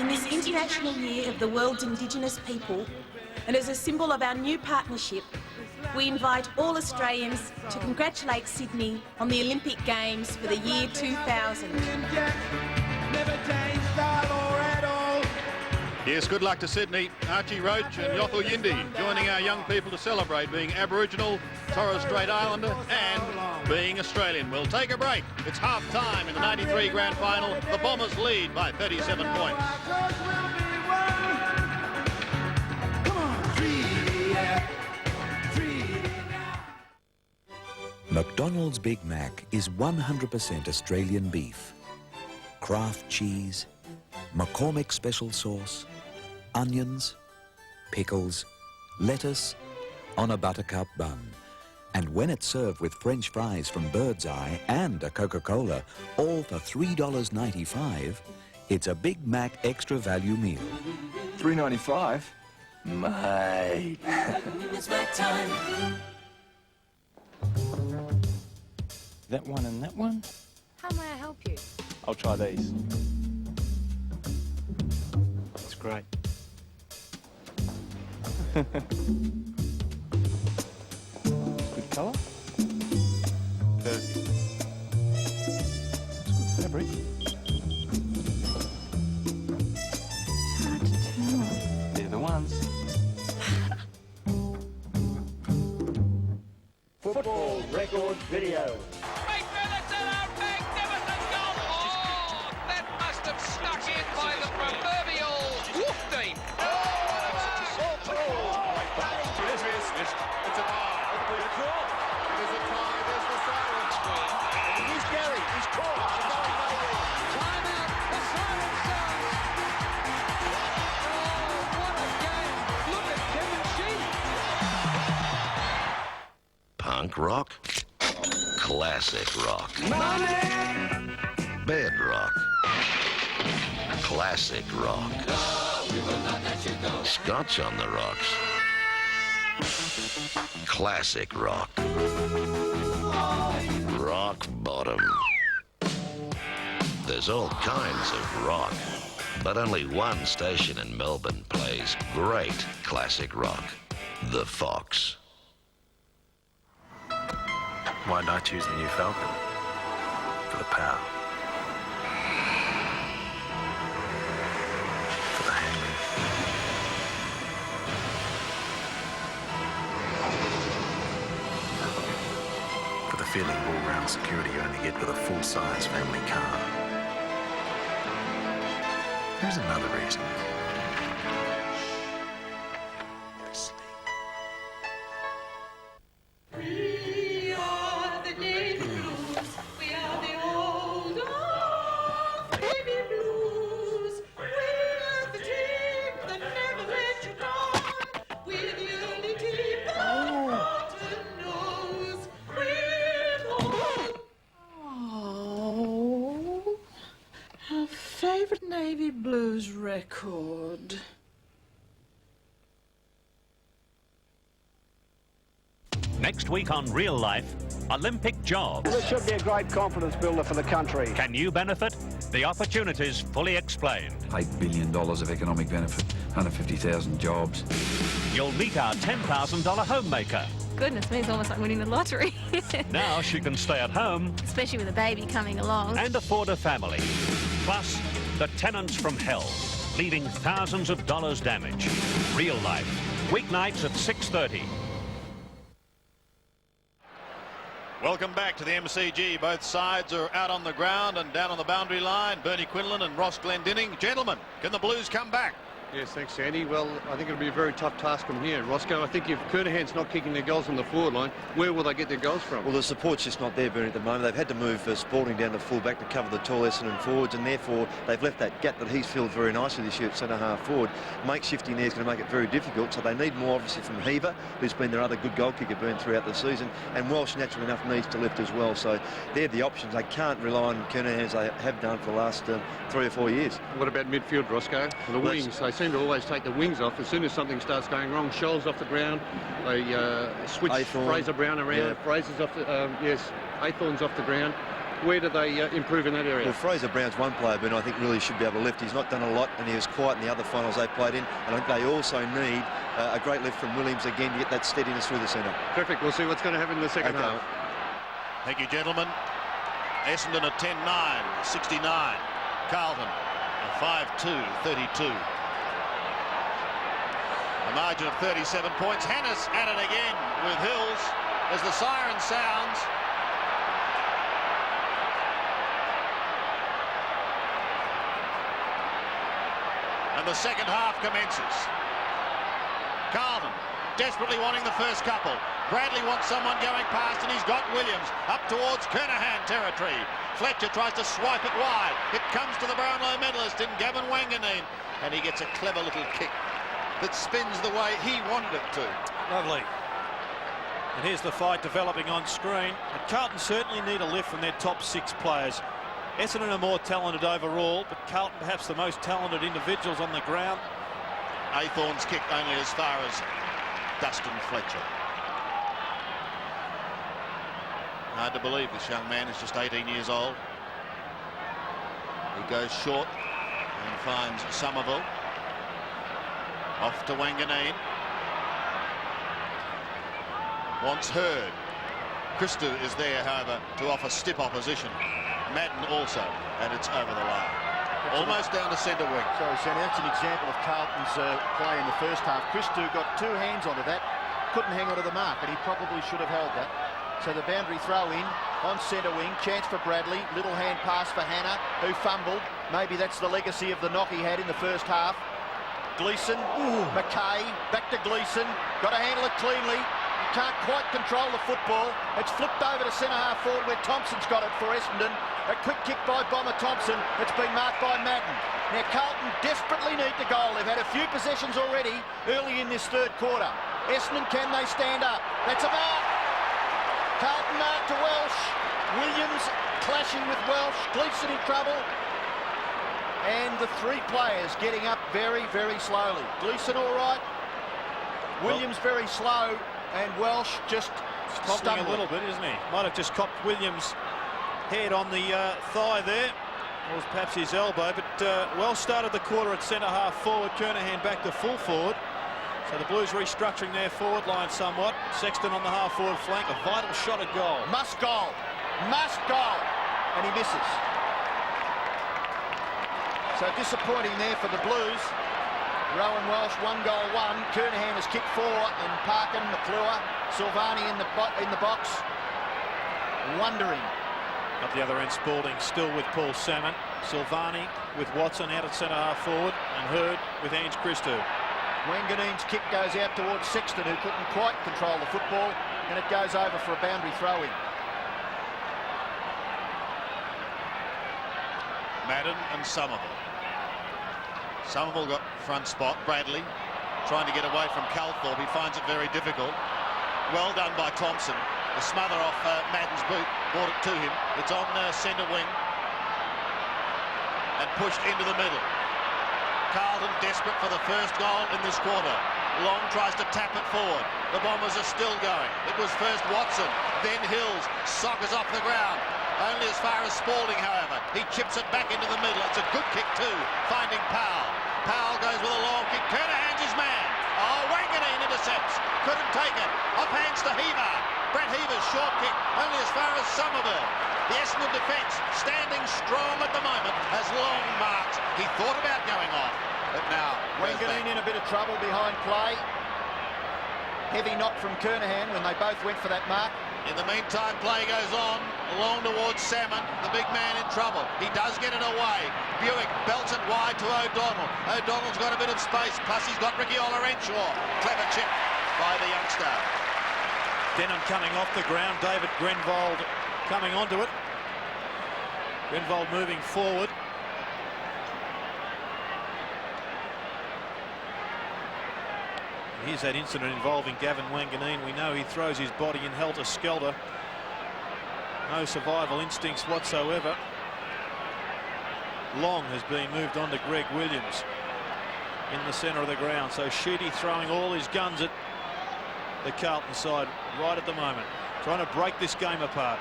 in this International Year of the World's Indigenous People, and as a symbol of our new partnership, we invite all Australians to congratulate Sydney on the Olympic Games for the year 2000. Yes, good luck to Sydney. Archie Roach and Yothel Yindi joining our young people to celebrate being Aboriginal, Torres Strait Islander and being Australian. We'll take a break. It's half time in the 93 Grand Final. The Bombers lead by 37 points. McDonald's Big Mac is 100% Australian beef. Kraft cheese, McCormick special sauce, onions, pickles, lettuce on a buttercup bun. And when it's served with French fries from Bird's Eye and a Coca-Cola, all for $3.95, it's a Big Mac extra value meal. $3.95? Mate. It's Mac time. That one and that one? How may I help you? I'll try these. It's great. Good colour. Perfect. It's good fabric. Hard to tell. They're the ones. Football record video. That must have snuck in by the proverbial woof deep. It's a tie. It is a tie. There's the silence. And here's Gary. He's caught. They're going nowhere. Time out. The silence sounds. Oh, what a game. Look at Kevin Sheedy. Punk rock? Classic rock. Money! Bedrock. Classic rock. Scotch on the rocks. Classic rock. Rock bottom. There's all kinds of rock, but only one station in Melbourne plays great classic rock. The Fox. Why did I choose the new Falcon? For the power. For the handling. For the feeling of all-round security you only get with a full-size family car. There's another reason. Favourite Navy Blues record. Next week on Real Life, Olympic jobs. This should be a great confidence builder for the country. Can you benefit? The opportunities fully explained. $8 billion of economic benefit, 150,000 jobs. You'll meet our $10,000 homemaker. Goodness me, it's almost like winning the lottery. Now she can stay at home. Especially with a baby coming along. And afford a family. Plus, the tenants from hell, leaving thousands of dollars damage. Real Life, weeknights at 6:30. Welcome back to the MCG. Both sides are out on the ground and down on the boundary line. Bernie Quinlan and Ross Glendinning. Gentlemen, can the Blues come back? Yes, thanks, Sandy. Well, I think it'll be a very tough task from here. Roscoe, I think if Kernahan's not kicking their goals on the forward line, where will they get their goals from? Well, the support's just not there, Bernie, at the moment. They've had to move Spalding down to full-back to cover the tall Essendon forwards, and therefore they've left that gap that he's filled very nicely this year at centre-half forward. Makeshifting there is going to make it very difficult, so they need more, obviously, from Heaver, who's been their other good goal kicker burn throughout the season, and Welsh, naturally enough, needs to lift as well. So they're the options. They can't rely on Kernahan as they have done for the last 3 or 4 years. What about midfield, Roscoe? The wings, they seem to always take the wings off. As soon as something starts going wrong, Scholl's off the ground, they switch Fraser Brown around, Fraser's off the, Aythorne's off the ground. Where do they improve in that area? Well, Fraser Brown's one player, but I think really should be able to lift. He's not done a lot, and he was quiet in the other finals they played in. And I think they also need a great lift from Williams again to get that steadiness through the centre. Perfect. We'll see what's going to happen in the second half. Thank you, gentlemen. Essendon at 10-9, 69. Carlton, 5-2, 32. A margin of 37 points. Hannes at it again with Hills as the siren sounds. And the second half commences. Carlton desperately wanting the first couple. Bradley wants someone going past, and he's got Williams up towards Kernahan territory. Fletcher tries to swipe it wide. It comes to the Brownlow medalist in Gavin Wanganeen, and he gets a clever little kick that spins the way he wanted it to. Lovely. And here's the fight developing on screen. And Carlton certainly need a lift from their top 6 players. Essendon are more talented overall, but Carlton perhaps the most talented individuals on the ground. Athorn's kick only as far as Dustin Fletcher. Hard to believe this young man is just 18 years old. He goes short and finds Somerville. Off to Wanganeen. Wants Hurd. Christou is there, however, to offer stiff opposition. Madden also, and it's over the line. Almost down to centre wing. Sorry, Sandy, that's an example of Carlton's play in the first half. Christou got 2 hands onto that, couldn't hang onto the mark, and he probably should have held that. So the boundary throw in on centre wing, chance for Bradley, little hand pass for Hannah, who fumbled. Maybe that's the legacy of the knock he had in the first half. Gleeson, McKay, back to Gleeson, got to handle it cleanly. Can't quite control the football. It's flipped over to centre-half forward where Thompson's got it for Essendon. A quick kick by Bomber Thompson. It's been marked by Madden. Now Carlton desperately need the goal. They've had a few possessions already early in this third quarter. Essendon, can they stand up? That's about. Carlton mark to Welsh. Williams clashing with Welsh. Gleeson in trouble. And the 3 players getting up very, very slowly. Gleeson all right. Williams very slow. And Welsh just stumbling a little bit, isn't he? Might have just copped Williams' head on the thigh there. Or was perhaps his elbow, but Welsh started the quarter at centre-half forward. Kernahan back to full forward. So the Blues restructuring their forward line somewhat. Sexton on the half-forward flank. A vital shot at goal. Must goal. Must goal. And he misses. So disappointing there for the Blues. Rowan Welsh 1-1. Kernahan has kicked 4, and Parkin, McClure, Silvani in the box. Wondering. Up the other end, Spalding still with Paul Salmon. Silvani with Watson out at centre-half forward, and Hurd with Ange Christou. Wanganeen's kick goes out towards Sexton, who couldn't quite control the football, and it goes over for a boundary throw-in. Madden and Somerville. Somerville got front spot. Bradley trying to get away from Calthorpe. He finds it very difficult. Well done by Thompson. The smother off Madden's boot brought it to him. It's on centre wing and pushed into the middle. Carlton desperate for the first goal in this quarter. Long tries to tap it forward. The Bombers are still going. It was first Watson, then Hills. Sockers off the ground. Only as far as Spalding, however. He chips it back into the middle. It's a good kick too, finding Powell. Powell goes with a long kick. Kernahan's his man. Oh, Wanganeen intercepts. Couldn't take it. Off hands to Heaver. Brett Heaver's short kick only as far as Somerville. The Essendon defence standing strong at the moment as Long marks. He thought about going off, but now Wanganeen in a bit of trouble behind play. Heavy knock from Kernahan when they both went for that mark. In the meantime, play goes on, along towards Salmon, the big man in trouble. He does get it away. Buick belts it wide to O'Donnell. O'Donnell's got a bit of space, plus he's got Ricky Olorenshaw. Clever chip by the youngster. Denham coming off the ground. David Grenvold coming onto it. Grenvold moving forward. Here's that incident involving Gavin Wanganeen. We know he throws his body in helter-skelter. No survival instincts whatsoever. Long has been moved on to Greg Williams in the centre of the ground. So Sheedy throwing all his guns at the Carlton side right at the moment, trying to break this game apart.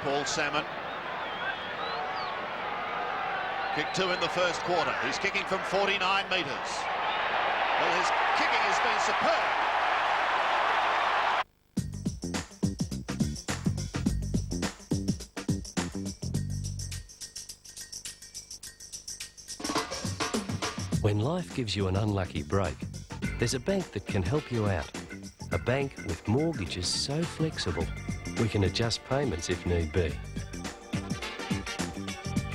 Paul Salmon Kicked 2 in the first quarter. He's kicking from 49 metres. Well, his kicking has been superb. When life gives you an unlucky break, there's a bank that can help you out. A bank with mortgages so flexible, we can adjust payments if need be.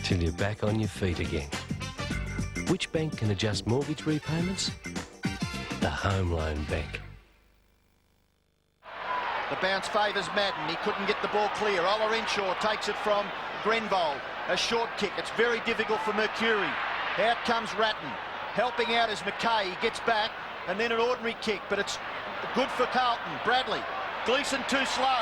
Till you're back on your feet again. Which bank can adjust mortgage repayments? The Home Loan Bank. The bounce favours Madden. He couldn't get the ball clear. Ola Renshaw takes it from Grenvold. A short kick. It's very difficult for Mercury. Out comes Ratton. Helping out is McKay. He gets back, and then an ordinary kick, but it's good for Carlton. Bradley. Gleeson too slow.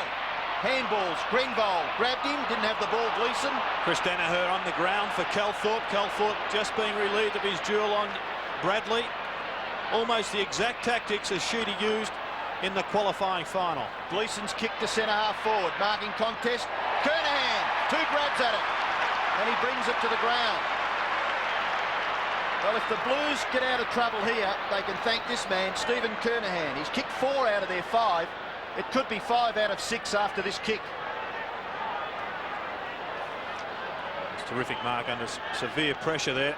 Handballs. Grenvold grabbed him. Didn't have the ball, Gleeson. Chris Danaher on the ground for Calthorpe. Calthorpe just being relieved of his duel on Bradley. Almost the exact tactics as Sheedy used in the qualifying final. Gleeson's kick to centre-half forward. Marking contest. Kernahan. 2 grabs at it. And he brings it to the ground. Well, if the Blues get out of trouble here, they can thank this man, Stephen Kernahan. He's kicked 4 out of their 5. It could be 5 out of 6 after this kick. It's terrific mark under severe pressure there.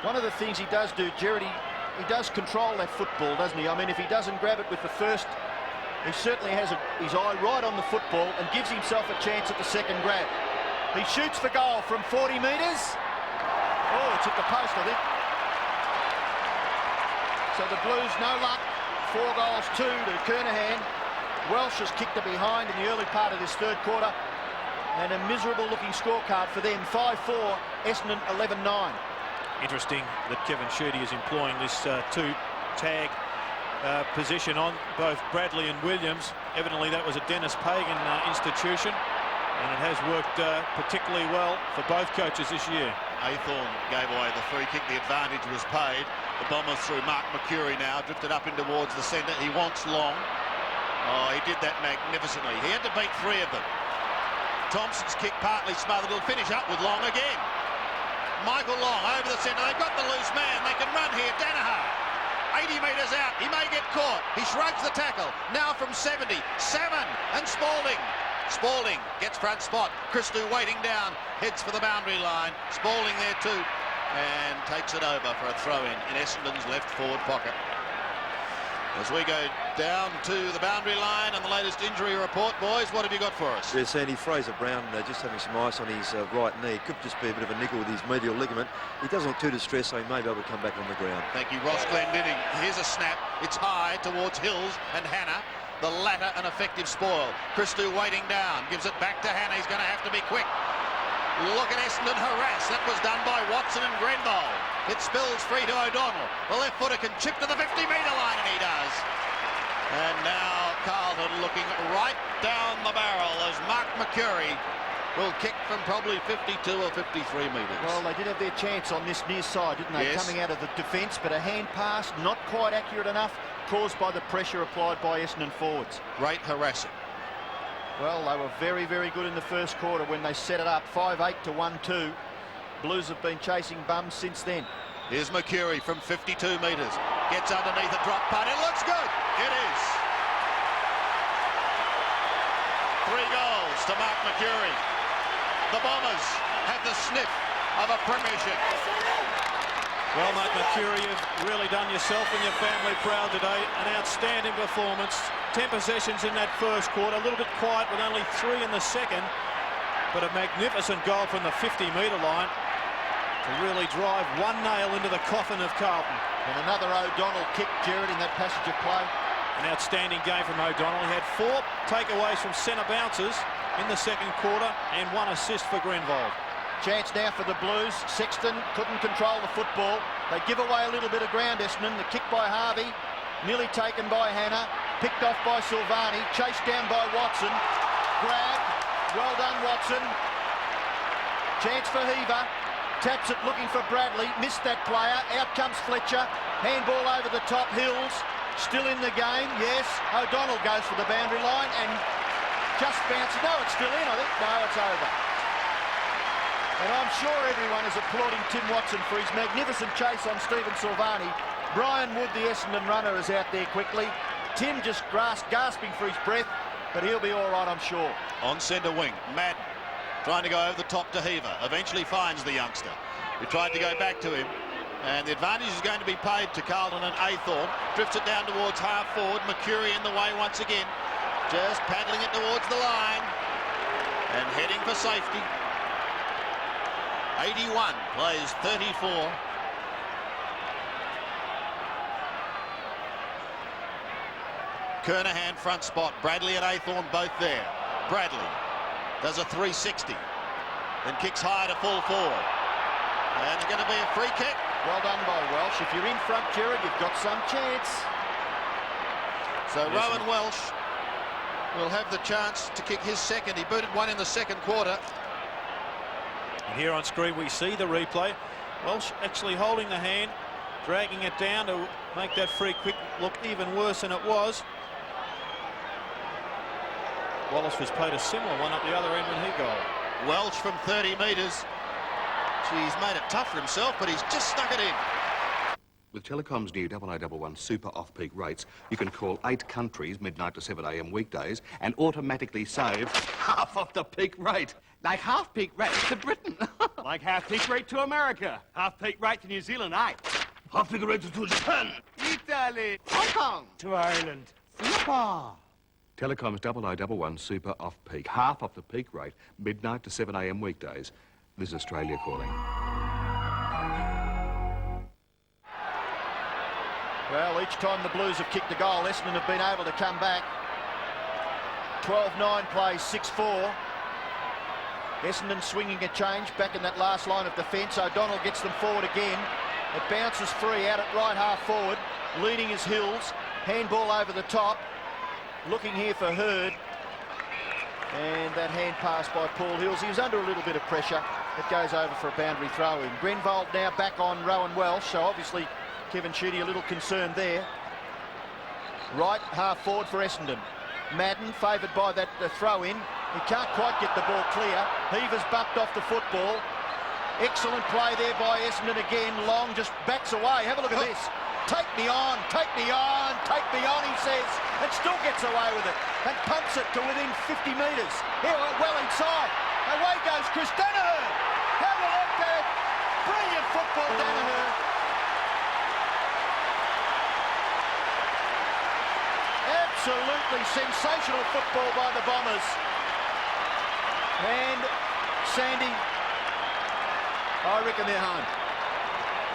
One of the things he does do, Gerard, he does control that football, doesn't he? I mean, if he doesn't grab it with the first, he certainly has his eye right on the football and gives himself a chance at the second grab. He shoots for goal from 40 metres. Oh, it's hit the post, I think. So the Blues, no luck. 4 goals, 2 to Kernahan. Welsh has kicked it behind in the early part of this third quarter. And a miserable-looking scorecard for them. 5-4, Essendon 11-9. Interesting that Kevin Sheedy is employing this 2-tag position on both Bradley and Williams. Evidently that was a Dennis Pagan institution, and it has worked particularly well for both coaches this year. Aythorn gave away the free kick. The advantage was paid. The Bombers through Mark Mercury now, drifted up in towards the centre. He wants Long. Oh, he did that magnificently. He had to beat 3 of them. Thompson's kick partly smothered. He'll finish up with Long again. Michael Long over the centre. They've got the loose man. They can run here. Danaher. 80 metres out. He may get caught. He shrugs the tackle. Now from 70. 7. And Spalding. Spalding gets front spot. Christou waiting down. Heads for the boundary line. Spalding there too. And takes it over for a throw-in Essendon's left forward pocket. As we go down to the boundary line and the latest injury report, boys, what have you got for us? Yes, Andy, Fraser Brown just having some ice on his right knee. Could just be a bit of a nickel with his medial ligament. He doesn't look too distressed, so he may be able to come back on the ground. Thank you, Ross Glendinning. Here's a snap. It's high towards Hills and Hannah. The latter an effective spoil. Christou waiting down. Gives it back to Hannah. He's going to have to be quick. Look at Essendon harass. That was done by Watson and Grenvold. It spills free to O'Donnell. The left footer can chip to the 50-metre line, and he does. And now Carlton looking right down the barrel as Mark Mercury will kick from probably 52 or 53 metres. Well, they did have their chance on this near side, didn't they? Yes. Coming out of the defence, but a hand pass not quite accurate enough, caused by the pressure applied by Essendon forwards. Great harassing. Well, they were very, very good in the first quarter when they set it up 5-8 to 1-2. Blues have been chasing bums since then. Here's Mercury from 52 metres. Gets underneath a drop punt. It looks good. It is. 3 goals to Mark Mercury. The Bombers have the sniff of a premiership. Well, Mark Mercury, you've really done yourself and your family proud today. An outstanding performance. 10 possessions in that first quarter. A little bit quiet with only 3 in the second. But a magnificent goal from the 50-metre line to really drive 1 nail into the coffin of Carlton. And another O'Donnell kick, Gerard, in that passage of play. An outstanding game from O'Donnell. He had 4 takeaways from centre bounces in the second quarter and 1 assist for Grenvold. Chance now for the Blues. Sexton couldn't control the football. They give away a little bit of ground, Essendon. The kick by Harvey, nearly taken by Hannah. Picked off by Silvani. Chased down by Watson. Grabbed. Well done, Watson. Chance for Heaver. Taps it looking for Bradley. Missed that player. Out comes Fletcher. Handball over the top. Hills still in the game. Yes. O'Donnell goes for the boundary line and just bounces. No, it's still in, I think. No, it's over. And I'm sure everyone is applauding Tim Watson for his magnificent chase on Stephen Silvani. Brian Wood, the Essendon runner, is out there quickly. Tim just gasping for his breath, but he'll be all right, I'm sure. On centre wing, Madden trying to go over the top to Heaver. Eventually finds the youngster, who tried to go back to him. And the advantage is going to be paid to Carlton and Athorn. Drifts it down towards half forward. Mercury in the way once again. Just paddling it towards the line. And heading for safety. 81 plays 34. Kernahan front spot. Bradley and Athorn both there. Bradley does a 360. Then kicks high to full forward. And it's going to be a free kick. Well done by Welsh. If you're in front, Jared, you've got some chance. So Rowan Welsh will have the chance to kick his second. He booted one in the second quarter. And here on screen we see the replay. Welsh actually holding the hand, dragging it down to make that free kick look even worse than it was. Wallace was paid a similar one up the other end when he goaled. Welsh from 30 metres. He's made it tough for himself, but he's just stuck it in. With Telecom's new 0011 super off-peak rates, you can call 8 countries midnight to 7 a.m. weekdays and automatically save half of the peak rate. Like half-peak rate to Britain. Like half-peak rate to America. Half-peak rate to New Zealand, aye. Half-peak rate to Japan. Italy. Hong Kong. To Ireland. Singapore. Telecom's 0011 super off-peak. Half of the peak rate, midnight to 7 a.m. weekdays. This is Australia calling. Well, each time the Blues have kicked a goal, Essendon have been able to come back. 12-9 plays 6-4. Essendon swinging a change back in that last line of defence. O'Donnell gets them forward again. It bounces free out at right half forward. Leading is Hills. Handball over the top. Looking here for Hurd. And that hand pass by Paul Hills. He was under a little bit of pressure. It goes over for a boundary throw-in. Grenvold now back on Rowan Welsh, so obviously Kevin Sheedy a little concerned there. Right half forward for Essendon. Madden favoured by that throw-in. He can't quite get the ball clear. Heaver's bumped off the football. Excellent play there by Essendon again. Long just backs away. Have a look at this. Take me on, take me on, take me on, he says, and still gets away with it and pumps it to within 50 metres. Here, well inside. Away goes Chris Danaher. Have a look at it. Brilliant football, Danaher. Absolutely sensational football by the Bombers. And Sandy, I reckon they're home.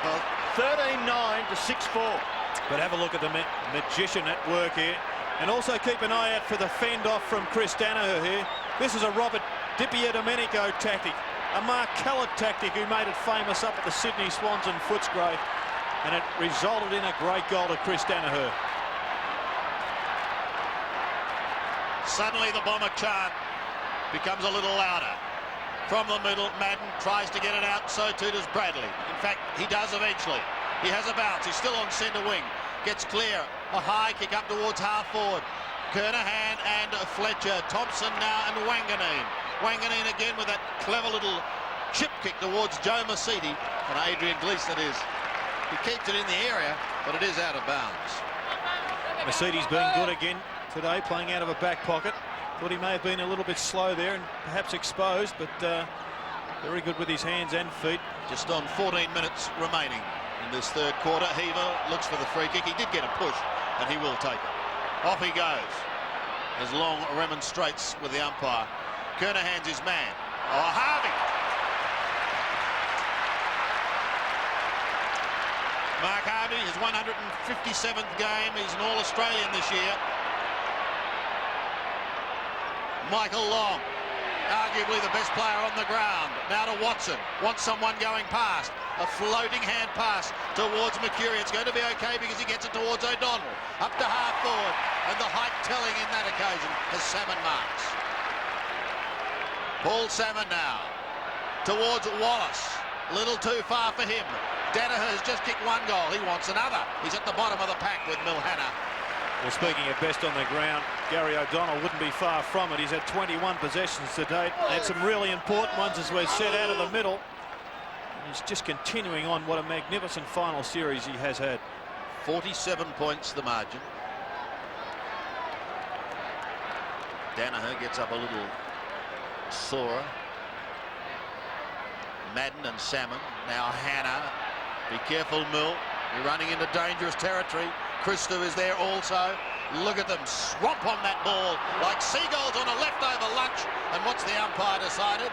Well, 13-9 to 6-4. But have a look at the magician at work here. And also keep an eye out for the fend-off from Chris Danaher here. This is a Robert Di-Domenico tactic. A Mark Kellett tactic who made it famous up at the Sydney Swans and Footscray. And it resulted in a great goal to Chris Danaher. Suddenly the Bomber chant becomes a little louder. From the middle, Madden tries to get it out, so too does Bradley. In fact, he does eventually. He has a bounce. He's still on centre wing. Gets clear. A high kick up towards half forward. Kernahan and Fletcher. Thompson now and Wanganeen. Wanganeen again with that clever little chip kick towards Joe Masiti. And Adrian Gleeson is. He keeps it in the area, but it is out of bounds. Masiti's been good again today, playing out of a back pocket. Thought he may have been a little bit slow there and perhaps exposed, but very good with his hands and feet. Just on 14 minutes remaining in this third quarter. Heaver looks for the free kick. He did get a push, and he will take it. Off he goes as Long remonstrates with the umpire. Kernahan's his man. Oh, Harvey! Mark Harvey, his 157th game. He's an All-Australian this year. Michael Long, arguably the best player on the ground. Now to Watson. Wants someone going past. A floating hand pass towards Mercury. It's going to be okay because he gets it towards O'Donnell. Up to half forward. And the height telling in that occasion as Salmon marks. Paul Salmon now towards Wallace. A little too far for him. Danaher has just kicked one goal. He wants another. He's at the bottom of the pack with Milhana. Well, speaking of best on the ground, Gary O'Donnell wouldn't be far from it. He's had 21 possessions to date, and some really important ones, as we've said, out of the middle. He's just continuing on what a magnificent final series he has had. 47 points the margin. Danaher gets up a little sorer. Madden and Salmon. Now Hannah. Be careful, Mill. You're running into dangerous territory. Christou is there also. Look at them swamp on that ball like seagulls on a leftover lunch. And what's the umpire decided?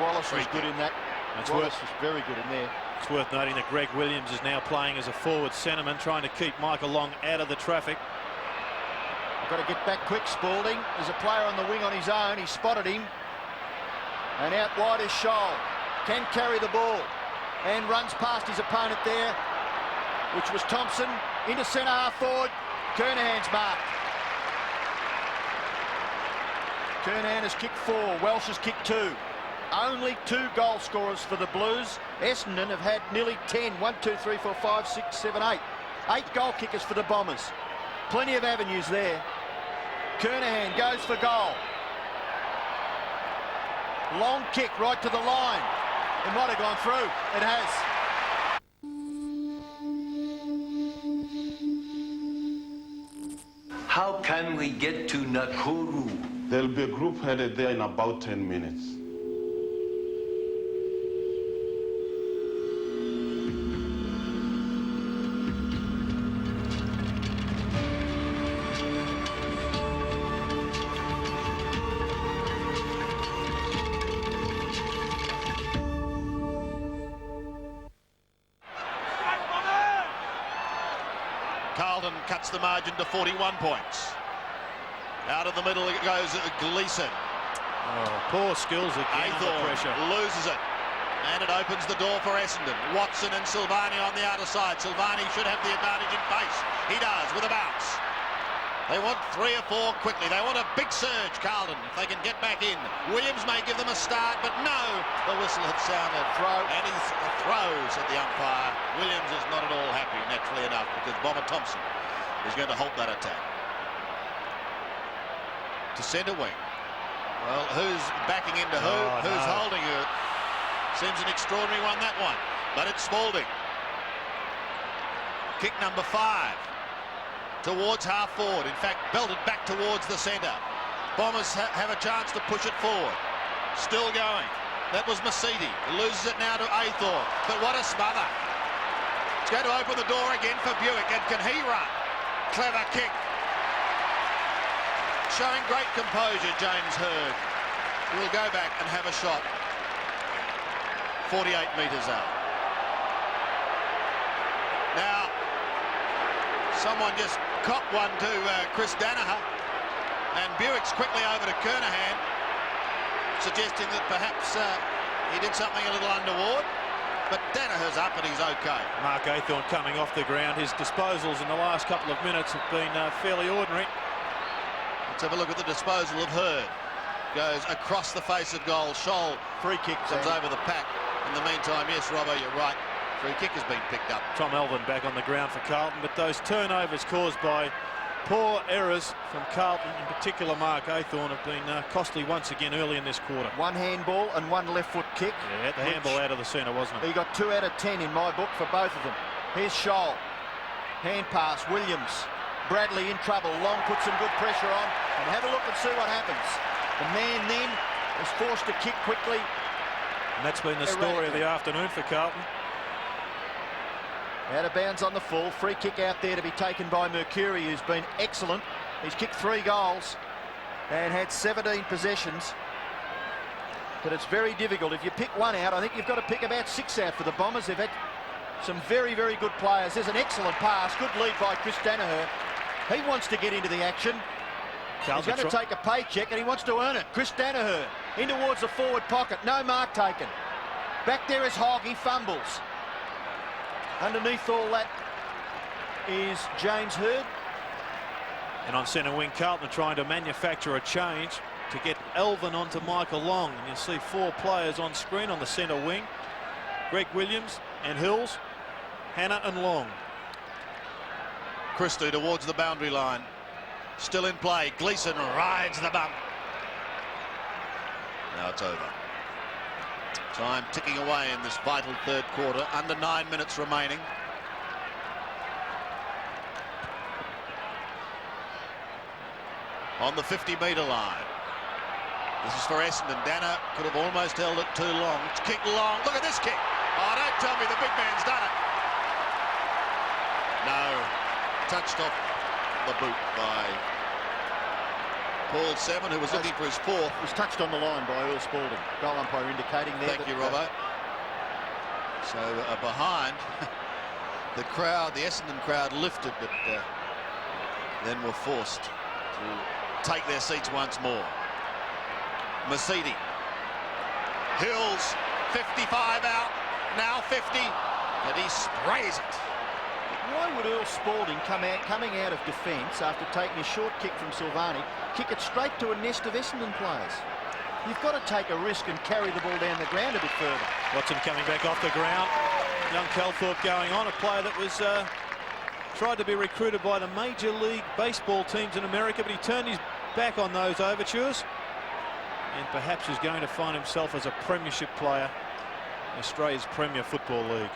Wallace was good in that. Wallace was very good in there. It's worth noting that Greg Williams is now playing as a forward centreman, trying to keep Michael Long out of the traffic. Got to get back quick, Spalding. There's a player on the wing on his own. He spotted him. And out wide is Scholl. Can carry the ball. And runs past his opponent there, which was Thompson. Into centre half forward. Kernahan's marked. Kernahan has kicked 4. Welsh has kicked 2. Only 2 goal scorers for the Blues. Essendon have had nearly 10. 1, 2, 3, 4, 5, 6, 7, 8. 8 goal kickers for the Bombers. Plenty of avenues there. Kernahan goes for goal. Long kick right to the line. It might have gone through. It has. How can we get to Nakuru? There'll be a group headed there in about 10 minutes. Carlton cuts the margin to 41 points. Out of the middle it goes Gleeson. Oh, poor skills again under pressure. Loses it. And it opens the door for Essendon. Watson and Silvani on the outer side. Silvani should have the advantage in pace. He does with a bounce. They want 3 or 4 quickly. They want a big surge, Carlton, if they can get back in. Williams may give them a start, but no, the whistle had sounded. Throw. And he's a throw, said the umpire. Williams is not at all happy, naturally enough, because Bomber Thompson is going to halt that attack. To centre wing. Well, who's backing into who? Who's holding who? Seems an extraordinary one, that one. But it's Spalding. Kick number 5. Towards half forward. In fact, belted back towards the centre. Bombers have a chance to push it forward. Still going. That was Masidi. Loses it now to Athor. But what a smother. It's going to open the door again for Buick. And can he run? Clever kick. Showing great composure, James Hird. We'll go back and have a shot. 48 metres out. Now, someone just copped one to Chris Danaher. And Buick's quickly over to Kernahan, suggesting that perhaps he did something a little untoward. But Danaher's up and he's okay. Mark Athorn coming off the ground. His disposals in the last couple of minutes have been fairly ordinary. Let's have a look at the disposal of Hird. Goes across the face of goal. Scholl, free kick, comes over the pack. In the meantime, yes, Robbo, you're right. Free kick has been picked up. Tom Elvin back on the ground for Carlton, but those turnovers caused by poor errors from Carlton, in particular Mark Athorn, have been costly once again early in this quarter. 1 handball and 1 left foot kick. Yeah, the handball out of the centre, wasn't it? He got 2 out of 10 in my book for both of them. Here's Scholl. Hand pass, Williams. Bradley in trouble. Long puts some good pressure on. And have a look and see what happens. The man then is forced to kick quickly. And that's been the story of the afternoon for Carlton. Out of bounds on the full. Free kick out there to be taken by Mercuri, who's been excellent. He's kicked 3 goals and had 17 possessions. But it's very difficult. If you pick one out, I think you've got to pick about 6 out for the Bombers. They've had some very, very good players. There's an excellent pass. Good lead by Chris Danaher. He wants to get into the action. He's going to take a paycheck and he wants to earn it. Chris Danaher in towards the forward pocket. No mark taken. Back there is Hogg. He fumbles. Underneath all that is James Hird. And on centre wing, Carlton are trying to manufacture a change to get Elvin onto Michael Long. And you'll see 4 players on screen on the centre wing. Greg Williams and Hills, Hannah and Long. Christou towards the boundary line. still in play. Gleeson rides the bump. Now it's over. Time ticking away in this vital third quarter. Under 9 minutes remaining. On the 50-metre line. This is for Essendon. Dana could have almost held it too long. It's kicked long. Look at this kick. Oh, don't tell me the big man's done it. No. Touched off the boot by Paul Seven, who was looking for his fourth. Was touched on the line by Earl Spalding. Goal umpire indicating there. Thank you, Robbo. So behind, the crowd, the Essendon crowd lifted, but then were forced to take their seats once more. Mercedes. Hills, 55 out, now 50, and he sprays it. Why would Earl Spalding coming out of defence after taking a short kick from Silvani, kick it straight to a nest of Essendon players? You've got to take a risk and carry the ball down the ground a bit further. Watson coming back off the ground. Young Calthorpe going on, a player that was tried to be recruited by the Major League Baseball teams in America, but he turned his back on those overtures and perhaps is going to find himself as a premiership player in Australia's Premier Football League.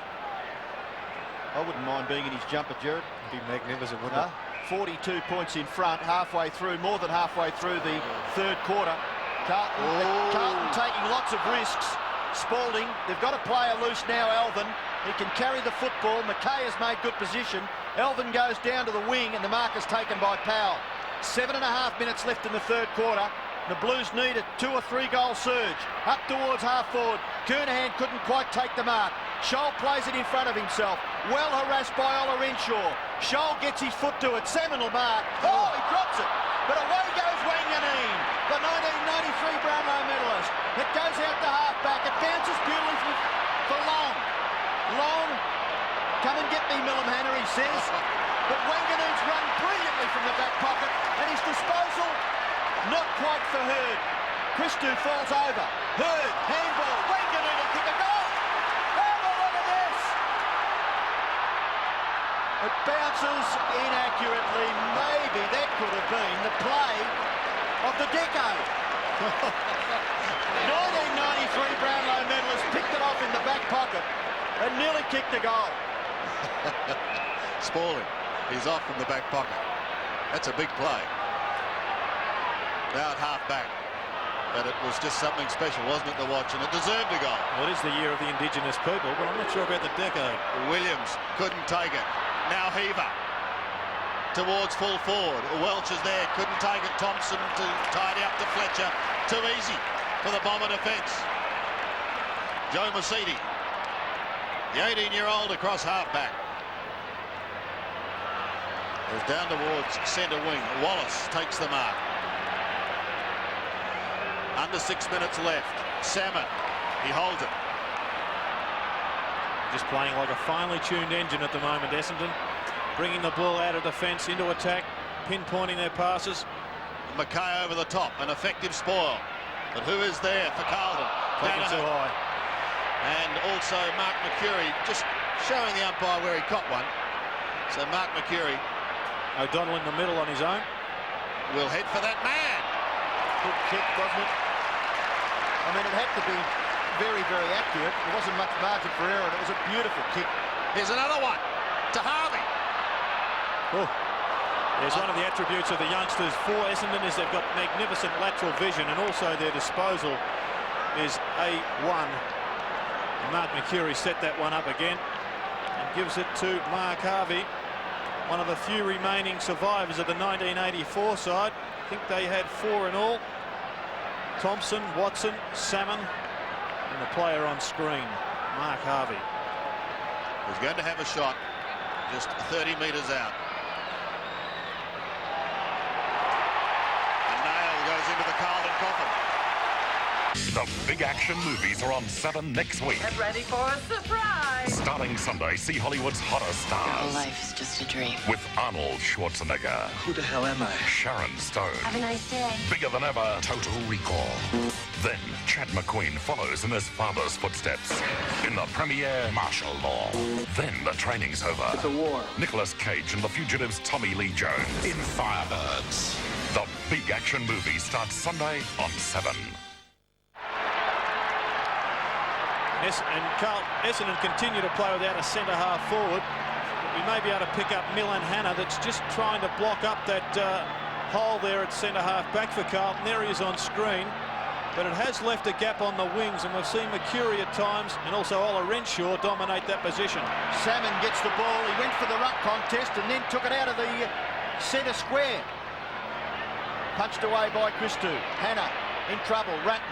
I wouldn't mind being in his jumper, Jared. It'd be magnificent, wouldn't it? 42 points in front, halfway through, more than halfway through the third quarter. Carlton taking lots of risks. Spalding, they've got a player loose now, Elvin. He can carry the football. McKay has made good position. Elvin goes down to the wing and the mark is taken by Powell. 7.5 minutes left in the third quarter. The Blues need a 2 or 3 goal surge. Up towards half forward. Kernahan couldn't quite take the mark. Scholl plays it in front of himself. Well harassed by Ola Renshaw. Scholl gets his foot to it. Seminal mark. Oh, he drops it. But away goes Wanganeen, the 1993 Brownlow medalist. It goes out to half-back. It bounces beautifully for Long. Long, come and get me, Millamhanner, he says. But Wanganeen's run brilliantly from the back pocket, and his disposal not quite for Hurd. Christou falls over. Hurd, handball. Wanganeen will kick a goal. Have a look at this. It bounces inaccurately. Maybe that could have been the play of the decade. 1993 Brownlow medalist picked it off in the back pocket and nearly kicked a goal. Spalding, he's off from the back pocket. That's a big play. Now at half back. But it was just something special, wasn't it, to watch? And it deserved a goal. Well, it is the year of the Indigenous people, but I'm not sure about the decade. Williams couldn't take it. Now Heaver towards full forward. Welch is there, couldn't take it. Thompson to tidy up to Fletcher. Too easy for the Bomber defence. Joe Mercedes, the 18-year-old across half-back. Goes down towards centre wing. Wallace takes the mark. Under 6 minutes left. Salmon, he holds it. Just playing like a finely tuned engine at the moment, Essendon. Bringing the ball out of defence into attack, pinpointing their passes. McKay over the top, an effective spoil. But who is there for Carlton? Clicking too high. And also Mark Mercury just showing the umpire where he caught one. So Mark Mercury. O'Donnell in the middle on his own. Will head for that man. Good kick, wasn't it? I mean, it had to be very, very accurate. There wasn't much margin for error. It was a beautiful kick. Here's another one to Harvey. Oh. There's one of the attributes of the youngsters for Essendon is they've got magnificent lateral vision, and also their disposal is A1. Mark Mercury set that one up again and gives it to Mark Harvey, one of the few remaining survivors of the 1984 side. I think they had 4 in all. Thompson, Watson, Salmon, and the player on screen, Mark Harvey. He's going to have a shot just 30 metres out. A nail goes into the Carlton coffin. The big action movies are on 7 next week. Get ready for a surprise. Starting Sunday, see Hollywood's hottest Your whole stars. life is just a dream. With Arnold Schwarzenegger. Who the hell am I? Sharon Stone. Have a nice day. Bigger than ever, Total Recall. Then Chad McQueen follows in his father's footsteps in the premiere Martial Law. Then the training's over. It's a war. Nicolas Cage and the fugitive's Tommy Lee Jones in Firebirds. The big action movie starts Sunday on 7. Essendon continue to play without a centre-half forward. We may be able to pick up Milan Hanna, that's just trying to block up that hole there at centre-half back for Carlton. There he is on screen. But it has left a gap on the wings, and we've seen McCurry at times and also Ola Renshaw dominate that position. Salmon gets the ball. He went for the ruck contest and then took it out of the centre square. Punched away by Christou. Hanna in trouble. Ratton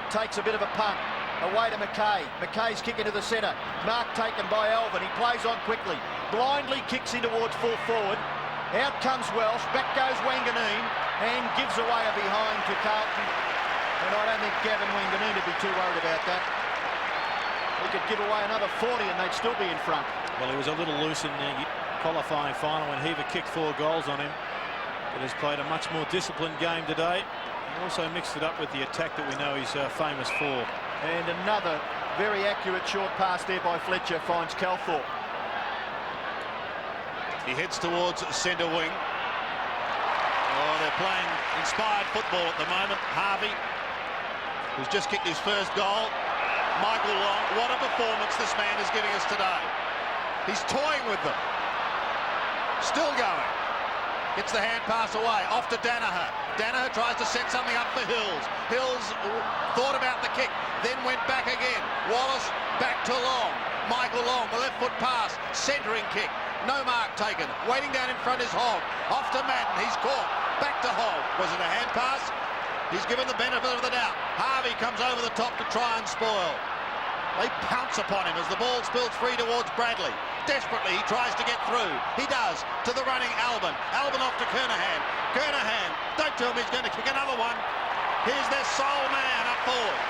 takes a bit of a punt. Away to McKay. McKay's kick into the centre. Mark taken by Alvin. He plays on quickly. Blindly kicks in towards full forward. Out comes Welsh. Back goes Wanganeen and gives away a behind to Carlton. And I don't think Gavin Wanganeen would be too worried about that. He could give away another 40 and they'd still be in front. Well, he was a little loose in the qualifying final when Heaver kicked 4 goals on him. But has played a much more disciplined game today. And also mixed it up with the attack that we know he's famous for. And another very accurate short pass there by Fletcher finds Calthorpe. He heads towards centre wing. Oh, they're playing inspired football at the moment. Harvey, who's just kicked his first goal. Michael Long, what a performance this man is giving us today. He's toying with them. Still going. Gets the hand pass away. Off to Danaher. Danaher tries to set something up for Hills. Hills thought about the kick, then went back again. Wallace back to Long. Michael Long, the left foot pass. Centering kick. No mark taken. Waiting down in front is Hogg. Off to Madden. He's caught. Back to Hogg. Was it a hand pass? He's given the benefit of the doubt. Harvey comes over the top to try and spoil. They pounce upon him as the ball spills free towards Bradley. Desperately, he tries to get through. He does. To the running Albin. Albin off to Kernahan. Kernahan. Don't tell me he's going to kick another one. Here's their sole man up forward.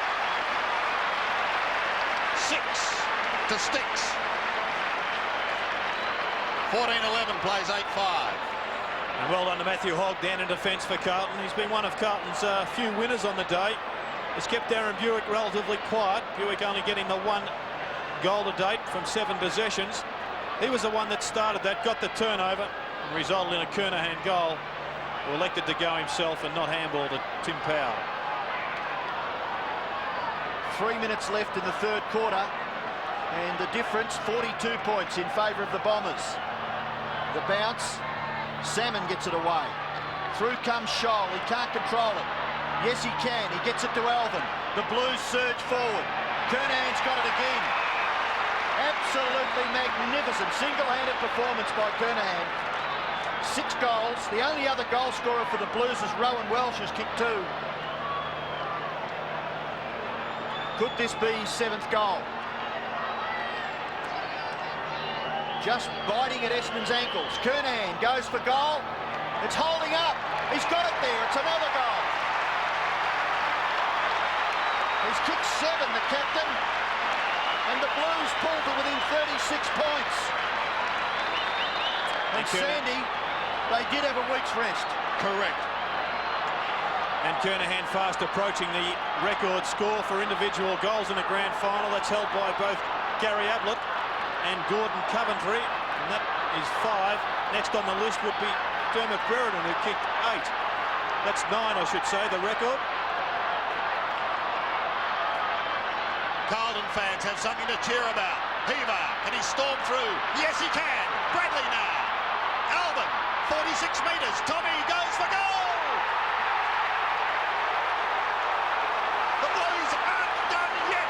6 to Sticks. 14-11 plays 8-5. And well done to Matthew Hogg down in defence for Carlton. He's been one of Carlton's few winners on the day. It's kept Darren Buick relatively quiet. Buick only getting the 1 goal to date from 7 possessions. He was the one that started that, got the turnover, and resulted in a Kernahan goal, who elected to go himself and not handball to Tim Powell. 3 minutes left in the third quarter, and the difference 42 points in favour of the Bombers. The bounce, Salmon gets it away. Through comes Scholl. He can't control it. Yes, he can. He gets it to Alvin. The Blues surge forward. Kernahan's got it again. Absolutely magnificent single-handed performance by Kernahan. 6 goals. The only other goal scorer for the Blues is Rowan Welsh, who's kicked 2. Could this be his 7th goal? Just biting at Essendon's ankles. Kernahan goes for goal. It's holding up. He's got it there. It's another goal. He's kicked 7, the captain. And the Blues pull to within 36 points. And Sandy, they did have a week's rest. Correct. And Kernahan fast approaching the record score for individual goals in a grand final. That's held by both Gary Ablett and Gordon Coventry. And that is 5. Next on the list would be Dermot Brereton, who kicked 8. That's 9, I should say, the record. Carlton fans have something to cheer about. Heaver, can he storm through? Yes, he can. Bradley now. Albin, 46 metres. Tommy goes for goal. The Blues aren't done yet.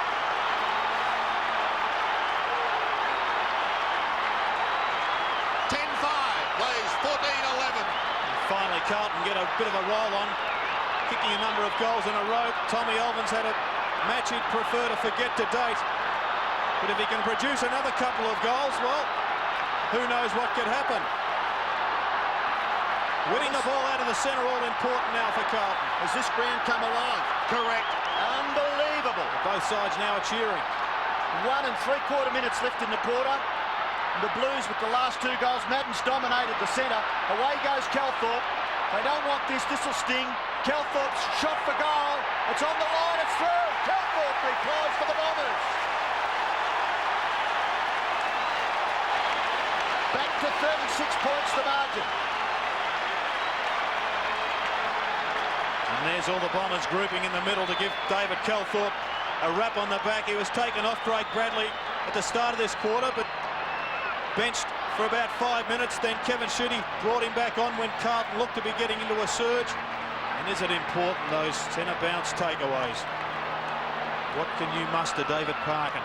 Plays 14-11. Finally, Carlton get a bit of a roll on, kicking a number of goals in a row. Tommy Alvin's had a match he'd prefer to forget to date. But if he can produce another couple of goals, well, who knows what could happen. Winning the ball out of the centre, all important now for Carlton. Has this ground come alive? Correct. Unbelievable. Both sides now are cheering. 1 3/4 minutes left in the quarter. The Blues with the last 2 goals. Madden's dominated the centre. Away goes Calthorpe. They don't want this. This will sting. Calthorpe's shot for goal. It's on the line. It's through. Calthorpe replies for the Bombers. Back to 36 points the margin. And there's all the Bombers grouping in the middle to give David Calthorpe a rap on the back. He was taken off Craig Bradley at the start of this quarter, but benched for about 5 minutes. Then Kevin Schutte brought him back on when Carlton looked to be getting into a surge. And is it important, those centre bounce takeaways? What can you muster, David Parkin?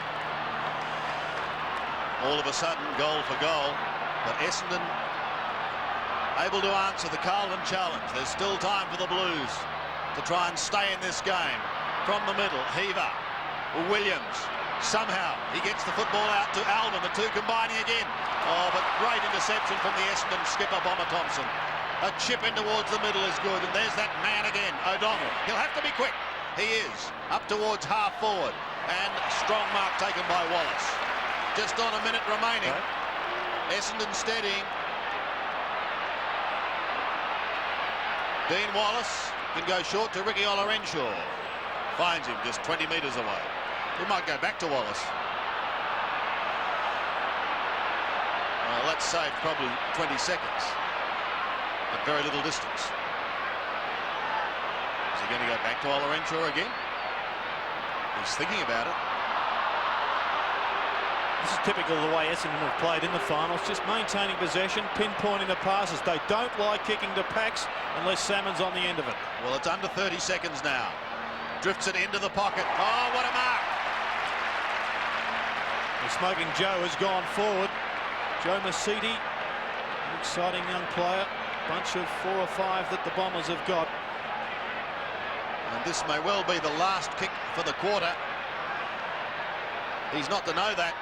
All of a sudden, goal for goal. But Essendon able to answer the Carlton challenge. There's still time for the Blues to try and stay in this game. From the middle, Heaver, Williams. Somehow he gets the football out to Alvin, the two combining again. Oh, but great interception from the Essendon skipper, Bomber Thompson. A chip in towards the middle is good, and there's that man again, O'Donnell. He'll have to be quick. He is up towards half forward, and strong mark taken by Wallace. Just on a minute remaining. Essendon steadying. Dean Wallace can go short to Ricky Olorenshaw. Finds him just 20 metres away. He might go back to Wallace. Well, that's saved probably 20 seconds. At very little distance. Is he going to go back to Olorenshaw again? He's thinking about it. This is typical of the way Essendon have played in the finals, just maintaining possession, pinpointing the passes. They don't like kicking to packs unless Salmon's on the end of it. Well, it's under 30 seconds now. Drifts it into the pocket. Oh, what a mark! The Smoking Joe has gone forward. Joe Masiti, an exciting young player. Bunch of 4 or 5 that the Bombers have got. And this may well be the last kick for the quarter. He's not to know that,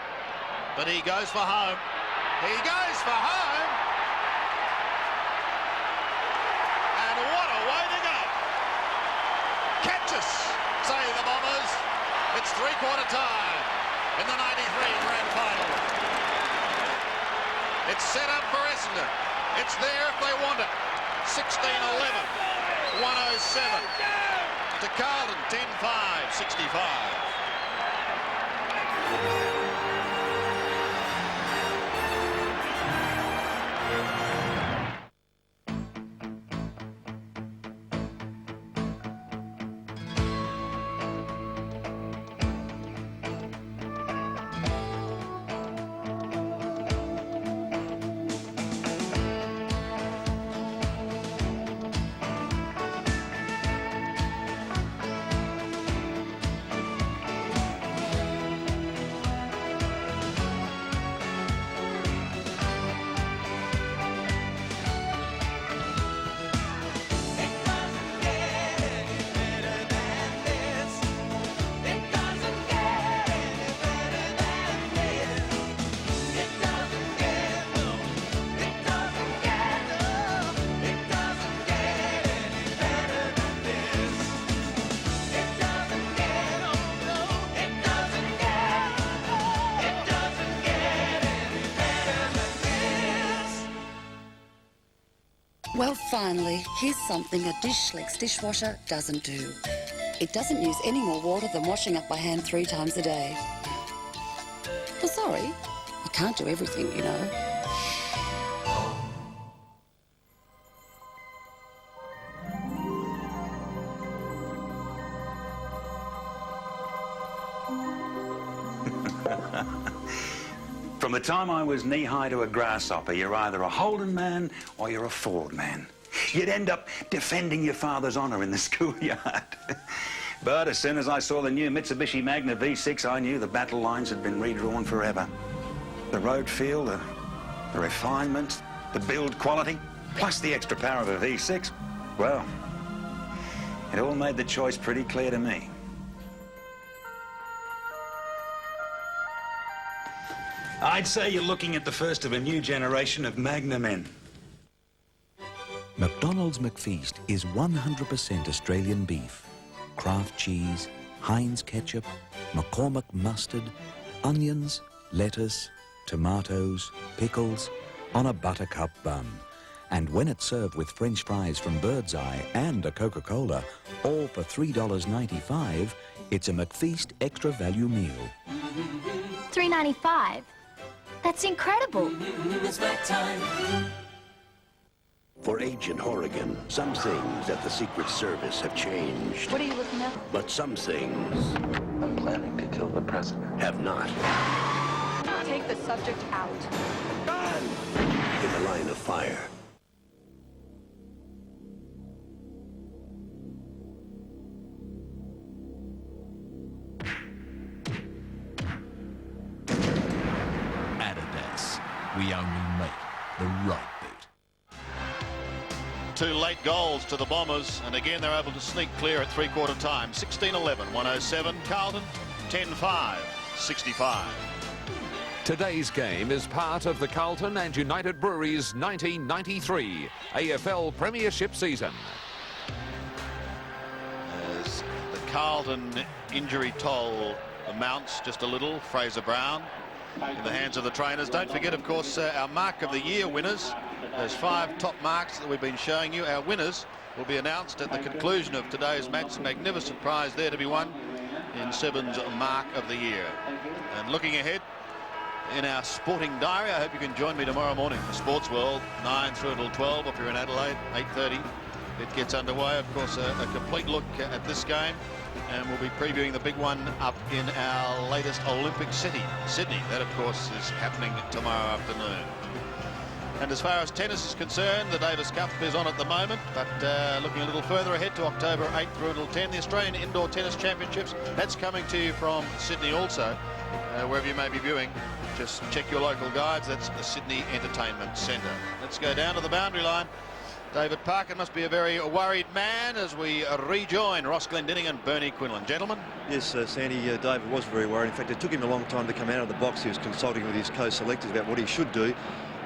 but he goes for home. He goes for home. And what a way to go. Catch us, say the Bombers. It's 3/4 time in the 93 Grand Final. It's set up for Essendon. It's there if they want it. 16-11, 107 to Carlton, 10-5, 65. Well, finally, here's something a Dishlex dishwasher doesn't do. It doesn't use any more water than washing up by hand 3 times a day. Well, sorry, I can't do everything, you know. From the time I was knee-high to a grasshopper, you're either a Holden man or you're a Ford man. You'd end up defending your father's honour in the schoolyard. But as soon as I saw the new Mitsubishi Magna V6, I knew the battle lines had been redrawn forever. The road feel, the refinement, the build quality, plus the extra power of a V6, well, it all made the choice pretty clear to me. I'd say you're looking at the first of a new generation of Magna men. McDonald's McFeast is 100% Australian beef, craft cheese, Heinz ketchup, McCormick mustard, onions, lettuce, tomatoes, pickles on a buttercup bun. And when it's served with French fries from Birdseye and a Coca-Cola, all for $3.95, it's a McFeast extra value meal. $3.95? That's incredible. It's back time. For Agent Horrigan, some things at the Secret Service have changed. What are you looking at? But some things... I'm planning to kill the president. ...have not. Take the subject out. In the line of fire. Adidas. We only make the right beat. 2 late goals to the Bombers, and again they're able to sneak clear at three-quarter time. 16-11, 107. Carlton, 10-5, 65. Today's game is part of the Carlton and United Breweries 1993 AFL Premiership season. As the Carlton injury toll amounts just a little, Fraser Brown in the hands of the trainers. Don't forget, of course, our Mark of the Year winners. Those 5 top marks that we've been showing you. Our winners will be announced at the conclusion of today's match. Magnificent prize there to be won in Seven's Mark of the Year. And looking ahead in our sporting diary, I hope you can join me tomorrow morning for Sports World, 9 through till 12 if you're in Adelaide, 8:30. It gets underway. Of course, a complete look at this game, and we'll be previewing the big one up in our latest Olympic city, Sydney. That, of course, is happening tomorrow afternoon. And as far as tennis is concerned, the Davis Cup is on at the moment, but looking a little further ahead to October 8 through till 10, the Australian Indoor Tennis Championships. That's coming to you from Sydney also, wherever you may be viewing. Just check your local guides. That's the Sydney Entertainment Centre. Let's go down to the boundary line. David Parkin must be a very worried man as we rejoin Ross Glendinning and Bernie Quinlan. Gentlemen? Yes, Sandy, David was very worried. In fact, it took him a long time to come out of the box. He was consulting with his co-selectors about what he should do.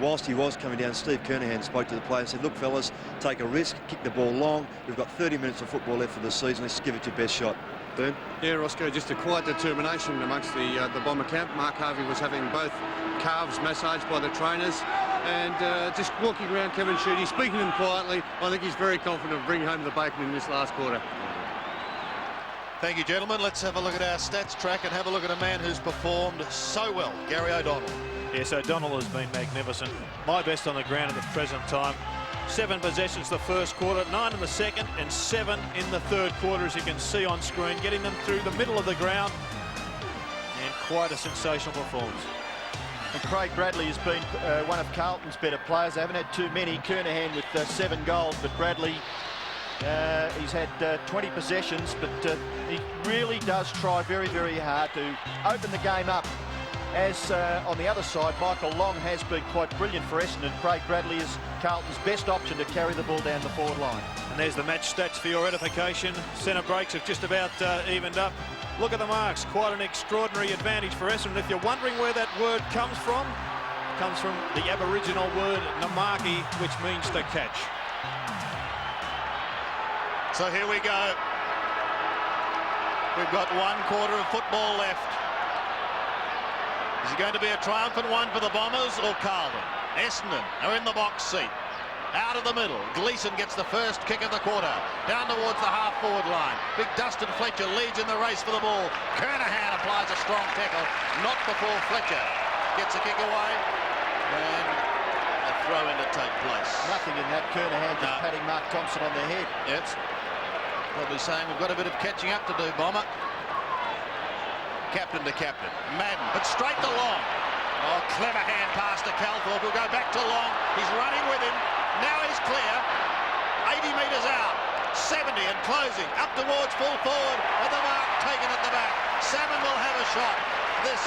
Whilst he was coming down, Steve Kernahan spoke to the players and said, look, fellas, take a risk, kick the ball long. We've got 30 minutes of football left for the season. Let's give it your best shot. Bern? Yeah, Roscoe, just a quiet determination amongst the Bomber camp. Mark Harvey was having both calves massaged by the trainers, and just walking around Kevin Sheedy, speaking to him quietly. I think he's very confident of bringing home the bacon in this last quarter. Thank you, gentlemen. Let's have a look at our stats track and have a look at a man who's performed so well, Gary O'Donnell. Yes, O'Donnell has been magnificent. My best on the ground at the present time. 7 possessions the first quarter, 9 in the second, and 7 in the third quarter, as you can see on screen, getting them through the middle of the ground. And quite a sensational performance. And Craig Bradley has been one of Carlton's better players. They haven't had too many. Kernahan with 7 goals, but Bradley, he's had 20 possessions, but he really does try very, very hard to open the game up. As on the other side, Michael Long has been quite brilliant for Essendon. Craig Bradley is Carlton's best option to carry the ball down the forward line. And there's the match stats for your edification. Centre breaks have just about evened up. Look at the marks. Quite an extraordinary advantage for Essendon. If you're wondering where that word comes from, it comes from the Aboriginal word namaki, which means to catch. So here we go. We've got 1 quarter of football left. Is it going to be a triumphant one for the Bombers or Carlton? Essendon are in the box seat. Out of the middle, Gleeson gets the first kick of the quarter. Down towards the half-forward line. Big Dustin Fletcher leads in the race for the ball. Kernahan applies a strong tackle. Not before Fletcher gets a kick away. And a throw-in to take place. Nothing in that. Kernahan just patting Mark Thompson on the head. Yes. Probably saying we've got a bit of catching up to do, Bomber. Captain to captain. Madden, but straight to Long. Oh, clever hand pass to Calthorpe. He'll go back to Long. He's running with him. Now he's clear. 80 metres out. 70 and closing. Up towards full forward. And the mark taken at the back. Salmon will have a shot. This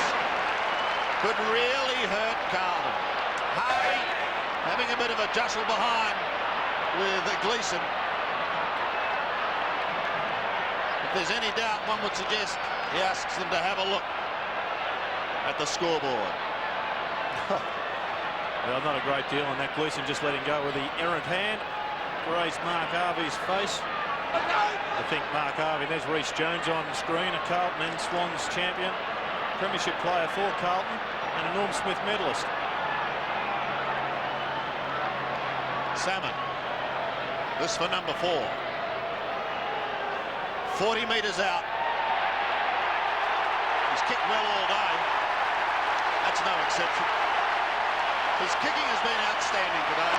could really hurt Carlton. Harvey having a bit of a jostle behind with Gleeson. If there's any doubt, one would suggest he asks them to have a look at the scoreboard. Well, not a great deal on that. Gleeson just letting go with the errant hand. Grazed Mark Harvey's face. I think Mark Harvey, there's Rhys Jones on the screen, a Carlton and Swans champion, premiership player for Carlton, and a Norm Smith medalist. Salmon. This for number 4. 40 metres out. He's kicked well all day. That's no exception. His kicking has been outstanding today.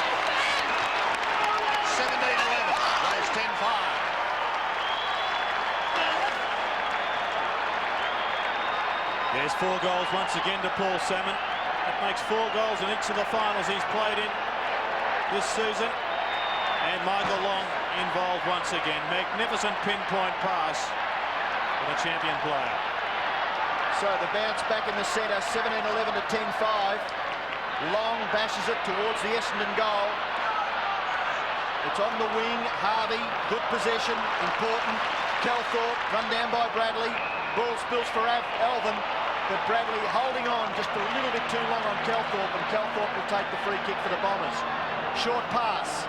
17-11. Plays 10-5. There's 4 goals once again to Paul Salmon. That makes 4 goals in each of the finals he's played in this season. And Michael Long involved once again. Magnificent pinpoint pass for the champion player. So the bounce back in the centre, 17-11 to 10-5. Long bashes it towards the Essendon goal. It's on the wing. Harvey, good possession, important. Calthorpe run down by Bradley. Ball spills for Alvin, but Bradley holding on just a little bit too long on Calthorpe, and Calthorpe will take the free kick for the Bombers. Short pass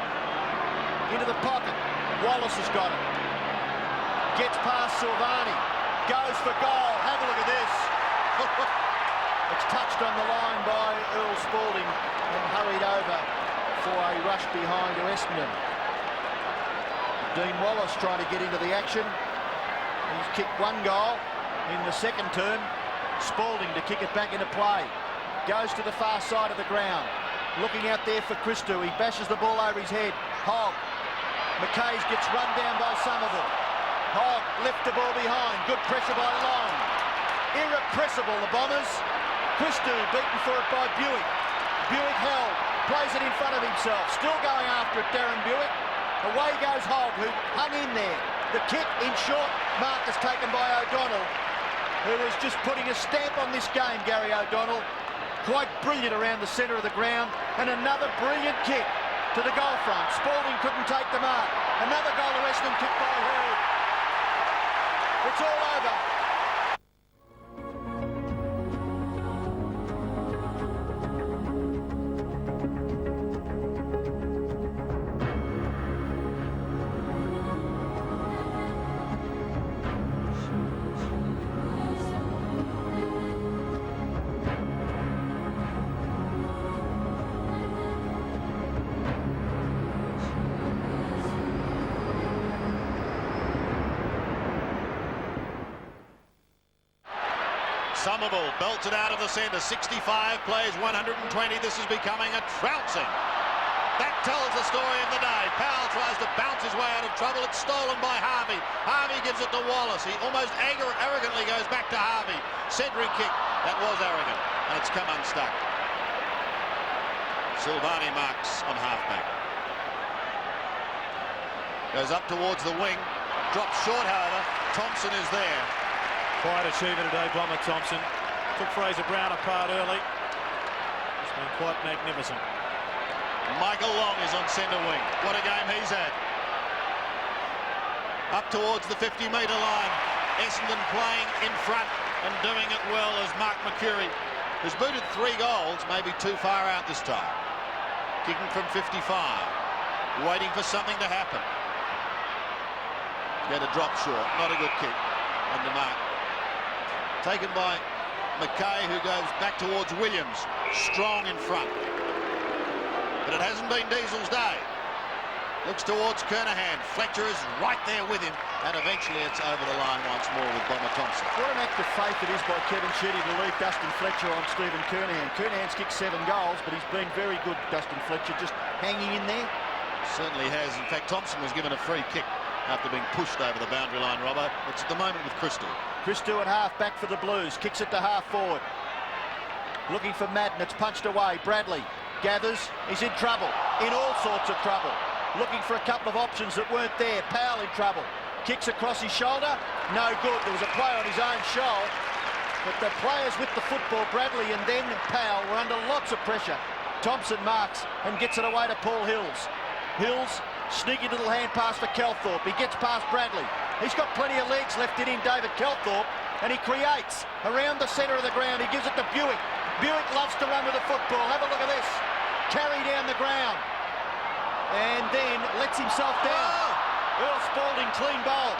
into the pocket. Wallace has got it. Gets past Silvani. Goes for goal. Have a look at this. It's touched on the line by Earl Spalding and hurried over for a rush behind to Essendon. Dean Wallace trying to get into the action. He's kicked 1 goal in the second term. Spalding to kick it back into play. Goes to the far side of the ground. Looking out there for Christou. He bashes the ball over his head. Hogg. McKay gets run down by Somerville. Hogg left the ball behind. Good pressure by Long. Irrepressible, the Bombers. Christou beaten for it by Buick. Buick held. Plays it in front of himself. Still going after it, Darren Buick. Away goes Hogg, who hung in there. The kick in short mark is taken by O'Donnell, who is just putting a stamp on this game, Gary O'Donnell. Quite brilliant around the centre of the ground. And another brilliant kick to the goal front. Spalding couldn't take the mark. Another goal to Essendon kicked by Hurd. It's all over. Somerville belts it out of the centre. 65 plays 120. This is becoming a trouncing. That tells the story of the day. Powell tries to bounce his way out of trouble. It's stolen by Harvey. Harvey gives it to Wallace. He almost arrogantly goes back to Harvey. Centering kick. That was arrogant. And it's come unstuck. Silvani marks on halfback. Goes up towards the wing. Drops short, however. Thompson is there. Quite achievement today, Bomber Thompson. Took Fraser Brown apart early. It's been quite magnificent. Michael Long is on centre wing. What a game he's had. Up towards the 50-metre line. Essendon playing in front and doing it well as Mark Mercury, who's booted 3 goals, maybe too far out this time. Kicking from 55. Waiting for something to happen. Going to drop short. Not a good kick. Under mark. Taken by McKay, who goes back towards Williams. Strong in front. But it hasn't been Diesel's day. Looks towards Kernahan. Fletcher is right there with him. And eventually it's over the line once more with Bomber Thompson. What an act of faith it is by Kevin Sheedy to leave Dustin Fletcher on Stephen Kernahan. Kernahan's kicked 7 goals, but he's been very good, Dustin Fletcher, just hanging in there. Certainly has. In fact, Thompson was given a free kick after being pushed over the boundary line, Robbo. It's at the moment with Christou. Christou at half back for the Blues. Kicks it to half forward. Looking for Madden. It's punched away. Bradley gathers. He's in trouble. In all sorts of trouble. Looking for a couple of options that weren't there. Powell in trouble. Kicks across his shoulder. No good. There was a play on his own shoulder. But the players with the football, Bradley and then Powell, were under lots of pressure. Thompson marks and gets it away to Paul Hills. Hills, sneaky little hand pass for Calthorpe. He gets past Bradley. He's got plenty of legs left in him, David Calthorpe, and he creates around the centre of the ground. He gives it to Buick. Buick loves to run with the football. Have a look at this. Carry down the ground. And then lets himself down. Earl Spalding, clean bowl.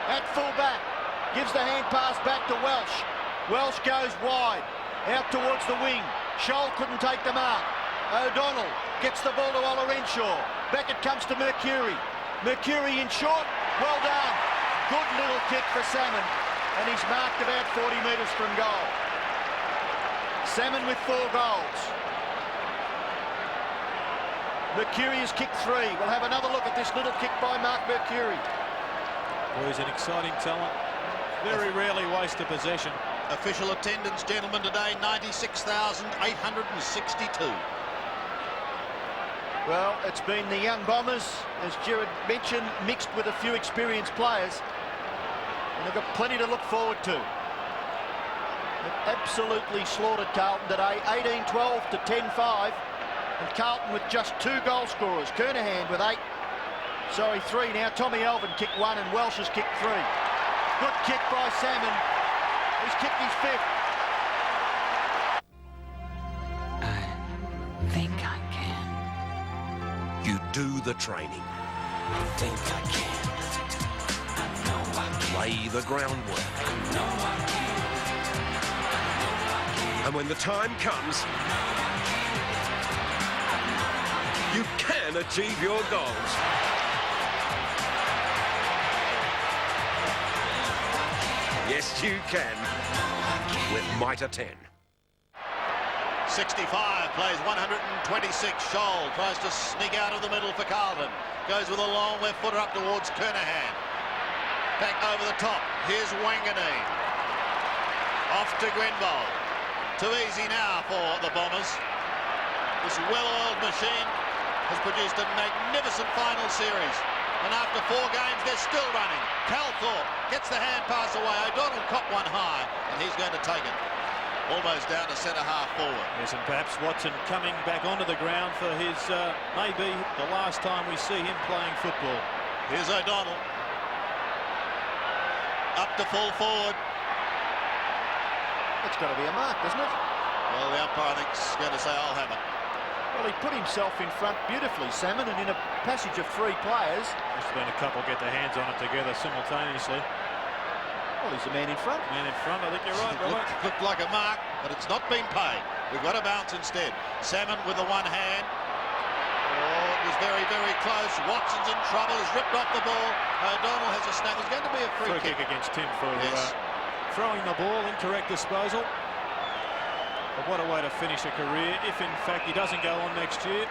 At full-back. Gives the hand pass back to Welsh. Welsh goes wide. Out towards the wing. Scholl couldn't take the mark. O'Donnell gets the ball to Ola Renshaw. Back it comes to Mercury. Mercury in short. Well done. Good little kick for Salmon. And he's marked about 40 metres from goal. Salmon with 4 goals. Mercury has kicked 3. We'll have another look at this little kick by Mark Mercury. Well, he's an exciting talent. Very rarely waste a possession. Official attendance, gentlemen, today, 96,862. Well, it's been the young Bombers, as Gerard mentioned, mixed with a few experienced players. And they've got plenty to look forward to. They've absolutely slaughtered Carlton today, 18-12 to 10-5. And Carlton with just 2 goal scorers. Kernahan with 3 now. Tommy Alvin kicked 1 and Welsh has kicked 3. Good kick by Salmon. He's kicked his 5th. I think I can. You do the training. I think I can. I know I can. Lay the groundwork. I know I can. And when the time comes, you can achieve your goals. Yes, you can. With Mitre 10. 65, plays 126. Scholl tries to sneak out of the middle for Carlton. Goes with a long left footer up towards Kernahan. Back over the top. Here's Wanganeen. Off to Grenvold. Too easy now for the Bombers. This well-oiled machine has produced a magnificent final series. And after 4 games, they're still running. CARLTON gets the hand pass away. O'Donnell caught one high, and he's going to take it. Almost down to centre-half forward. Yes, and perhaps Watson coming back onto the ground for his, maybe the last time we see him playing football. Here's O'Donnell. Up to full forward. It's got to be a mark, doesn't it? Well, the umpire, I think, is going to say, I'll have it. Well, he put himself in front beautifully, Salmon, and in a passage of 3 players. Must have been a couple get their hands on it together simultaneously. Well, he's the man in front. Man in front, I think you're right, Robert. Looked like a mark, but it's not been paid. We've got a bounce instead. Salmon with the one hand. Oh, it was very, very close. Watson's in trouble. He's ripped off the ball. O'Donnell has a snap. There's going to be a free kick against Tim for throwing the ball. Incorrect disposal. But what a way to finish a career, if in fact he doesn't go on next year.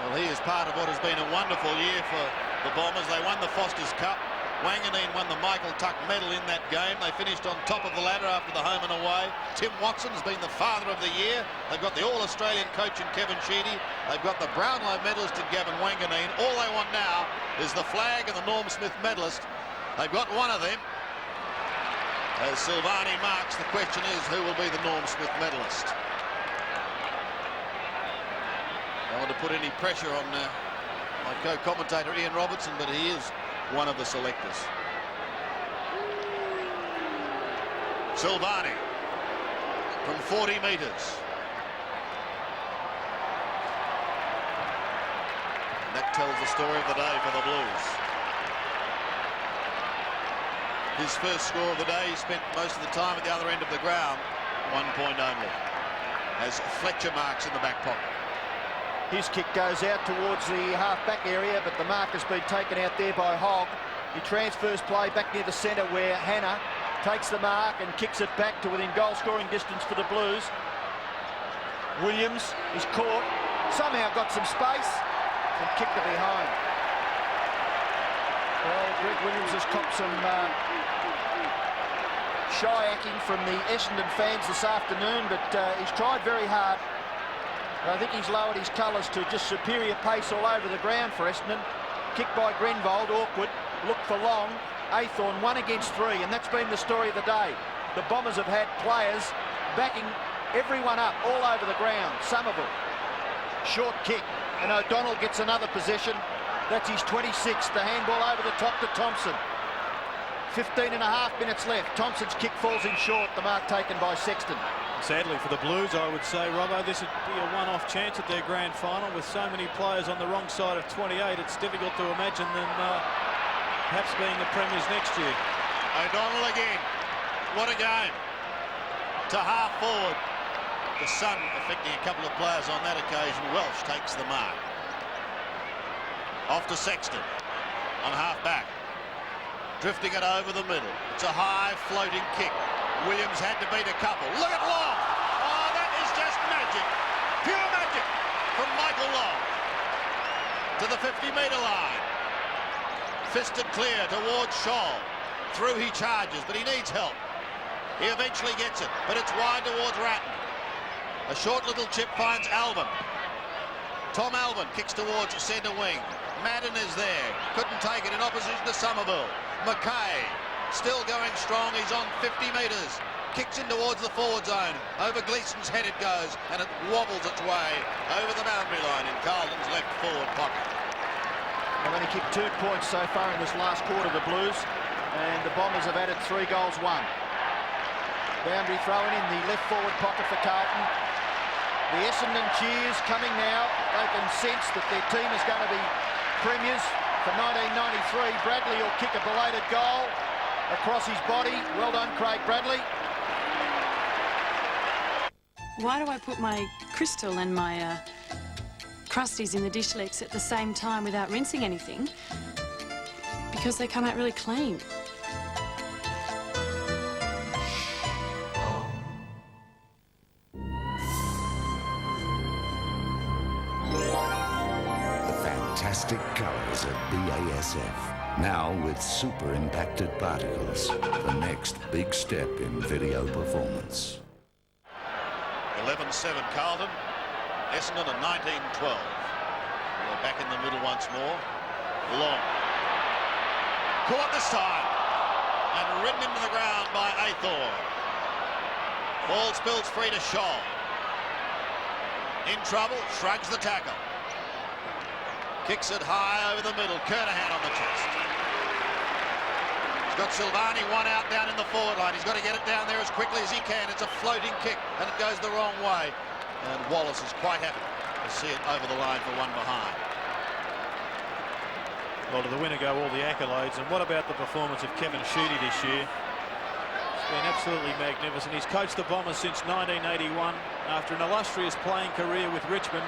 Well, he is part of what has been a wonderful year for the Bombers. They won the Foster's Cup. Wanganeen won the Michael Tuck medal in that game. They finished on top of the ladder after the home and away. Tim Watson has been the father of the year. They've got the All-Australian coach in Kevin Sheedy. They've got the Brownlow medalist in Gavin Wanganeen. All they want now is the flag and the Norm Smith medalist. They've got one of them. As Silvani marks, the question is, who will be the Norm Smith medalist? Don't want to put any pressure on my co-commentator Ian Robertson, but he is one of the selectors. Silvani from 40 metres. And that tells the story of the day for the Blues. His first score of the day, he spent most of the time at the other end of the ground. 1 point only. As Fletcher marks in the back pocket. His kick goes out towards the half-back area, but the mark has been taken out there by Hogg. He transfers play back near the centre where Hannah takes the mark and kicks it back to within goal-scoring distance for the Blues. Williams is caught, somehow got some space and kicked it behind. Well, Greg Williams has copped some shy-acking from the Essendon fans this afternoon, but he's tried very hard. I think he's lowered his colours to just superior pace all over the ground for Essendon. Kicked by Grenvold, awkward, looked for long. Aythorn 1 against 3, and that's been the story of the day. The Bombers have had players backing everyone up all over the ground, Somerville. Short kick, and O'Donnell gets another possession. That's his 26th, the handball over the top to Thompson. 15 and a half minutes left. Thompson's kick falls in short, the mark taken by Sexton. Sadly for the Blues, I would say, Robbo, this would be a one-off chance at their grand final. With so many players on the wrong side of 28, it's difficult to imagine them perhaps being the premiers next year. O'Donnell again. What a game. To half forward. The sun affecting a couple of players on that occasion. Welsh takes the mark. Off to Sexton on half back. Drifting it over the middle. It's a high floating kick. Williams had to beat a couple. Look at Long. Oh, that is just magic. Pure magic from Michael Long. To the 50-metre line. Fisted clear towards Shaw. Through he charges, but he needs help. He eventually gets it, but it's wide towards Ratton. A short little chip finds Alvin. Tom Alvin kicks towards centre wing. Madden is there. Couldn't take it in opposition to Somerville. McKay still going strong. He's on 50 metres. Kicks in towards the forward zone. Over Gleeson's head it goes, and it wobbles its way over the boundary line in Carlton's left forward pocket. They've only kicked 2 points so far in this last quarter, the Blues, and the Bombers have added 3 goals, 1. Boundary thrown in the left forward pocket for Carlton. The Essendon cheers coming now. They can sense that their team is going to be premiers for 1993. Bradley will kick a belated goal across his body. Well done, Craig Bradley. Why do I put my crystal and my crusties in the dish licks at the same time without rinsing anything? Because they come out really clean. Fantastic colours of BASF. Now with super impacted particles. The next big step in video performance. 11-7 Carlton. Essendon at 19-12. We're back in the middle once more. Long. Caught this time. And ridden into the ground by Athor. Ball spills free to Shaw. In trouble, shrugs the tackle. Kicks it high over the middle. Kernahan on the chest. He's got Silvani one out down in the forward line. He's got to get it down there as quickly as he can. It's a floating kick and it goes the wrong way. And Wallace is quite happy to see it over the line for one behind. Well, to the winner go all the accolades. And what about the performance of Kevin Sheedy this year? It's been absolutely magnificent. He's coached the Bombers since 1981 after an illustrious playing career with Richmond.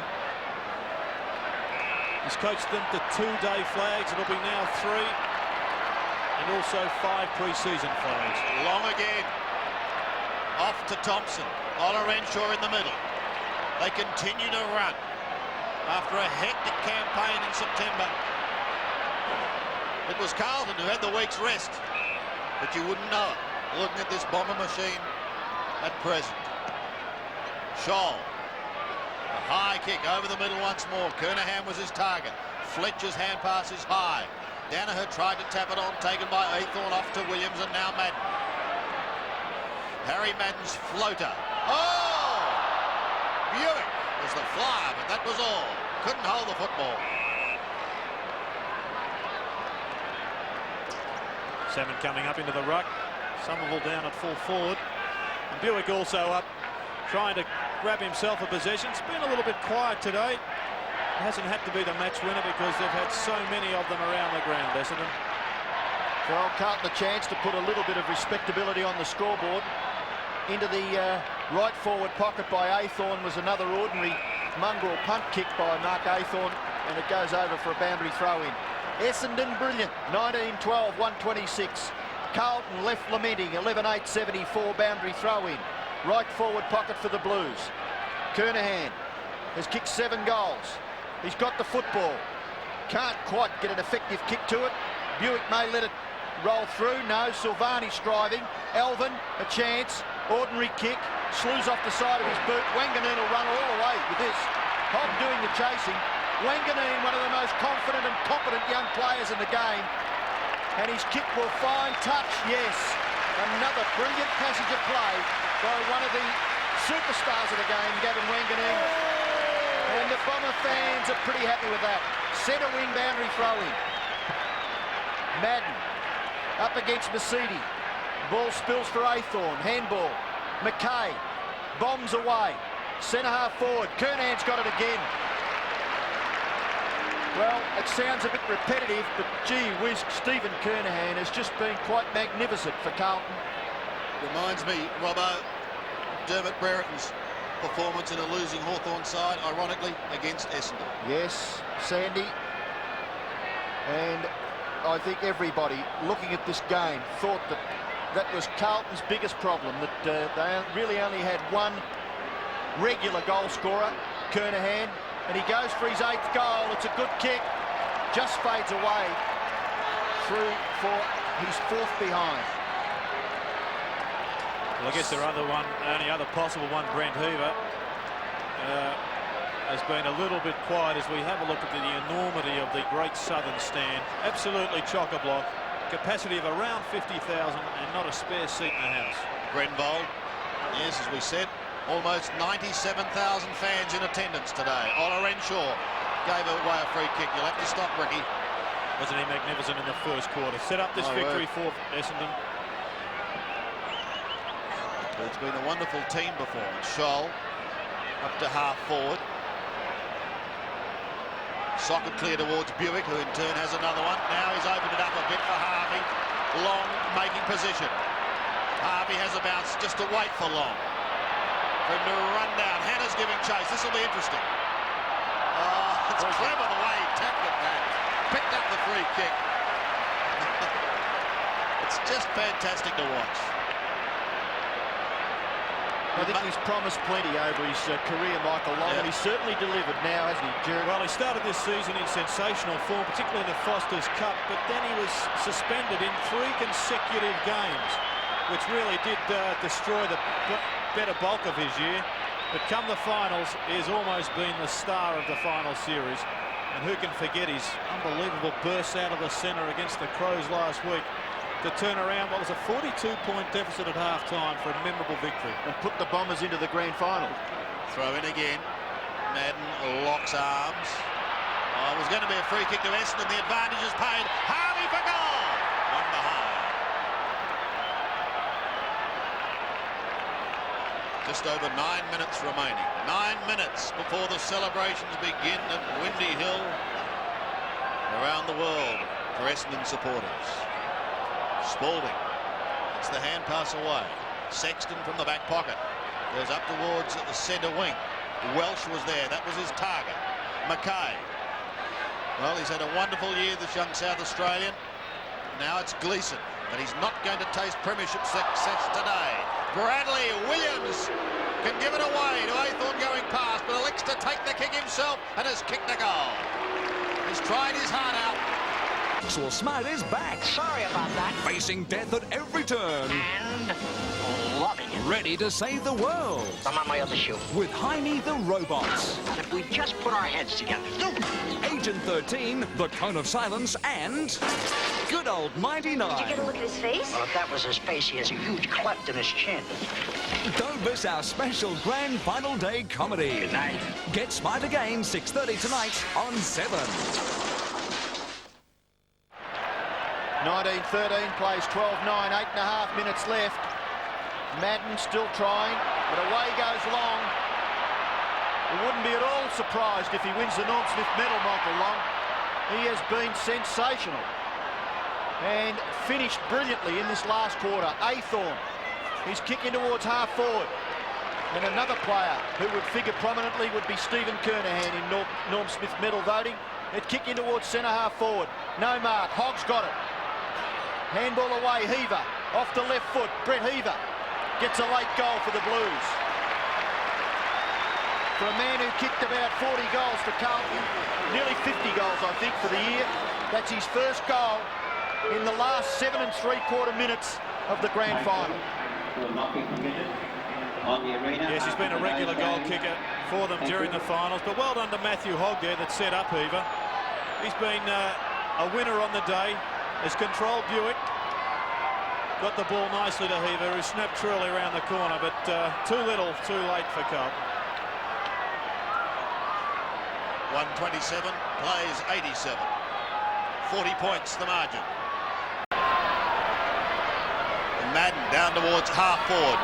He's coached them to 2-day flags. It'll be now 3. And also 5 pre-season flags. Long again. Off to Thompson. Ola Renshaw in the middle. They continue to run after a hectic campaign in September. It was Carlton who had the week's rest, but you wouldn't know it looking at this Bomber machine at present. Shaw. A high kick over the middle once more. Kernahan was his target. Fletcher's hand pass is high. Danaher tried to tap it on, taken by Athorn, off to Williams, and now Madden. Harry Madden's floater. Oh! Buick was the flyer, but that was all. Couldn't hold the football. Salmon coming up into the ruck. Somerville down at full forward. And Buick also up, trying to grab himself a possession. It's been a little bit quiet today. It hasn't had to be the match winner because they've had so many of them around the ground, Essendon. Well, Carlton a chance to put a little bit of respectability on the scoreboard. Into the right forward pocket by Athorn was another ordinary mongrel punt kick by Mark Athorn, and it goes over for a boundary throw-in. Essendon brilliant, 19-12, 126. Carlton left lamenting, 11-8-74 boundary throw-in. Right forward pocket for the Blues. Kernahan has kicked 7 goals. He's got the football. Can't quite get an effective kick to it. Buick may let it roll through. No, Silvani striving. Alvin, a chance. Ordinary kick. Slews off the side of his boot. Wanganeen will run all the way with this. Hobb doing the chasing. Wanganeen, one of the most confident and competent young players in the game. And his kick will find touch, yes. Another brilliant passage of play by one of the superstars of the game, Gavin Wanganeen. And the Bomber fans are pretty happy with that. Centre wing boundary throw-in. Madden. up against Mercedes. Ball spills for Athorn. Handball. McKay bombs away. Centre half forward. Kernahan's got it again. Well, it sounds a bit repetitive, but gee whiz, Stephen Kernahan has just been quite magnificent for Carlton. Reminds me, Robbo, Dermot Brereton's performance in a losing Hawthorn side, ironically, against Essendon. Yes, Sandy. And I think everybody looking at this game thought that that was Carlton's biggest problem, that they really only had one regular goal scorer, Kernahan, and he goes for his 8th goal. It's a good kick, just fades away through for his 4th behind. Well, I guess their only other possible one, Brent Hoover, has been a little bit quiet as we have a look at the enormity of the Great Southern Stand. Absolutely chock-a-block. Capacity of around 50,000 and not a spare seat in the house. Grenvold, yes, as we said, almost 97,000 fans in attendance today. Ola Renshaw gave away a free kick. You'll have to stop, Ricky. Wasn't he magnificent in the first quarter? Set up this victory for Essendon. It's been a wonderful team performance. Scholl up to half forward. Socket clear towards Buick, who in turn has another one. Now he's opened it up a bit for Harvey. Long making position. Harvey has a bounce just to wait for Long. For him to run down. Hannah's giving chase. This will be interesting. Oh, it's clever the way he tapped it back. Picked up the free kick. It's just fantastic to watch. I think he's promised plenty over his career, Michael Long, and he's certainly delivered now, hasn't he, Jared? Well, he started this season in sensational form, particularly in the Foster's Cup, but then he was suspended in 3 consecutive games, which really did destroy the better bulk of his year. But come the finals, he has almost been the star of the final series. And who can forget his unbelievable burst out of the centre against the Crows last week to turn around what was a 42-point deficit at half-time for a memorable victory. And put the Bombers into the grand final. Throw in again. Madden locks arms. Oh, it was going to be a free kick to Essendon. The advantage is paid. Harvey for goal. One behind. Just over 9 minutes remaining. 9 minutes before the celebrations begin at Windy Hill. Around the world for Essendon supporters. Spalding. It's the hand pass away. Sexton from the back pocket. Goes up towards the centre wing. Welsh was there. That was his target. McKay. Well, he's had a wonderful year, this young South Australian. Now it's Gleeson. But he's not going to taste premiership success today. Bradley Williams can give it away to Athorn going past, but elects to take the kick himself and has kicked the goal. He's tried his heart out. Maxwell Smart is back. Sorry about that. Facing death at every turn. And loving it. Ready to save the world. I'm on my other shoe. With Heine the Robots. And if we just put our heads together. Agent 13, The Cone of Silence, and good old Mighty Nine. Did you get a look at his face? Well, if that was his face, he has a huge cleft in his chin. Don't miss our special Grand Final Day comedy. Good night. Get Smart again, 6:30 tonight on 7. 19-13 plays 12-9, 8.5 minutes left. Madden still trying, but away goes Long. I wouldn't be at all surprised if he wins the Norm Smith medal, Michael Long. He has been sensational and finished brilliantly in this last quarter. Athorn, he's kicking towards half forward. And another player who would figure prominently would be Stephen Kernahan in Norm Smith medal voting. They're kicking towards centre half forward. No mark, Hogg's got it. Handball away, Heaver, off the left foot. Brett Heaver gets a late goal for the Blues. For a man who kicked about 40 goals for Carlton, nearly 50 goals, I think, for the year. That's his first goal in the last 7 3/4 minutes of the grand final. Yes, he's been a regular goal kicker for them during the finals, but well done to Matthew Hogg there that set up Heaver. He's been a winner on the day. Has controlled Buick. Got the ball nicely to Heaver, who snapped truly around the corner, but too little, too late for Carlton. 127, plays 87. 40 points the margin. Madden down towards half forward.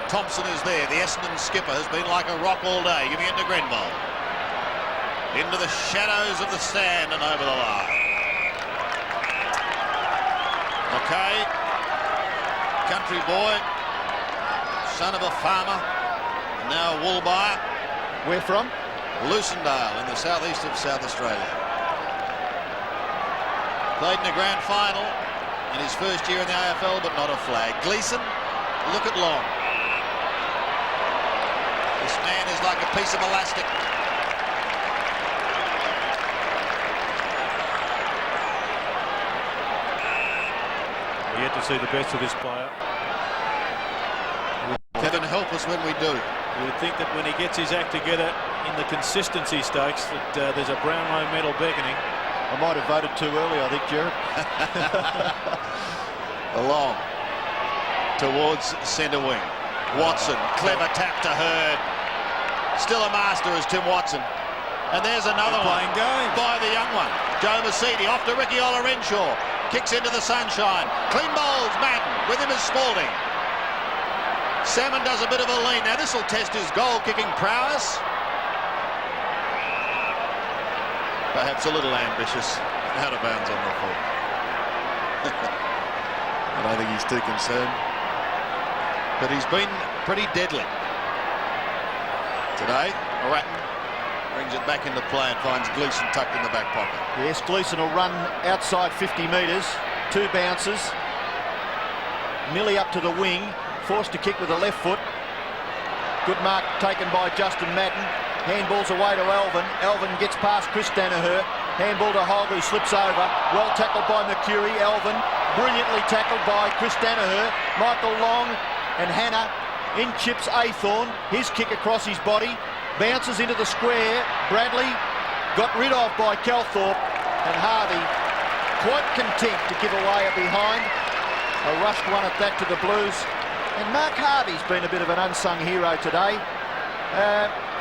Thompson is there. The Essendon skipper has been like a rock all day, giving it to Grenville. Into the shadows of the stand and over the line. McKay, country boy, son of a farmer, now a wool buyer. Where from? Lucendale in the southeast of South Australia. Played in a grand final in his first year in the AFL, but not a flag. Gleeson, look at Long. This man is like a piece of elastic. We yet to see the best of this player. Kevin, help us when we do. You would think that when he gets his act together in the consistency stakes that there's a Brownlow medal beckoning. I might have voted too early, I think, Jared. Along towards centre wing. Watson, clever tap to Hurd. Still a master is Tim Watson. And there's another one by the young one. Joe Mercedes off to Ricky Olorenshaw. Kicks into the sunshine. Clean bowls Madden. With him is Spalding. Salmon does a bit of a lean. Now this will test his goal-kicking prowess. Perhaps a little ambitious. Out of bounds on the full. I don't think he's too concerned. But he's been pretty deadly. Today, Ratton brings it back into play and finds Gleeson tucked in the back pocket. Yes, Gleeson will run outside 50 metres. 2 bounces. Nearly up to the wing. Forced to kick with the left foot. Good mark taken by Justin Madden. Handballs away to Alvin. Alvin gets past Chris Danaher. Handball to Hogg, who slips over. Well tackled by Mercury. Alvin brilliantly tackled by Chris Danaher. Michael Long and Hannah in chips Aythorne. His kick across his body. Bounces into the square. Bradley got rid of by Calthorpe. And Harvey quite content to give away a behind. A rushed one at that to the Blues. And Mark Harvey's been a bit of an unsung hero today.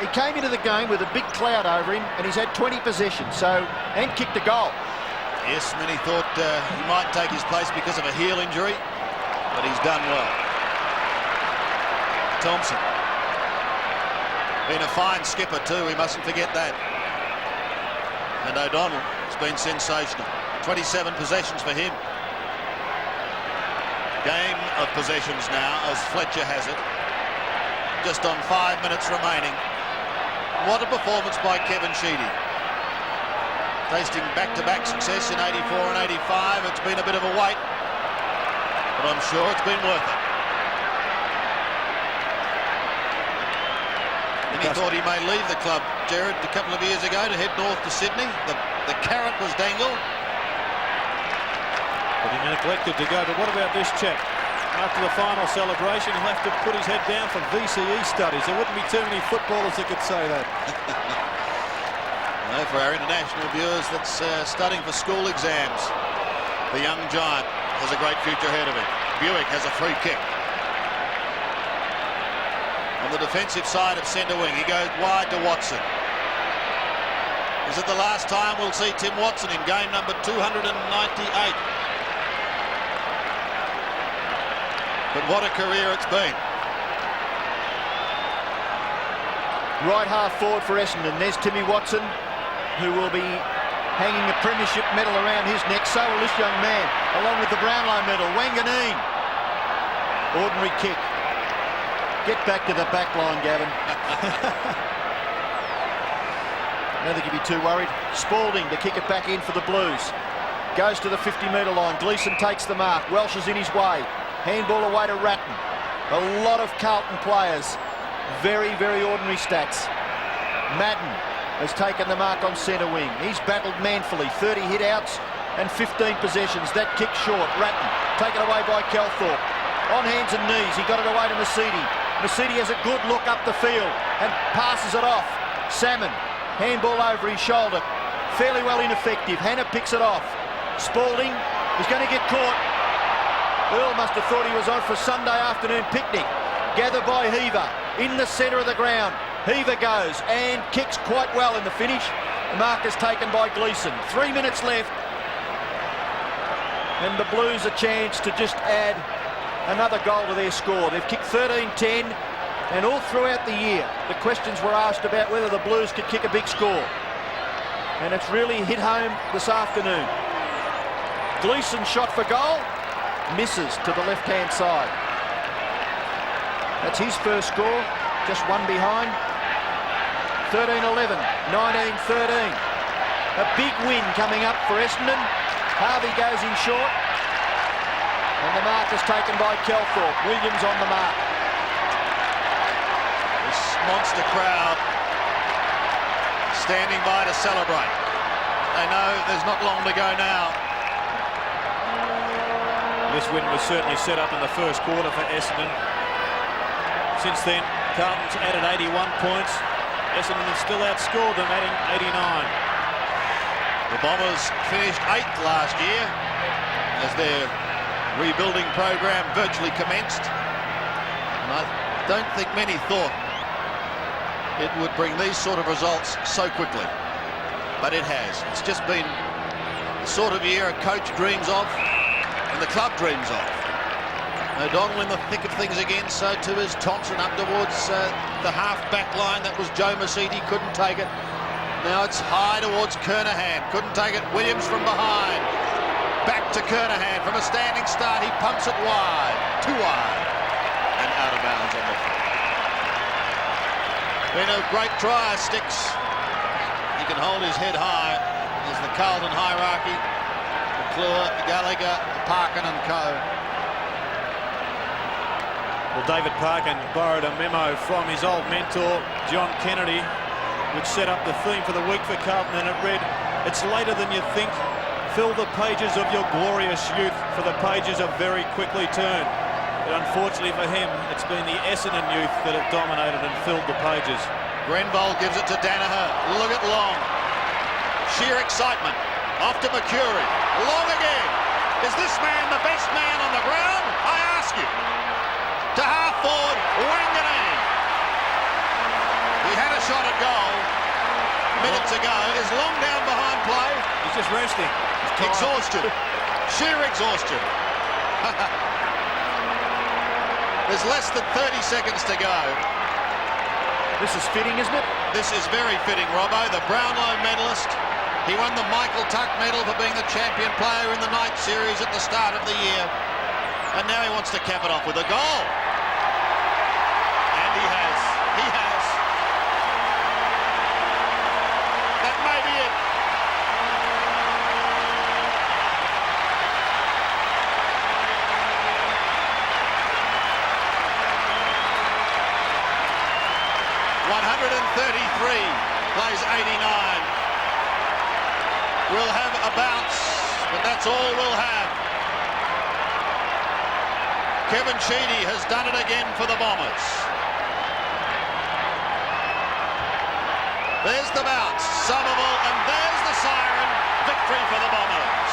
He came into the game with a big cloud over him, and he's had 20 possessions, and kicked a goal. Yes, many thought he might take his place because of a heel injury, but he's done well. Thompson. Been a fine skipper too, we mustn't forget that. And O'Donnell has been sensational. 27 possessions for him. Game of possessions now, as Fletcher has it. Just on 5 minutes remaining. What a performance by Kevin Sheedy. Tasting back-to-back success in 84 and 85. It's been a bit of a wait, but I'm sure it's been worth it. And he thought he may leave the club, Jared, a couple of years ago to head north to Sydney. The carrot was dangled. But he neglected to go. But what about this chap? After the final celebration, he'll have to put his head down for VCE studies. There wouldn't be too many footballers that could say that. No, for our international viewers, that's studying for school exams. The young giant has a great future ahead of him. Buick has a free kick. On the defensive side of centre wing, he goes wide to Watson. Is it the last time we'll see Tim Watson in game number 298? But what a career it's been. Right half forward for Essendon. There's Timmy Watson, who will be hanging a premiership medal around his neck. So will this young man, along with the Brownlow medal. Wanganeen. Ordinary kick. Get back to the back line, Gavin. I don't think he'd be too worried. Spalding to kick it back in for the Blues. Goes to the 50-metre line. Gleeson takes the mark. Welsh is in his way. Handball away to Ratton. A lot of Carlton players. Very, very ordinary stats. Madden has taken the mark on centre wing. He's battled manfully. 30 hit-outs and 15 possessions. That kick short. Ratton taken away by Calthorpe. On hands and knees. He got it away to Mercedes. Mercedes has a good look up the field and passes it off. Salmon. Handball over his shoulder. Fairly well ineffective. Hannah picks it off. Spalding is going to get caught. Earl must have thought he was on for Sunday afternoon picnic. Gathered by Heaver in the centre of the ground. Heaver goes and kicks quite well in the finish. The mark is taken by Gleeson. 3 minutes left. And the Blues a chance to just add another goal to their score. They've kicked 13-10, and all throughout the year, the questions were asked about whether the Blues could kick a big score. And it's really hit home this afternoon. Gleeson shot for goal, misses to the left-hand side. That's his first score, just one behind. 13-11, 19-13. A big win coming up for Essendon. Harvey goes in short. And the mark is taken by Kelthorpe. Williams on the mark. This monster crowd standing by to celebrate. They know there's not long to go now. This win was certainly set up in the first quarter for Essendon. Since then, Carlton's added 81 points. Essendon has still outscored them, adding 89. The Bombers finished 8th last year as their rebuilding program virtually commenced. And I don't think many thought it would bring these sort of results so quickly. But it has. It's just been the sort of year a coach dreams of and the club dreams of. O'Donnell in the thick of things again, so too is Thompson up towards the half-back line. That was Joe Masiti, couldn't take it. Now it's high towards Kernahan, couldn't take it. Williams from behind. Back to Kernahan from a standing start. He pumps it wide, too wide, and out of bounds on the field. Been a great try, Sticks. He can hold his head high. There's the Carlton hierarchy. McClure, Gallagher, Parkin and co. Well, David Parkin borrowed a memo from his old mentor, John Kennedy, which set up the theme for the week for Carlton, and it read, "It's later than you think. Fill the pages of your glorious youth, for the pages are very quickly turned." But unfortunately for him, it's been the Essendon youth that have dominated and filled the pages. Grenville gives it to Danaher. Look at Long. Sheer excitement. Off to Mercury. Long again. Is this man the best man on the ground? I ask you. To half forward, Wanganeen. He had a shot at goal minutes ago. Is Long down behind play? He's just resting. Exhaustion. Sheer exhaustion. There's less than 30 seconds to go. This is fitting, isn't it? This is very fitting, Robbo. The Brownlow medalist. He won the Michael Tuck medal for being the champion player in the night series at the start of the year. And now he wants to cap it off with a goal. And he has. He has. That may be it. Plays 89. We'll have a bounce, but that's all we'll have. Kevin Sheedy has done it again for the Bombers. There's the bounce, Somerville, and there's the siren. Victory for the Bombers.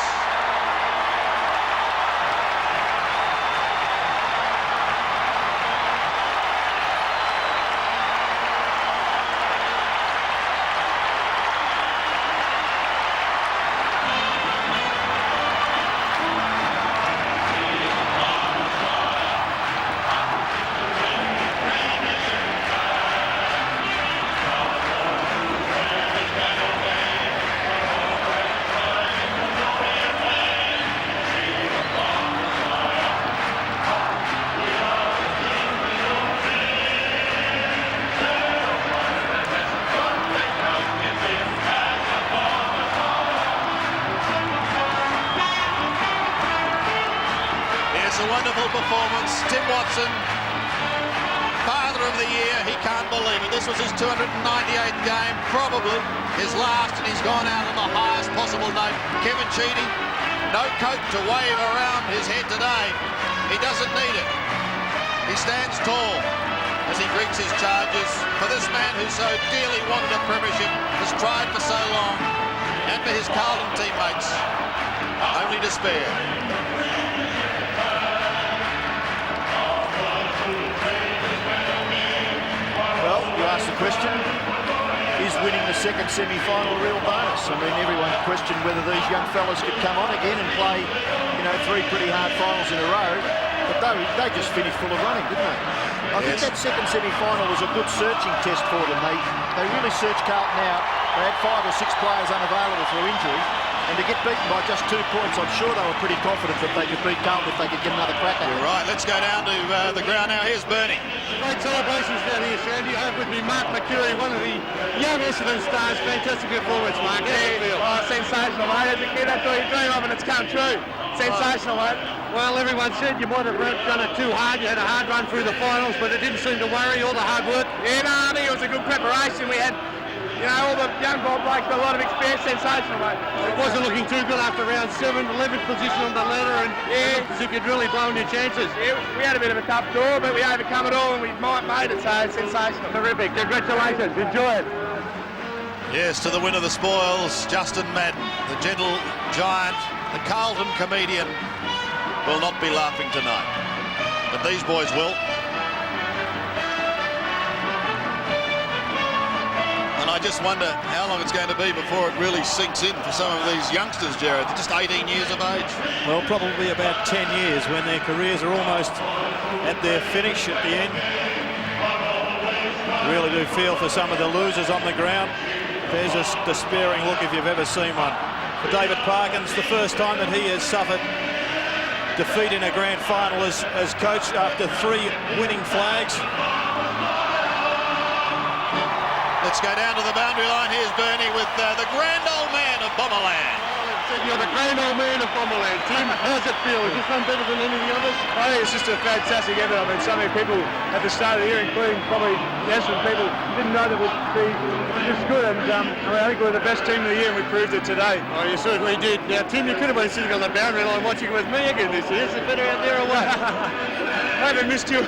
Performance. Tim Watson, father of the year, he can't believe it. This was his 298th game, probably his last, and he's gone out on the highest possible note. Kevin Sheedy, no coat to wave around his head today. He doesn't need it. He stands tall as he greets his charges for this man who so dearly wanted a premiership, has tried for so long, and for his Carlton teammates, only despair. Well, you asked the question, is winning the second semi-final a real bonus? I mean, everyone questioned whether these young fellas could come on again and play, you know, 3 pretty hard finals in a row. But they just finished full of running, didn't they? I think that second semi-final was a good searching test for them. They really searched Carlton out. They had 5 or 6 players unavailable through injury, and to get beaten by just 2 points, I'm sure they were pretty confident that they could beat Carlton if they could get another crack at it. Right, let's go down to the ground now. Here's Bernie. Great celebrations down here, Sandy. I have with me Mark McCurry, one of the young Essendon stars. Fantastic performance, Mark. Sensational, mate. As a kid, that's all you dream of, and it's come true. Sensational, mate. Well, everyone said you might have done it too hard. You had a hard run through the finals, but it didn't seem to worry all the hard work. Yeah, no, I think it was a good preparation. We had, you know, all the young ball blokes, a lot of experience. Sensational, mate. It wasn't looking too good after round 7, 11th position on the ladder, and it looked as if you'd really blown your chances. Yeah, we had a bit of a tough draw, but we overcome it all, and we made it, so it's sensational. Terrific. Congratulations. Enjoy it. Yes, to the win of the spoils, Justin Madden, the gentle giant, the Carlton comedian, will not be laughing tonight. But these boys will. And I just wonder how long it's going to be before it really sinks in for some of these youngsters, Jared. They're just 18 years of age. Well, probably about 10 years when their careers are almost at their finish at the end. Really do feel for some of the losers on the ground. There's a despairing look if you've ever seen one. For David Parkins, the first time that he has suffered defeat in a grand final as coach after 3 winning flags. Let's go down to the boundary line. Here's Bernie with the grand old man of Bomberland. You're the grand old man of Bomberland. Tim, how's it feel? Is this one better than any of the others? I think it's just a fantastic effort. I mean, so many people at the start of the year, including probably the Essendon people, didn't know that we'd be this good. And I think we're the best team of the year, and we proved it today. Oh, you certainly did. Now, Tim, you could have been sitting on the boundary line watching with me again this year. Is it better out there or what? I haven't missed you.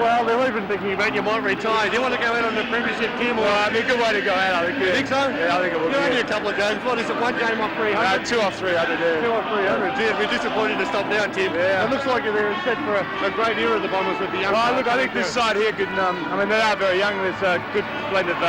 Well, they're even thinking about you might retire. Do you want to go out on the premiership, Tim? Or It'd be a good way to go out, I think. You think so? Yeah, I think it will. You're only a couple of games. What is it, 1 game off 300? 2 off 300, yeah. 2 off 300. Gee, we're disappointed to stop now, Tim. Yeah. It looks like you're set for a great era of the Bombers with the young. Look, I think this side here could, I mean, they are very young. There's a good blend of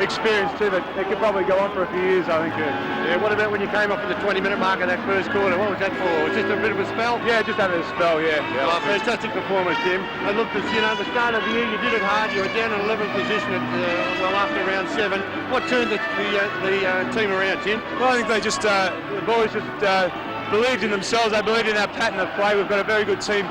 experience too, but it could probably go on for a few years, I think. Yeah, what about when you came off at the 20-minute mark of that first quarter? What was that for? Was it just a bit of a spell? Yeah, just having a spell, yeah. Oh, fantastic performance, Tim. It looked as, you know, the start of the year, you did it hard. You were down in 11th position at, after round 7. What turned the team around, Tim? Well, I think they just, the boys just believed in themselves. They believed in our pattern of play. We've got a very good team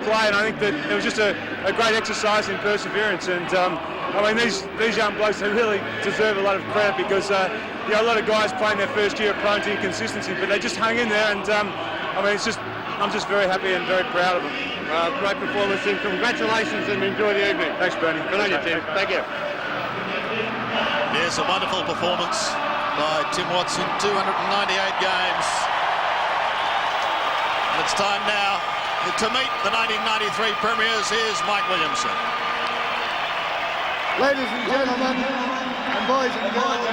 play, and I think that it was just a great exercise in perseverance. And I mean, these young blokes, they really deserve a lot of credit because you know, a lot of guys playing their first year are prone to inconsistency, but they just hung in there. And I mean, I'm just very happy and very proud of them. Great performance, Tim. Congratulations and enjoy the evening. Thanks, Bernie. Good on you, Tim. Thank you. Yes, a wonderful performance by Tim Watson, 298 games. And it's time now to meet the 1993 premiers. Here's Mike Williamson. Ladies and gentlemen, and boys and girls,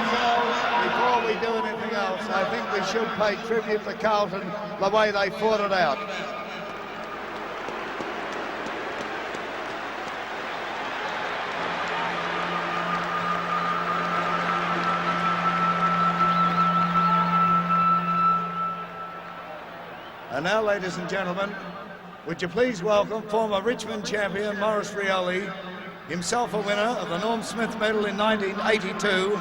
before we do anything else, I think we should pay tribute to Carlton the way they fought it out. And now, ladies and gentlemen, would you please welcome former Richmond champion Maurice Rioli, himself a winner of the Norm Smith Medal in 1982,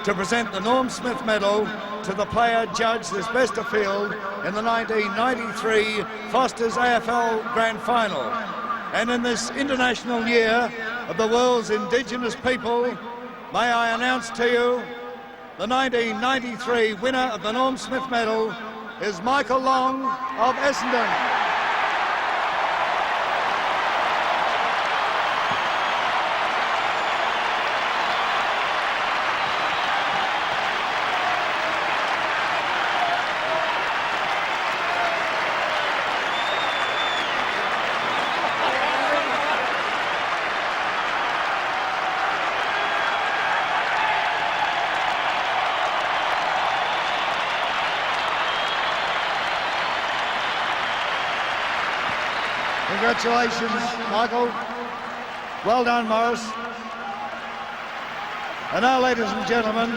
to present the Norm Smith Medal to the player judged as best of field in the 1993 Foster's AFL Grand Final. And in this international year of the world's Indigenous people, may I announce to you the 1993 winner of the Norm Smith Medal is Michael Long of Essendon. Congratulations, Michael. Well done, Maurice. And now, ladies and gentlemen,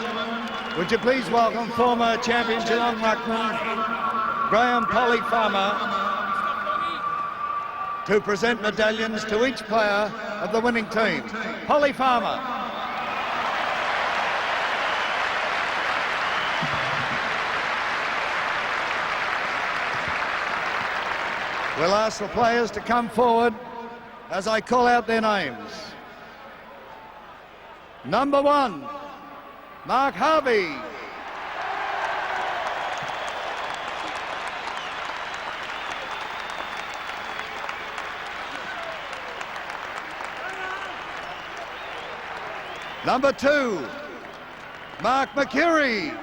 would you please welcome former champion Geelong ruckman Graham Polly Farmer to present medallions to each player of the winning team. Holly Farmer. We'll ask the players to come forward as I call out their names. Number 1, Mark Harvey. Number 2, Mark McCurry.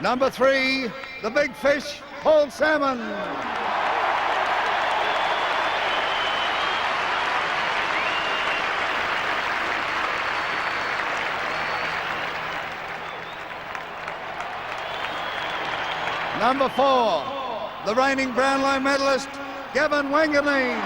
Number 3, the big fish, Paul Salmon. Number 4, the reigning Brownlow medalist, Gavin Wanganeen.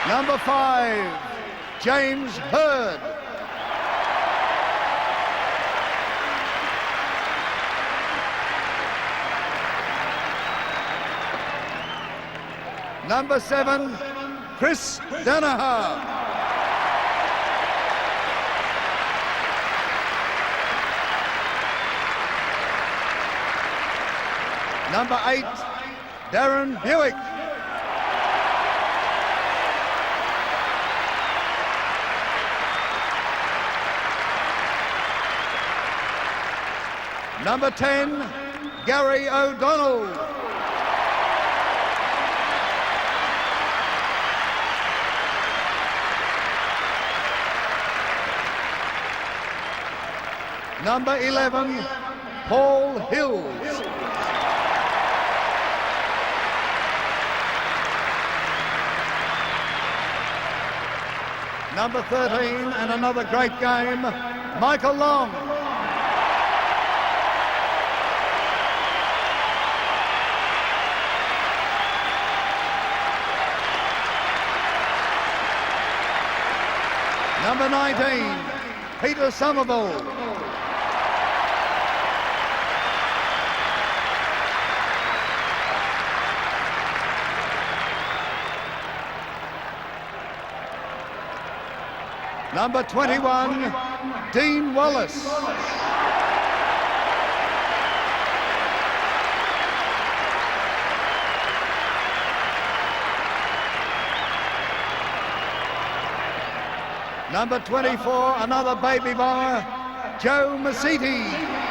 Number 5, James Hurd. Number 7, Chris Danaher. Number 8, Darren Buick. Number 10, Gary O'Donnell. Number 11, Paul Hills. Number 13, and another great game, Michael Long. Number 19, Peter Somerville. Number 21, Dean Wallace. Number 24, another baby bomber, Joe Masiti.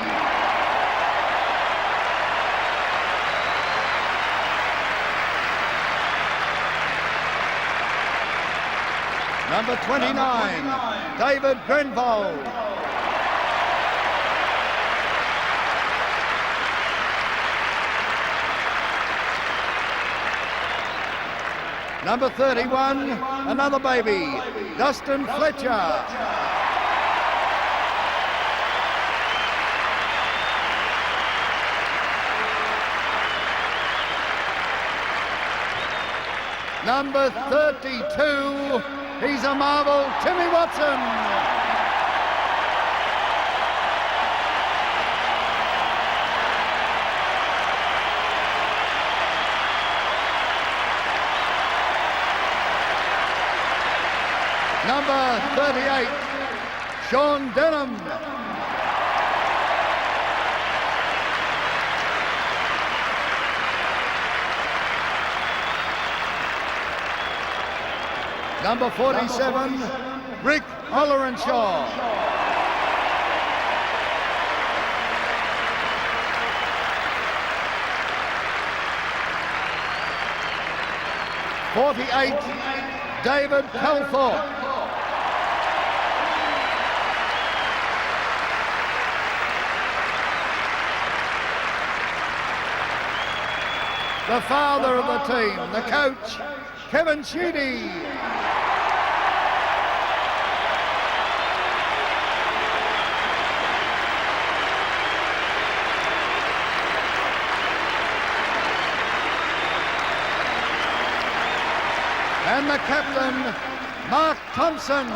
Number 29, David Grenvold. Number 31, another baby, Dustin Fletcher. Number 32, he's a marvel, Timmy Watson. Number 38, Sean Denham. Number 47, Rick Ollerenshaw. '48, David Calthorpe. The father of the team, the coach, Kevin Sheedy. and the captain, Mark Thompson.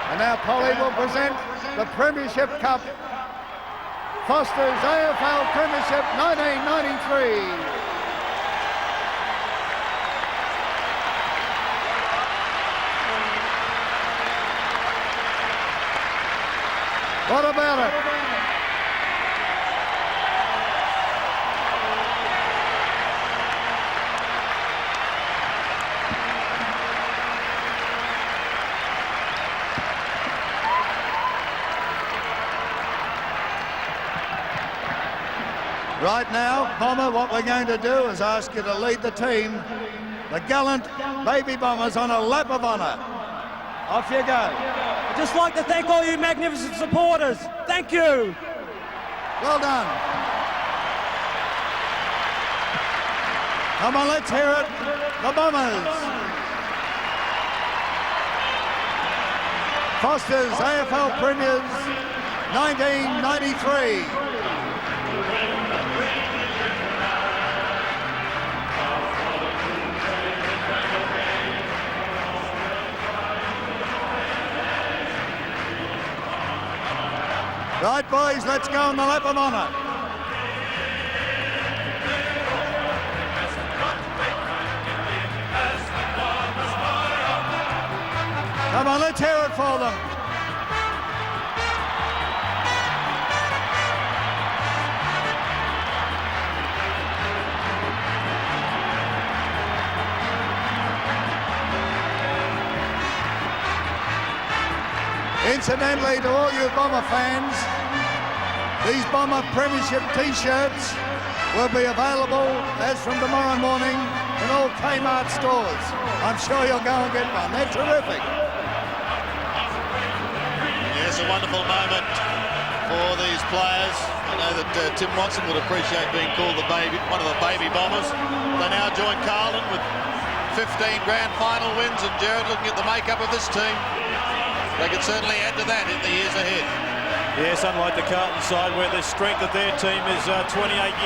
And now Polly will present the Premiership Cup. Foster's AFL Premiership 1993. What about it? Right now, Bomber, what we're going to do is ask you to lead the team, the gallant Baby Bombers, on a lap of honour. Off you go. I'd just like to thank all you magnificent supporters. Thank you. Well done. Come on, let's hear it. The Bombers. Foster's AFL Premiers 1993. Right, boys, let's go on the lap of honour. Come on, let's hear it for them. Incidentally, to all you Bomber fans, these Bomber Premiership T-shirts will be available as from tomorrow morning in all Kmart stores. I'm sure you'll go and get one. They're terrific. Yes, a wonderful moment for these players. I know that Tim Watson would appreciate being called the baby, one of the Baby Bombers. They now join Carlton with 15 grand final wins, and Jared, looking at the makeup of this team, they can certainly add to that in the years ahead. Yes, unlike the Carlton side, where the strength of their team is 28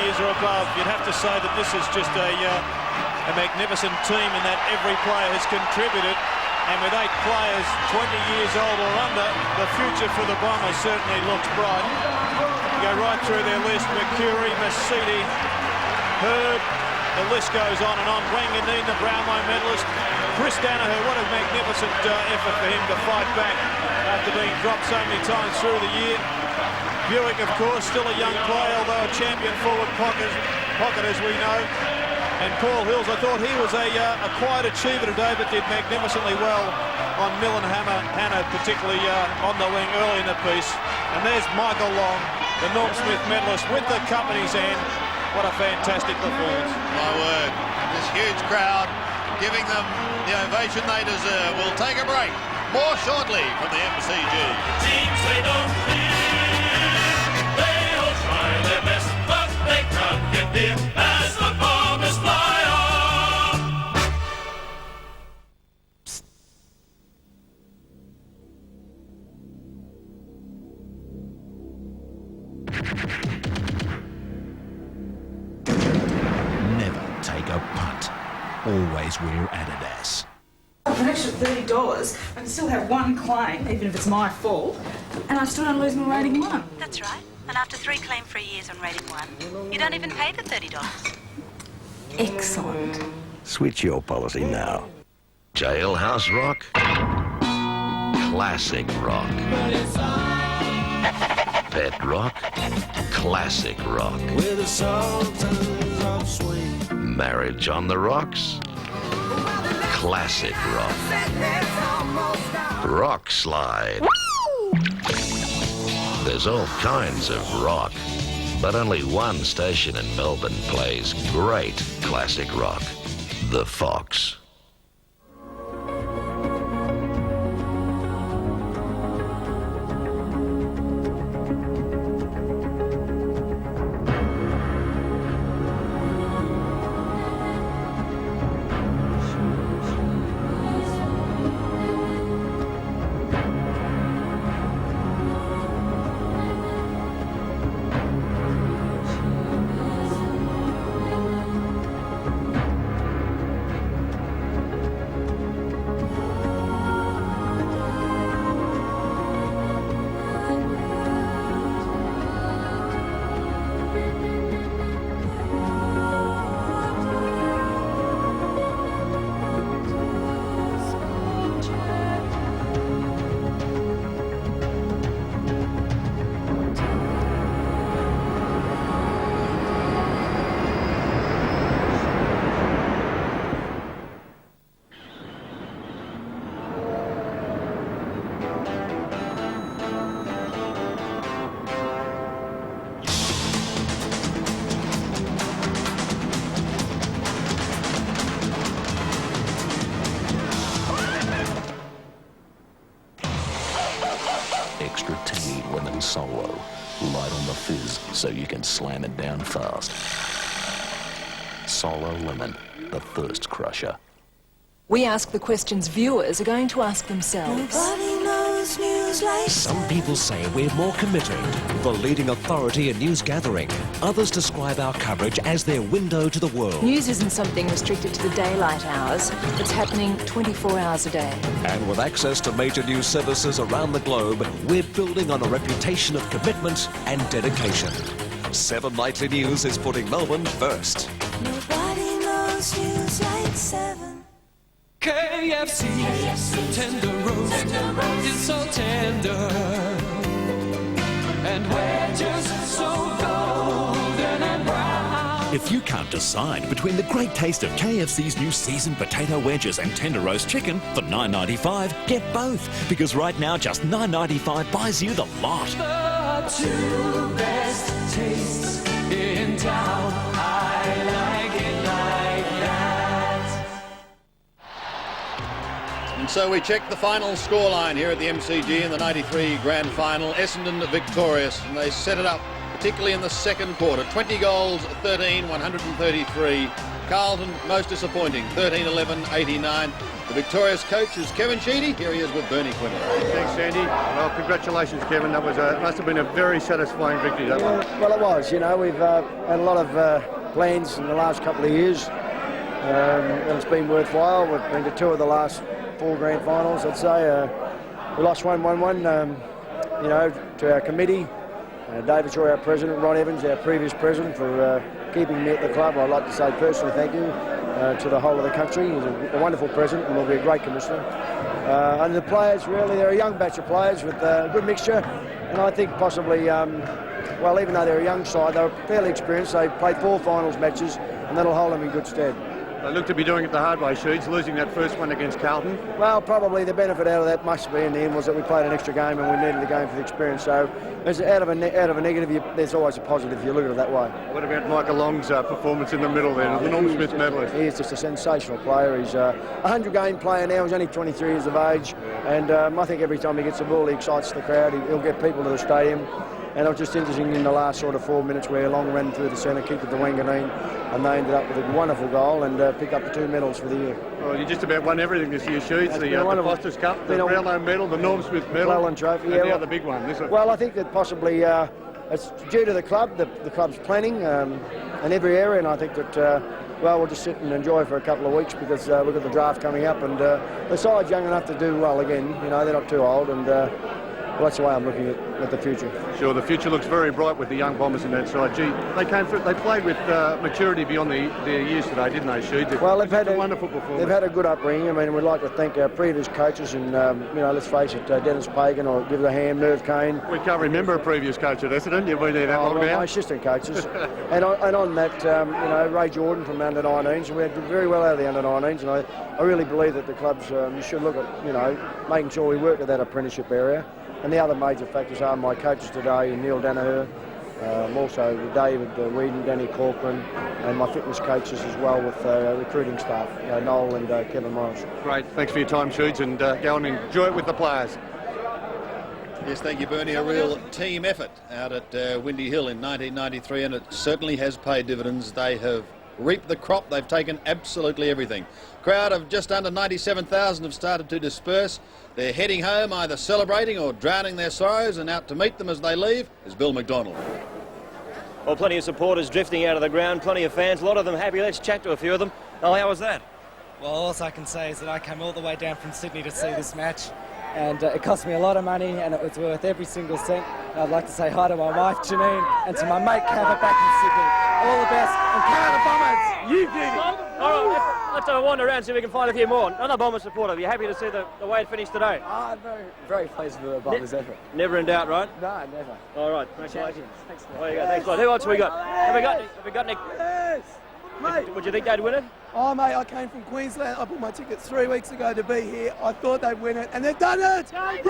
years or above, you'd have to say that this is just a magnificent team in that every player has contributed. And with 8 players 20 years old or under, the future for the Bombers certainly looks bright. You go right through their list: Mercuri, Masidi, Herb, the list goes on and on. Wanganeen, the Brownlow medalist. Chris Danaher, what a magnificent effort for him to fight back after being dropped so many times through the year. Buick, of course, still a young player, although a champion forward pocket as we know. And Paul Hills, I thought he was a quiet achiever today, but did magnificently well on Mill and Hannah, particularly on the wing early in the piece. And there's Michael Long, the Norm Smith medalist, with the cup in his hand. What a fantastic performance. My word, this huge crowd giving them the ovation they deserve. We'll take a break. More shortly from the MCG. Teams they don't win, they all try their best, but they can't get near as the Bombers fly on. Never take a punt. Always wear Adidas. For an extra $30, I can still have one claim, even if it's my fault, and I still don't lose my rating 1. That's right. And after 3 claim-free years on rating 1, you don't even pay the $30. Excellent. Switch your policy now. Jailhouse rock. Classic rock. Pet rock. Classic rock. With the sultans of swing. Marriage on the rocks. Classic rock. Rock slide. There's all kinds of rock, but only one station in Melbourne plays great classic rock, The Fox. fizz so you can slam it down fast. Solo Lemon, the thirst crusher. We ask the questions viewers are going to ask themselves. Nobody knows news like Some people say we're more committed, the leading authority in news gathering. Others describe our coverage as their window to the world. News isn't something restricted to the daylight hours. It's happening 24 hours a day. And with access to major news services around the globe, we're building on a reputation of commitment and dedication. 7 Nightly News is putting Melbourne first. Nobody knows news like 7. KFC, tender roast, it's so tender, and wedges so golden and brown. If you can't decide between the great taste of KFC's new seasoned potato wedges and tender roast chicken for $9.95, get both, because right now just $9.95 buys you the lot. The 2 best tastes in town, I like it like that. And so we check the final scoreline here at the MCG in the 93 Grand Final. Essendon victorious, and they set it up, particularly in the second quarter. 20 goals, 13, 133. Carlton, most disappointing, 13-11, 89. The victorious coach is Kevin Sheedy. Here he is with Bernie Quinlan. Thanks, Sandy. Well, congratulations, Kevin. That was must have been a very satisfying victory, that one. Well, it was. You know, we've had a lot of plans in the last couple of years. And it's been worthwhile. We've been to 2 of the last 4 grand finals, I'd say. We lost 1-1-1, you know, to our committee. David Shaw, our president, Ron Evans, our previous president, for keeping me at the club. I'd like to say personally thank you to the whole of the country. He's a wonderful president and will be a great commissioner. And the players, really, they're a young batch of players with a good mixture. And I think possibly, well, even though they're a young side, they're fairly experienced. They played 4 finals matches, and that'll hold them in good stead. They look to be doing it the hard way, Sheeds, losing that first one against Carlton. Well, probably the benefit out of that must be in the end was that we played an extra game and we needed the game for the experience. So, as out of a negative, there's always a positive if you look at it that way. What about Michael Long's performance in the middle there, the Norm Smith medalist? He is just a sensational player. He's a 100-game player now. He's only 23 years of age, and I think every time he gets the ball, he excites the crowd. He'll get people to the stadium. And it was just interesting in the last sort of 4 minutes where Long ran through the centre, kicked at the Wanganeen, and they ended up with a wonderful goal and picked up the 2 medals for the year. Well, you just about won everything this year, Sheets. The Foster's Cup, the Brownlow medal, the Norm Smith medal, trophy, and now the big one. Well, I think that possibly it's due to the club, the club's planning in every area, and I think that, well, we'll just sit and enjoy for a couple of weeks because we've got the draft coming up, and the side's young enough to do well again. You know, they're not too old, and well, that's the way I'm looking at the future. Sure, the future looks very bright with the young Bombers in that side. Gee, they played with maturity beyond their years today, didn't they, Sheed? Well, they've had a wonderful performance. They've had a good upbringing. I mean, we'd like to thank our previous coaches and, you know, let's face it, Dennis Pagan, or give it a hand, Merv Kane. We can't remember a previous coach at Essendon. You've been there that long now. My assistant coaches. and on that, you know, Ray Jordan from under-19s. We did very well out of the under-19s, and I really believe that the clubs should look at, you know, making sure we work at that apprenticeship area. And the other major factors are my coaches today, Neil Danaher, also David Whedon, Danny Corcoran, and my fitness coaches as well with recruiting staff, Noel and Kevin Morris. Great, thanks for your time, Sheeds, and go and enjoy it with the players. Yes, thank you, Bernie. A real team effort out at Windy Hill in 1993, and it certainly has paid dividends. They have reaped the crop. They've taken absolutely everything. Crowd of just under 97,000 have started to disperse. They're heading home, either celebrating or drowning their sorrows, and out to meet them as they leave is Bill McDonald. Well, plenty of supporters drifting out of the ground, plenty of fans, a lot of them happy. Let's chat to a few of them. Oh, how was that? Well, all I can say is that I came all the way down from Sydney to see this match, and it cost me a lot of money, and it was worth every single cent. And I'd like to say hi to my wife, Janine, and to my mate, Cabot, back in Sydney. All the best, and Canada Bombers, you beauty! All right, let's have a wander around, see if we can find a few more. Another Bomber supporter, are you happy to see the way it finished today? I'm very pleased with the Bombers' effort. Never in doubt, right? No, never. All right, congratulations. Thanks. There you go, thanks a lot. Who else have we got? Have we got Nick? Yes! Mate. Would you think they'd win it? Oh, mate, I came from Queensland. I bought my tickets 3 weeks ago to be here. I thought they'd win it, and they've done it! Yeah!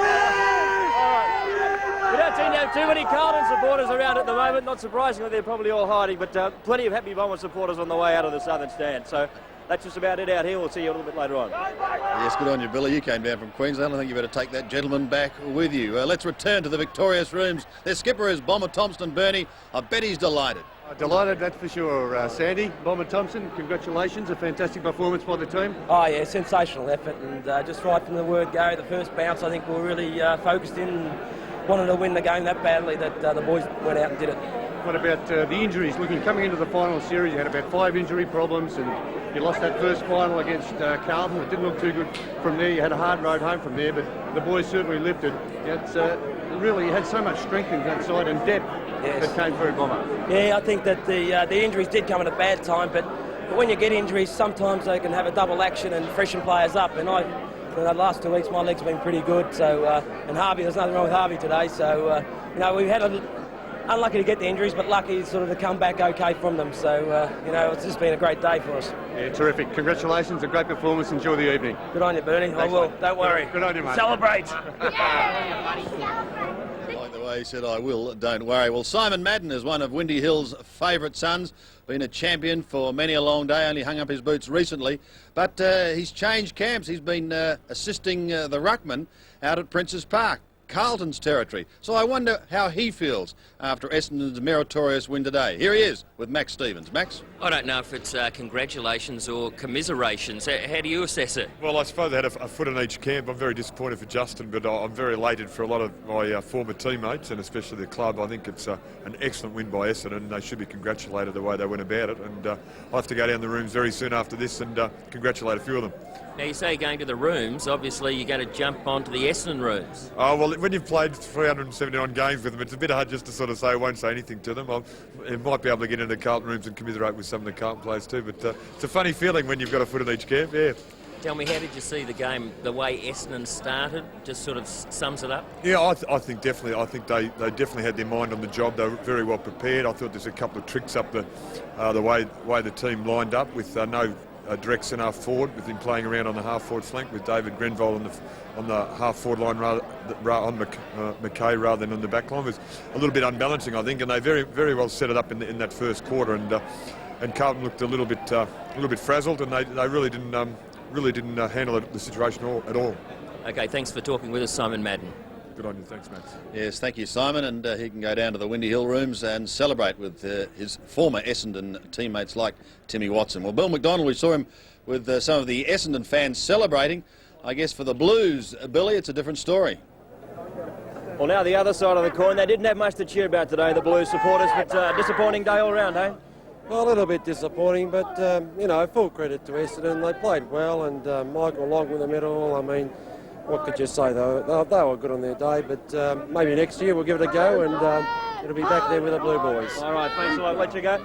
We don't seem to have too many Carlton supporters around at the moment. Not surprisingly, they're probably all hiding, but plenty of happy Bomber supporters on the way out of the southern stand. So that's just about it out here. We'll see you a little bit later on. Yes, good on you, Billy. You came down from Queensland. I think you better take that gentleman back with you. Let's return to the victorious rooms. Their skipper is Bomber Thompson. Bernie, I bet he's delighted. Delighted, that's for sure, Sandy. Bomber Thompson, congratulations, a fantastic performance by the team. Oh yeah, sensational effort, and just right from the word go, the first bounce, I think we were really focused in and wanted to win the game that badly that the boys went out and did it. What about the injuries? Coming into the final series, you had about 5 injury problems, and you lost that first final against Carlton. It didn't look too good from there. You had a hard road home from there, but the boys certainly lifted. It's really, you had so much strength in that side and depth that came through, Bomber. Yeah, I think that the injuries did come at a bad time, but when you get injuries, sometimes they can have a double action and freshen players up. And for the last 2 weeks, my legs have been pretty good. So, and Harvey, there's nothing wrong with Harvey today. So, we've had unlucky to get the injuries, but lucky sort of to come back okay from them. So, it's just been a great day for us. Yeah, terrific. Congratulations, a great performance. Enjoy the evening. Good on you, Bernie. Thanks, I will. mate. Don't worry. Good on you, mate. Celebrate. Like the way he said, I will, don't worry. Well, Simon Madden is one of Windy Hill's favourite sons. Been a champion for many a long day, only hung up his boots recently. But he's changed camps. He's been assisting the ruckman out at Princes Park, Carlton's territory. So I wonder how he feels after Essendon's meritorious win today. Here he is with Max Stevens. Max? I don't know if it's congratulations or commiserations. How do you assess it? Well, I suppose they had a foot in each camp. I'm very disappointed for Justin, but I'm very elated for a lot of my former teammates and especially the club. I think it's an excellent win by Essendon, and they should be congratulated the way they went about it. And I'll have to go down the rooms very soon after this and congratulate a few of them. Now, you say you're going to the rooms. Obviously, you're going to jump onto the Essendon rooms. Oh, well, when you've played 379 games with them, it's a bit hard just to sort of say I won't say anything to them. I might be able to get into the Carlton rooms and commiserate with some of the Carlton players too, but it's a funny feeling when you've got a foot in each camp, yeah. Tell me, how did you see the game, the way Essendon started? Just sort of sums it up? Yeah, I think definitely. I think they definitely had their mind on the job. They were very well prepared. I thought there's a couple of tricks up the way the team lined up with no direct centre forward, with him playing around on the half forward flank with David Grenville on the half forward line on McKay rather than on the back line. It was a little bit unbalancing, I think, and they very well set it up in that first quarter. And Carlton looked a little bit frazzled, and they really didn't handle the situation at all. Okay, thanks for talking with us, Simon Madden. Good on you, thanks, Max. Yes, thank you, Simon, and he can go down to the Windy Hill rooms and celebrate with his former Essendon teammates like Timmy Watson. Well, Bill McDonald, we saw him with some of the Essendon fans celebrating. I guess for the Blues, Billy, it's a different story. Well, now the other side of the coin, they didn't have much to cheer about today, the Blues supporters, but disappointing day all round, eh? Well, a little bit disappointing, but, full credit to Essendon. They played well, and Michael Long with the medal. I mean, what could you say, though? They were good on their day, but maybe next year we'll give it a go, and it'll be back there with the Blue Boys. All right, thanks a lot. Let you go.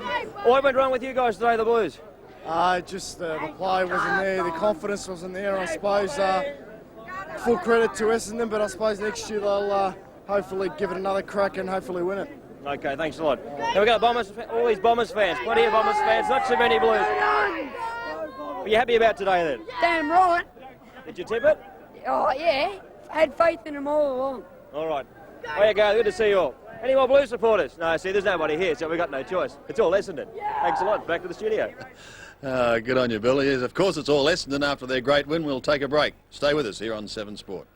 What went wrong with you guys today, the Blues? Just the play wasn't there, the confidence wasn't there, I suppose. Full credit to Essendon, but I suppose next year they'll hopefully give it another crack and hopefully win it. Okay, thanks a lot. Here we go, Bombers, all these Bombers fans, plenty of Bombers fans, not so many Blues. Are you happy about today then? Damn right. Did you tip it? Oh, yeah. I had faith in them all along. All right. There you go, good to see you all. Any more Blues supporters? No, see, there's nobody here, so we've got no choice. It's all Essendon. Thanks a lot. Back to the studio. Good on you, Billy. Yes, of course, it's all Essendon after their great win. We'll take a break. Stay with us here on 7 Sport.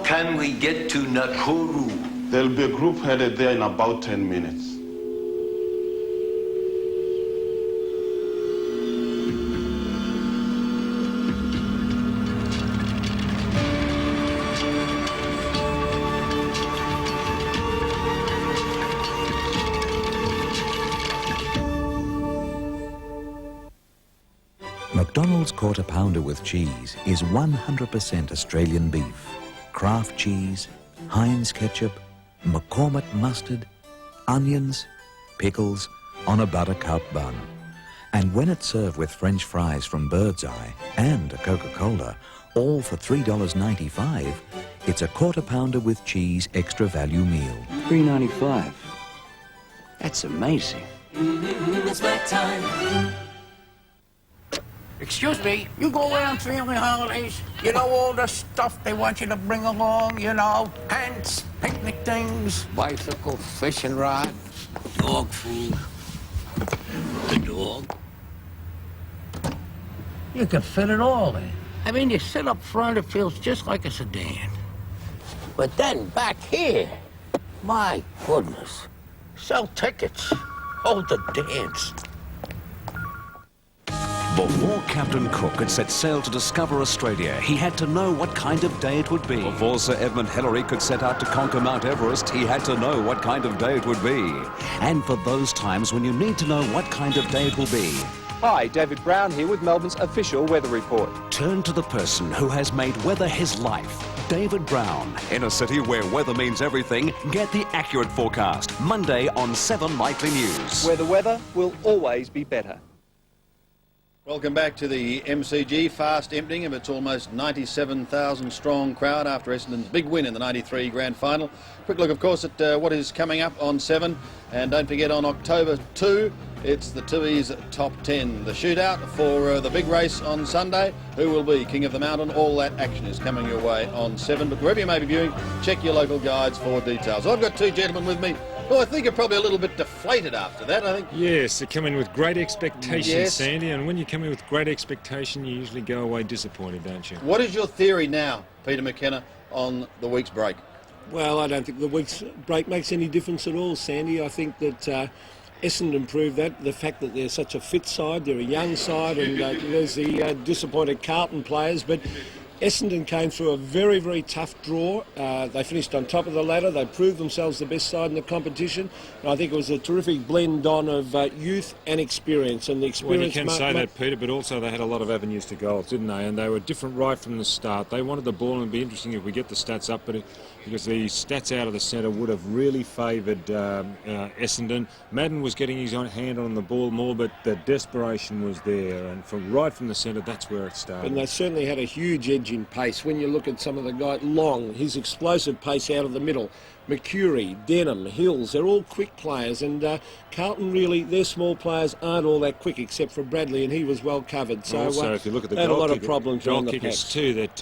can we get to Nakuru? There'll be a group headed there in about 10 minutes. McDonald's Quarter Pounder with cheese is 100% Australian beef, Kraft cheese, Heinz ketchup, McCormick mustard, onions, pickles on a buttercup bun. And when it's served with French fries from Birdseye and a Coca-Cola, all for $3.95, it's a Quarter Pounder with cheese extra value meal. $3.95. That's amazing. It's my time. Excuse me, you go away on family holidays, you know all the stuff they want you to bring along, you know, pants, picnic things, bicycle, fishing rod, dog food, the dog. You can fit it all in. I mean, you sit up front, it feels just like a sedan. But then back here, my goodness, sell tickets, hold the dance. Before Captain Cook had set sail to discover Australia, he had to know what kind of day it would be. Before Sir Edmund Hillary could set out to conquer Mount Everest, he had to know what kind of day it would be. And for those times when you need to know what kind of day it will be, hi, David Brown here with Melbourne's official weather report. turn to the person who has made weather his life. David Brown. In a city where weather means everything, get the accurate forecast. Monday on 7 Nightly News. Where the weather will always be better. Welcome back to the MCG, fast emptying of its almost 97,000 strong crowd after Essendon's big win in the 93 grand final. Quick look, of course, at what is coming up on 7. And don't forget, on October 2, it's the Tui's Top 10. The shootout for the big race on Sunday. Who will be King of the Mountain? All that action is coming your way on 7. But wherever you may be viewing, check your local guides for details. I've got two gentlemen with me. Well, I think you're probably a little bit deflated after that, I think. Yes, they come in with great expectations, Yes. Sandy, and when you come in with great expectation, you usually go away disappointed, don't you? What is your theory now, Peter McKenna, on the week's break? Well, I don't think the week's break makes any difference at all, Sandy. I think that Essendon proved that. The fact that they're such a fit side, they're a young side, and there's the disappointed Carlton players, but Essendon came through a very, very tough draw. They finished on top of the ladder. They proved themselves the best side in the competition. And I think it was a terrific blend on of youth and experience. And the experience... Well, you can say that, Peter, but also they had a lot of avenues to goals, didn't they? And they were different right from the start. They wanted the ball, and it'd be interesting if we get the stats up, but because the stats out of the centre would have really favoured Essendon. Madden was getting his own hand on the ball more, but the desperation was there. And right from the centre, that's where it started. And they certainly had a huge edge in pace. When you look at some of the guys, Long, his explosive pace out of the middle, McCurry, Denham, Hills, they're all quick players, and Carlton really, their small players aren't all that quick except for Bradley, and he was well covered. So also, if you look at the they had a lot of goal problems on the kickers packs. too, that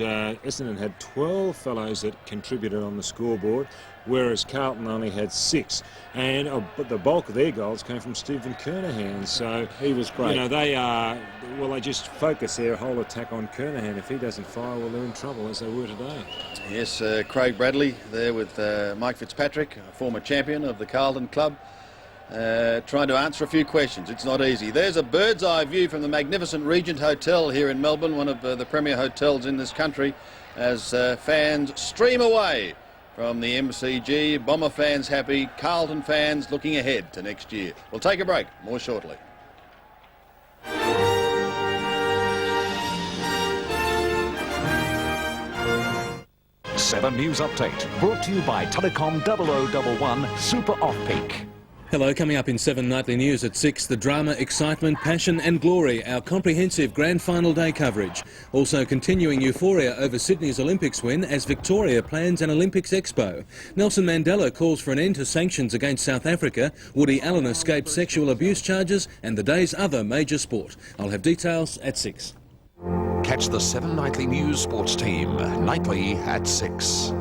Essendon had 12 fellows that contributed on the scoreboard, whereas Carlton only had 6. And but the bulk of their goals came from Stephen Kernahan. So he was great. You know, they just focus their whole attack on Kernahan. If he doesn't fire, well, they're in trouble, as they were today. Yes, Craig Bradley there with Mike Fitzpatrick, a former champion of the Carlton Club, trying to answer a few questions. It's not easy. There's a bird's eye view from the magnificent Regent Hotel here in Melbourne, one of the premier hotels in this country, as fans stream away from the MCG. Bomber fans happy, Carlton fans looking ahead to next year. We'll take a break, more shortly. Seven News Update, brought to you by Telecom 0011 Super Off-Peak. Hello, coming up in 7 Nightly News at 6, the drama, excitement, passion and glory, our comprehensive grand final day coverage. Also continuing euphoria over Sydney's Olympics win as Victoria plans an Olympics Expo. Nelson Mandela calls for an end to sanctions against South Africa. Woody Allen escaped sexual abuse charges, and the day's other major sport. I'll have details at 6. Catch the 7 Nightly News sports team, nightly at 6.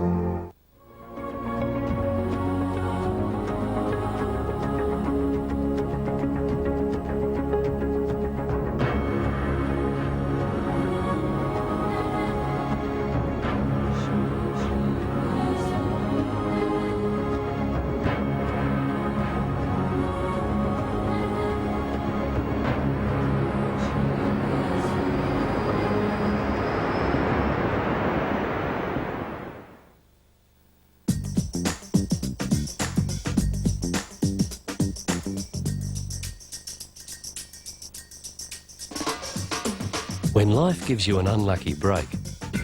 When life gives you an unlucky break,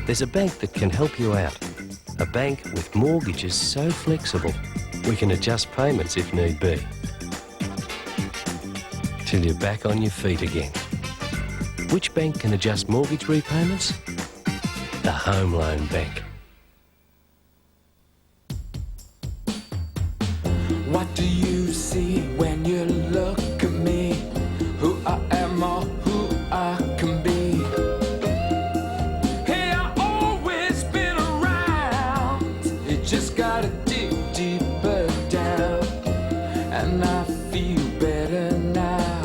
there's a bank that can help you out. A bank with mortgages so flexible, we can adjust payments if need be. Till you're back on your feet again. Which bank can adjust mortgage repayments? The Home Loan Bank. What do you see when you look at me? Who I am or who I can be? Hey, I've always been around. You just gotta dig deeper down. And I feel better now.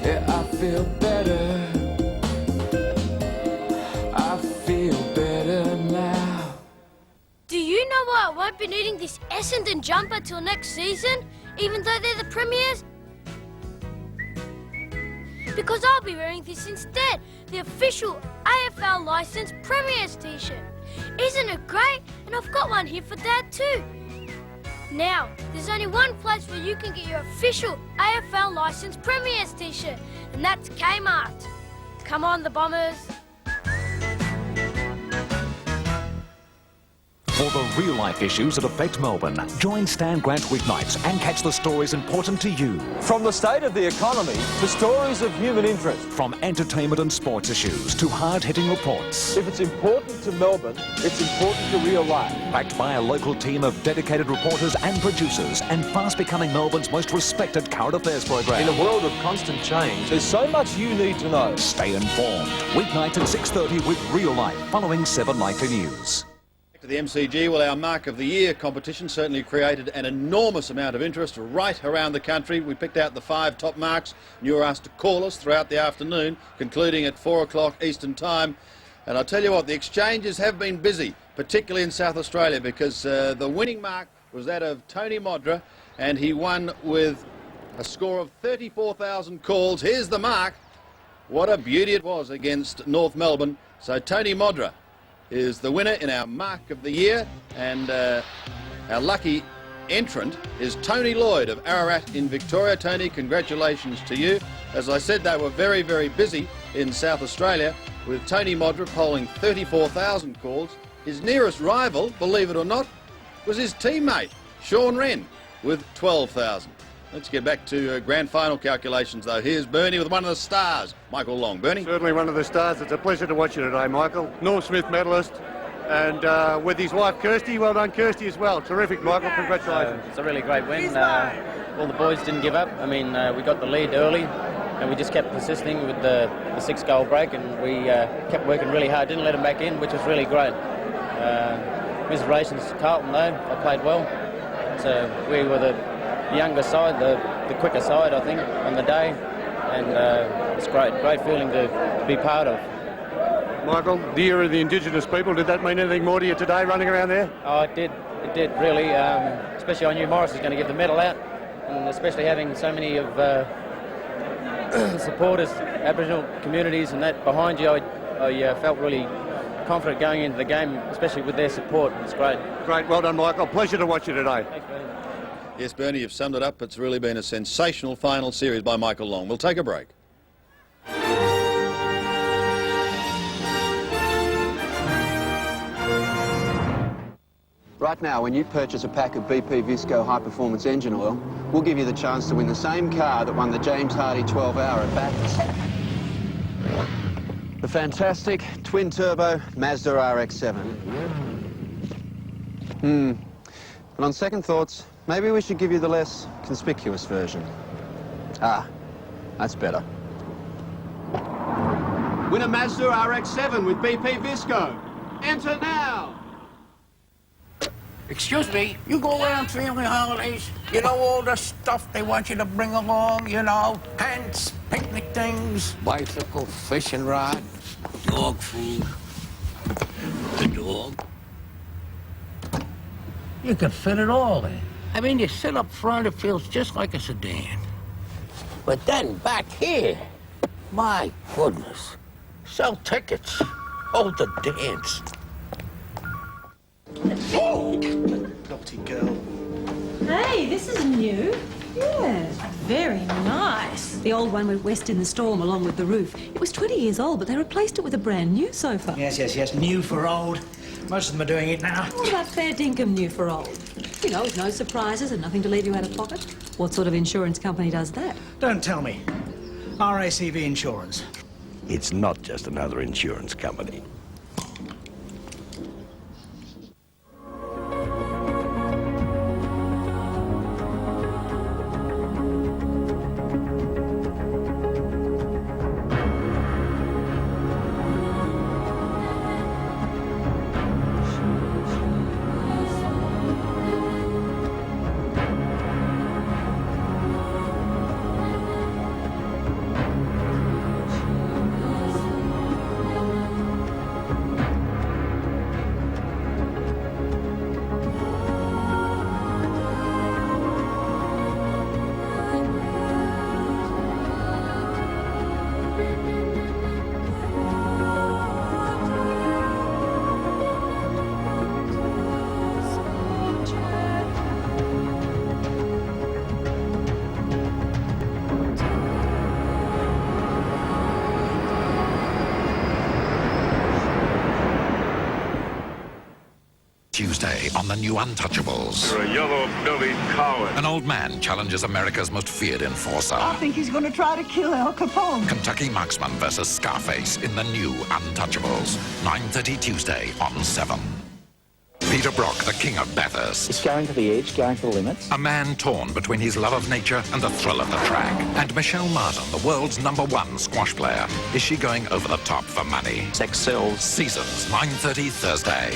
Yeah, I feel better. I feel better now. Do you know why I won't be needing this Essendon jumper till next season, even though they're the premiers? Because I'll be wearing this instead, the official AFL licensed Premiers t-shirt. Isn't it great? And I've got one here for Dad too. Now, there's only one place where you can get your official AFL licensed Premiers t-shirt, and that's Kmart. Come on, the Bombers. For the real-life issues that affect Melbourne, join Stan Grant weeknights and catch the stories important to you. From the state of the economy to stories of human interest. From entertainment and sports issues to hard-hitting reports. If it's important to Melbourne, it's important to real life. Backed by a local team of dedicated reporters and producers, and fast becoming Melbourne's most respected current affairs program. In a world of constant change, there's so much you need to know. Stay informed. Weeknight at 6:30 with Real Life, following 7 Nightly News. To the MCG, well, our Mark of the Year competition certainly created an enormous amount of interest right around the country. We picked out the 5 top marks, and you were asked to call us throughout the afternoon, concluding at 4 o'clock Eastern Time. And I'll tell you what, the exchanges have been busy, particularly in South Australia, because the winning mark was that of Tony Modra, and he won with a score of 34,000 calls. Here's the mark. What a beauty it was against North Melbourne. So Tony Modra is the winner in our Mark of the Year, and our lucky entrant is Tony Lloyd of Ararat in Victoria. Tony, congratulations to you. As I said, they were very, very busy in South Australia, with Tony Modra polling 34,000 calls. His nearest rival, believe it or not, was his teammate, Sean Wren, with 12,000. Let's get back to grand final calculations, though. Here's Bernie with one of the stars, Michael Long. Bernie? Certainly one of the stars. It's a pleasure to watch you today, Michael. Norm Smith medalist, and with his wife Kirsty. Well done, Kirsty, as well. Terrific, Michael. Congratulations. It's a really great win. All the boys didn't give up. I mean, we got the lead early, and we just kept persisting with the 6-goal break, and we kept working really hard. Didn't let them back in, which was really great. Commiserations to Carlton, though. They played well. So we were the younger side, the quicker side, I think, on the day, and it's great feeling to be part of. Michael, the year of the Indigenous people, did that mean anything more to you today, running around there? Oh, it did really, especially I knew Morris was going to give the medal out, and especially having so many of supporters, Aboriginal communities and that behind you, I felt really confident going into the game, especially with their support. It's great. Great, well done, Michael. Pleasure to watch you today. Thanks, Bernie. Yes, Bernie, you've summed it up. It's really been a sensational final series by Michael Long. We'll take a break. Right now, when you purchase a pack of BP Visco High Performance Engine Oil, we'll give you the chance to win the same car that won the James Hardy 12-hour at Bathurst. The fantastic twin-turbo Mazda RX-7. But on second thoughts, maybe we should give you the less conspicuous version. Ah, that's better. Win a Mazda RX-7 with BP Visco. Enter now! Excuse me, you go away on family holidays, you know all the stuff they want you to bring along, you know, tents, picnic things, bicycle, fishing rod, dog food, the dog. You can fit it all in. I mean, you sit up front, it feels just like a sedan. But then back here, my goodness, sell tickets, hold the dance. Oh! Naughty girl. Hey, this is new. Yeah. very nice. The old one went west in the storm along with the roof. It was 20 years old, but they replaced it with a brand new sofa. Yes. New for old. Most of them are doing it now. What about fair dinkum new for old? You know, with no surprises and nothing to leave you out of pocket. What sort of insurance company does that? Don't tell me. RACV Insurance. It's not just another insurance company. Tuesday on the new Untouchables. You're a yellow-bellied coward. An old man challenges America's most feared enforcer. I think he's going to try to kill Al Capone. Kentucky Marksman versus Scarface in the new Untouchables. 9:30 Tuesday on 7. Peter Brock, the king of Bathurst. It's going to the edge, going to the limits. A man torn between his love of nature and the thrill of the track. And Michelle Martin, the world's #1 squash player. Is she going over the top for money? Sex sells. Seasons, 9:30 Thursday.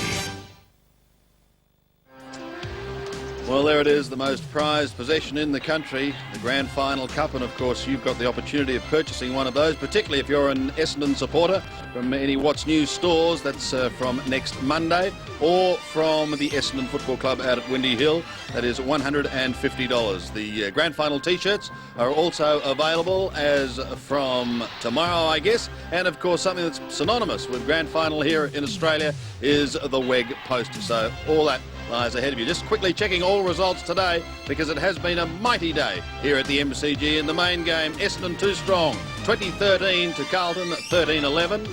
Well, there it is, the most prized possession in the country, the Grand Final Cup, and of course you've got the opportunity of purchasing one of those, particularly if you're an Essendon supporter, from any What's New stores. That's from next Monday, or from the Essendon Football Club out at Windy Hill. That is $150. The Grand Final T-shirts are also available as from tomorrow, I guess, and of course something that's synonymous with Grand Final here in Australia is the WEG poster. So all that lies ahead of you. Just quickly checking all results today, because it has been a mighty day here at the MCG. In the main game, Essendon 2 strong, 20-13 to Carlton 13-11.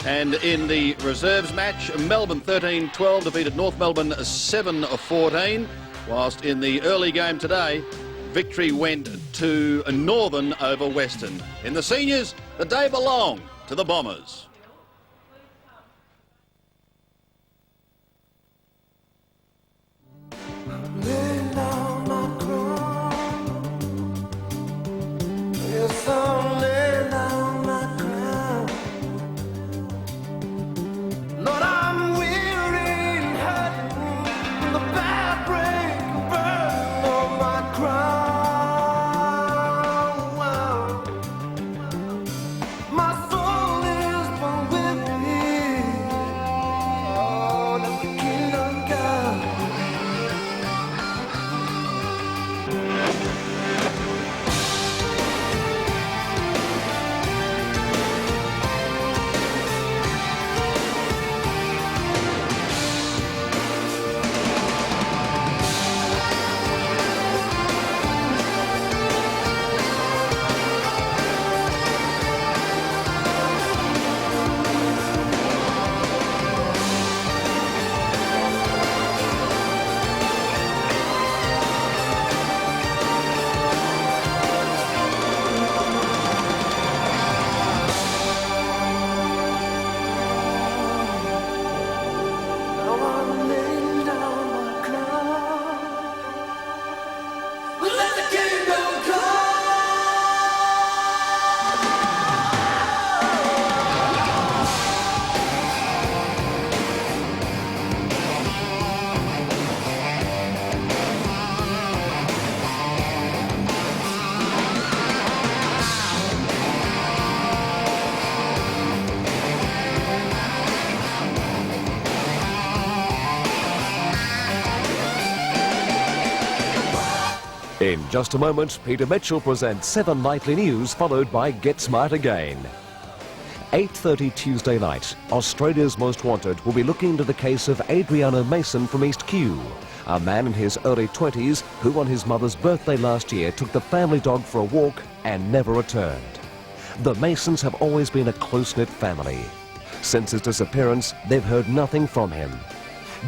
And in the reserves match, Melbourne 13-12 defeated North Melbourne 7-14. Whilst in the early game today, victory went to Northern over Western. In the seniors, the day belonged to the Bombers. Lay down my crown. Yes, I'll lay down my crown. Lord, I'm weary and hurting. The bad rain burn on my crown. My soul is born with me. Oh, let the kingdom come. In just a moment, Peter Mitchell presents 7 Nightly News, followed by Get Smart Again. 8:30 Tuesday night, Australia's Most Wanted will be looking into the case of Adriana Mason from East Kew. A man in his early 20s who on his mother's birthday last year took the family dog for a walk and never returned. The Masons have always been a close-knit family. Since his disappearance, they've heard nothing from him.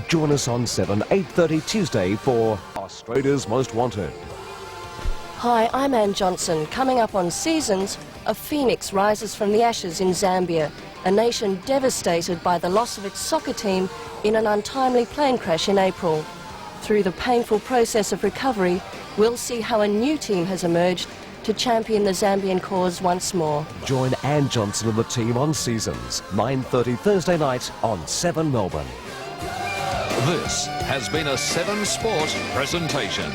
Join us on 7, 8:30 Tuesday for Australia's Most Wanted. Hi, I'm Ann Johnson. Coming up on Seasons, a phoenix rises from the ashes in Zambia, a nation devastated by the loss of its soccer team in an untimely plane crash in April. Through the painful process of recovery, we'll see how a new team has emerged to champion the Zambian cause once more. Join Ann Johnson and the team on Seasons, 9:30 Thursday night on 7 Melbourne. This has been a 7 Sport presentation.